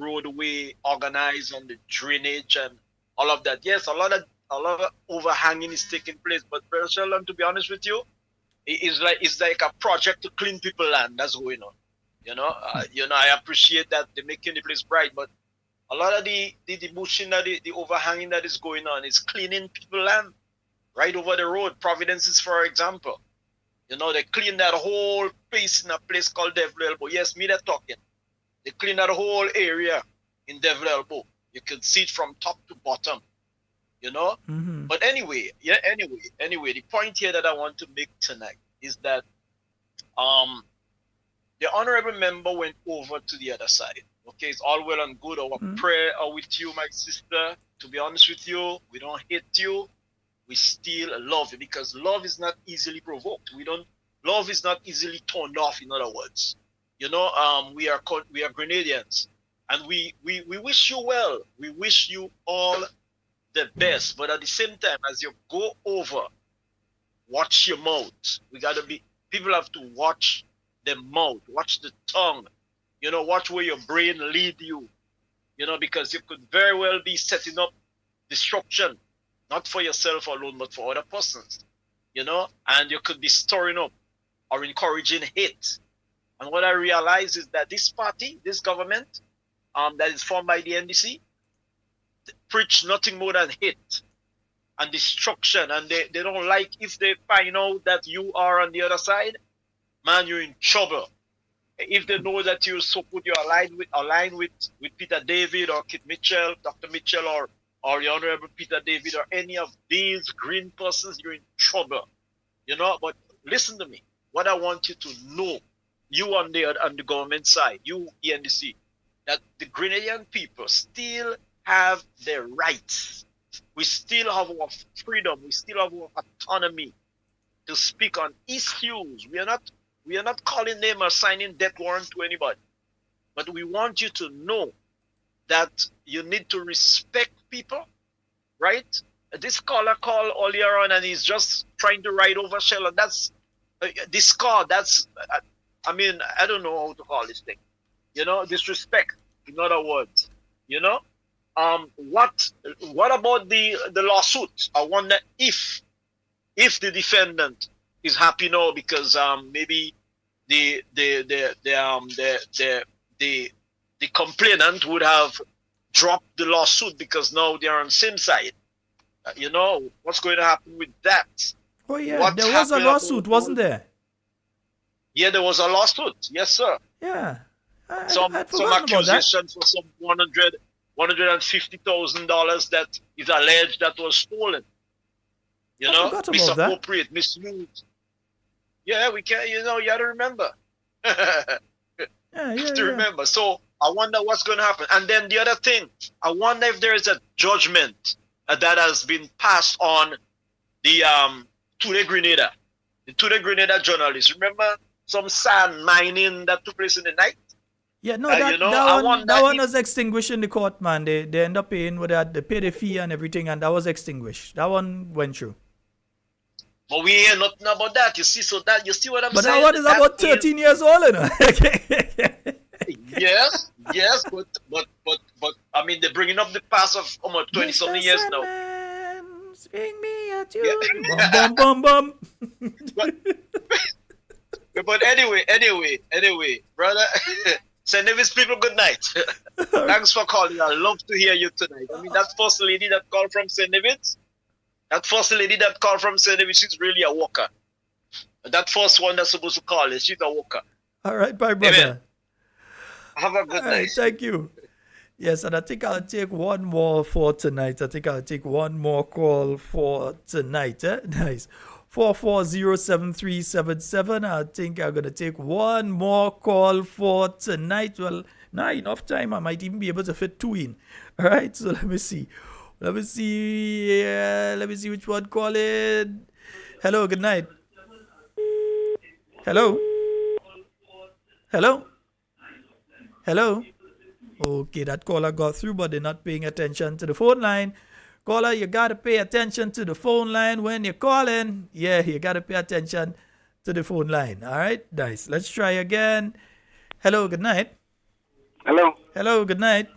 roadway organized and the drainage and all of that. Yes, a lot of overhanging is taking place. But Brother Sheldon, to be honest with you, it's like a project to clean people land that's going on. You know, I appreciate that they're making the place bright, but a lot of the bushing, the overhanging that is going on is cleaning people land right over the road. Providences, for example. You know, they clean that whole place in a place called Devil Elbow. Yes, me they're talking. They clean that whole area in Devil Elbow. You can see it from top to bottom. You know? But anyway, the point here that I want to make tonight is that the honorable member went over to the other side. Okay, it's all well and good. Our prayer are with you, my sister. To be honest with you, we don't hate you. We still love you, because love is not easily provoked. Love is not easily turned off, in other words. You know, we are Grenadians, and we wish you well. We wish you all the best. But at the same time, as you go over, watch your mouth. People have to watch the mouth, watch the tongue. You know, watch where your brain lead you. You know, because you could very well be setting up destruction. Not for yourself alone, but for other persons, you know, and you could be stirring up or encouraging hate. And what I realize is that this party, this government, that is formed by the NDC, preach nothing more than hate and destruction. And they don't like, if they find out that you are on the other side, man, you're in trouble. If they know that you're aligned with Peter David or Kit Mitchell, Dr. Mitchell, or the Honorable Peter David, or any of these green persons, you're in trouble. You know, but listen to me. What I want you to know, you on the government side, you ENDC, that the Grenadian people still have their rights. We still have our freedom. We still have our autonomy to speak on issues. We are not calling them or signing death warrant to anybody. But we want you to know that you need to respect people, right? This caller called earlier on, and he's just trying to ride over Shell, and that's this call. That's I mean, I don't know how to call this thing. You know, disrespect. In other words, you know, what about the lawsuit? I wonder if the defendant is happy now because maybe the the complainant would have dropped the lawsuit because now they're on the same side. You know, what's going to happen with that? Oh, yeah, What there was a happened lawsuit, about- wasn't there? Yeah, there was a lawsuit. Yes, sir. Yeah. Some forgotten about that. accusations for some $150,000 that is alleged that was stolen. You know, forgot about that. misappropriate, misused. Yeah, we can. You know, you got to remember. Yeah. Remember. So I wonder what's going to happen. And then the other thing, I wonder if there is a judgment that has been passed on the Today Grenada, the Today Grenada journalists. Remember some sand mining that took place in the night? Yeah, no, you know, I wonder that one if- was extinguished in the court, man. They end up paying with that, they paid the fee and everything, and that was extinguished. That one went through. But we hear nothing about that. You see, so that you see what I'm But saying? that one is about 13 years old, you know. Yes, but I mean they're bringing up the past of almost 20 something years now. Swing me a tune. Bum, bum, bum, But anyway, brother, St. David's people, good night. Thanks for calling. I love to hear you tonight. I mean, that first lady that called from St. David's, she's really a worker. That first one that's supposed to call is she's a worker. All right, bye, brother. Amen. Have a good All right, night. thank you. Yes, and I think I'll take one more for tonight. I think I'll take one more call for tonight. Nice. 440377. I think I'm going to take one more call for tonight. Well, now enough time. I might even be able to fit two in. All right, so let me see. Let me see which one call in. Hello, good night. Hello? Hello? Hello? Okay, that caller got through, but they're not paying attention to the phone line. Caller, you got to pay attention to the phone line when you're calling. Yeah, you got to pay attention to the phone line. All right, nice. Let's try again. Hello, good night. Hello. Hello, good night.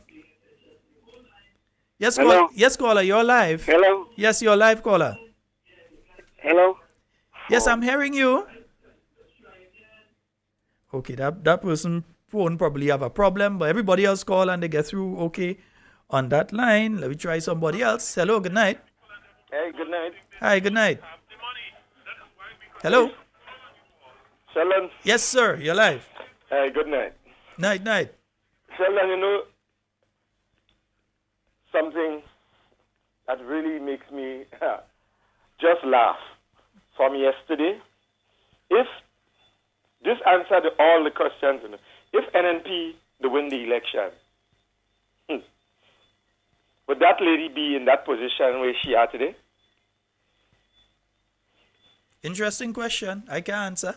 Yes, Hello. Yes, caller, you're live. Hello. Yes, you're live, caller. Hello. Yes, I'm hearing you. Okay, that person phone probably have a problem, but everybody else call and they get through okay on that line. Let me try somebody else. Hello, good night. Hey, good night. Hi, good night. Hello. Sheldon. Yes, sir. You're live. Hey, good night. Night, night. Sheldon, you know, something that really makes me just laugh from yesterday. If this answered all the questions, you know, if NNP to win the election, would that lady be in that position where she are today? Interesting question. I can answer.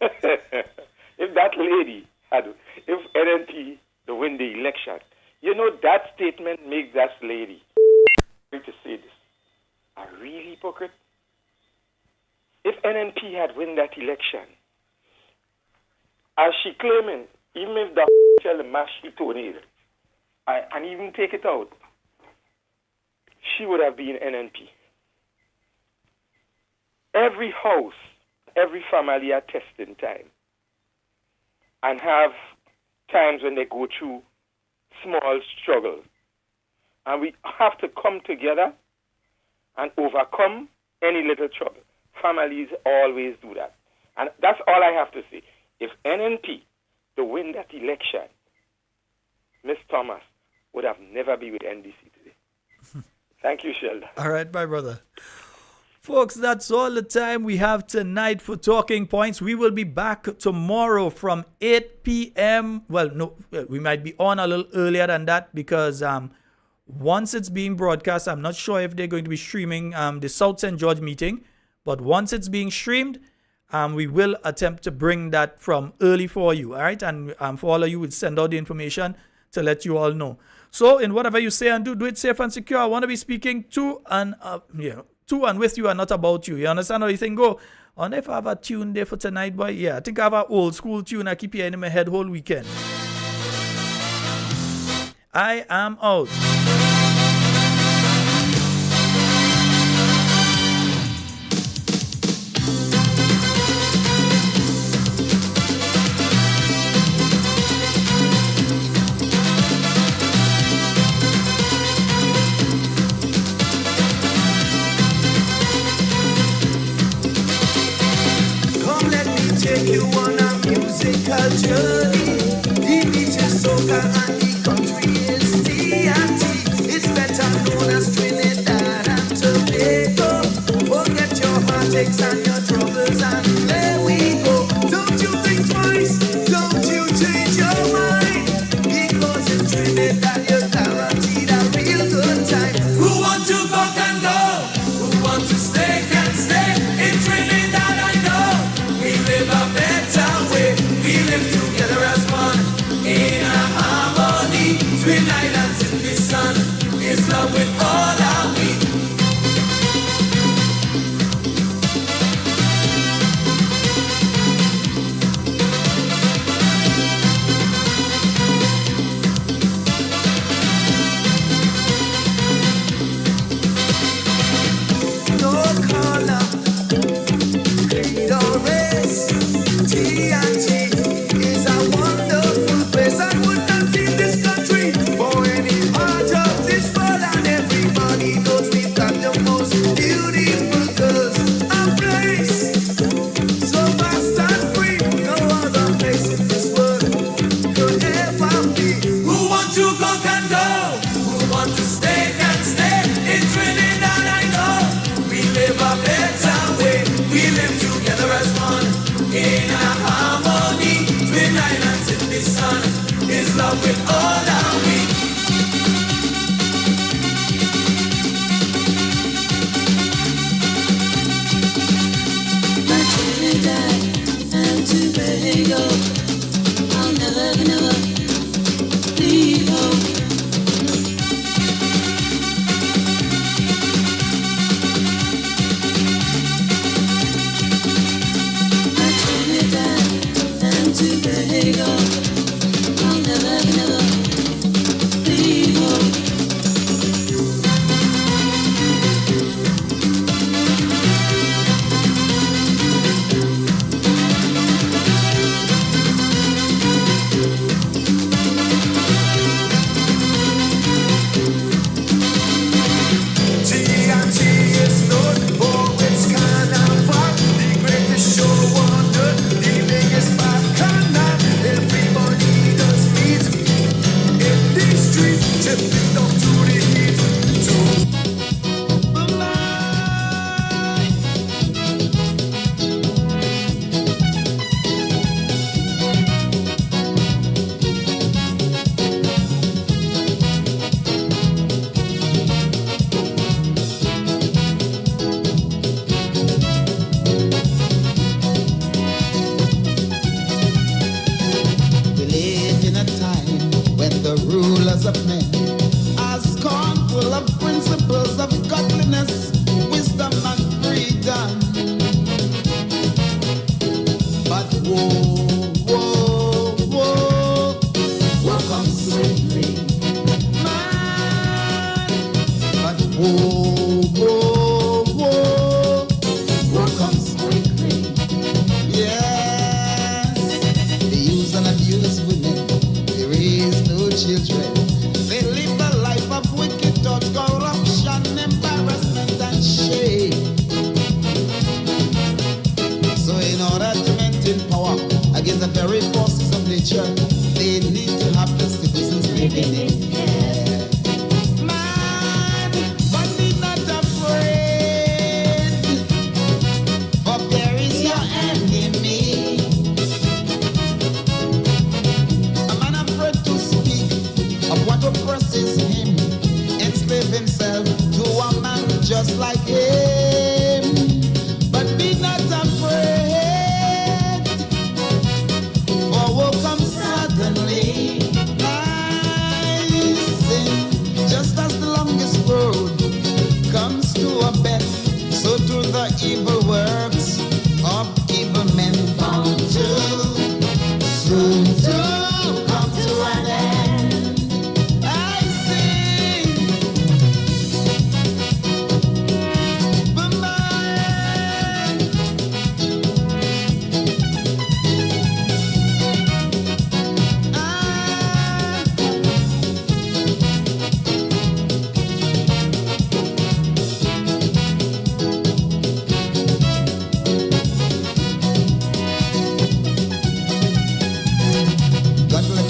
If that lady if NNP to win the election, you know that statement makes that lady, to say this, a real hypocrite. If NNP had win that election, as she claiming, even if the tell the mash she tornado, and even take it out, she would have been NNP. Every house, every family are testing time and have times when they go through small struggles. And we have to come together and overcome any little trouble. Families always do that. And that's all I have to say. If NNP to win that election, Miss Thomas would have never been with NDC today. Thank you, Sheldon. All right, my brother. Folks, that's all the time we have tonight for Talking Points. We will be back tomorrow from 8 p.m. Well, no, we might be on a little earlier than that because once it's being broadcast, I'm not sure if they're going to be streaming the South St. George meeting. But once it's being streamed, we will attempt to bring that from early for you. All right. And for all of you, we'll send out the information to let you all know. So in whatever you say and do it safe and secure. I want to be speaking to and with you and not about you. You understand how you think go? I wonder if I have a tune there for tonight, boy. Yeah, I think I have an old school tune I keep hearing in my head whole weekend. I am out. harmony. The beach is soca and the country is TNT. It's better known as Trinidad and Tobago. Forget your heartaches and your troubles and there we go. Don't you think twice, don't you change your mind, because in Trinidad you're guaranteed a real good time. Who want to go can go, who want to stay can stay. In Trinidad I know we live a better way. We live together as one in a harmony. Twin islands in the sun is love with all our we. With all our we. My Trinidad and Tobago, I'll never, never leave home. My Trinidad and Tobago. of men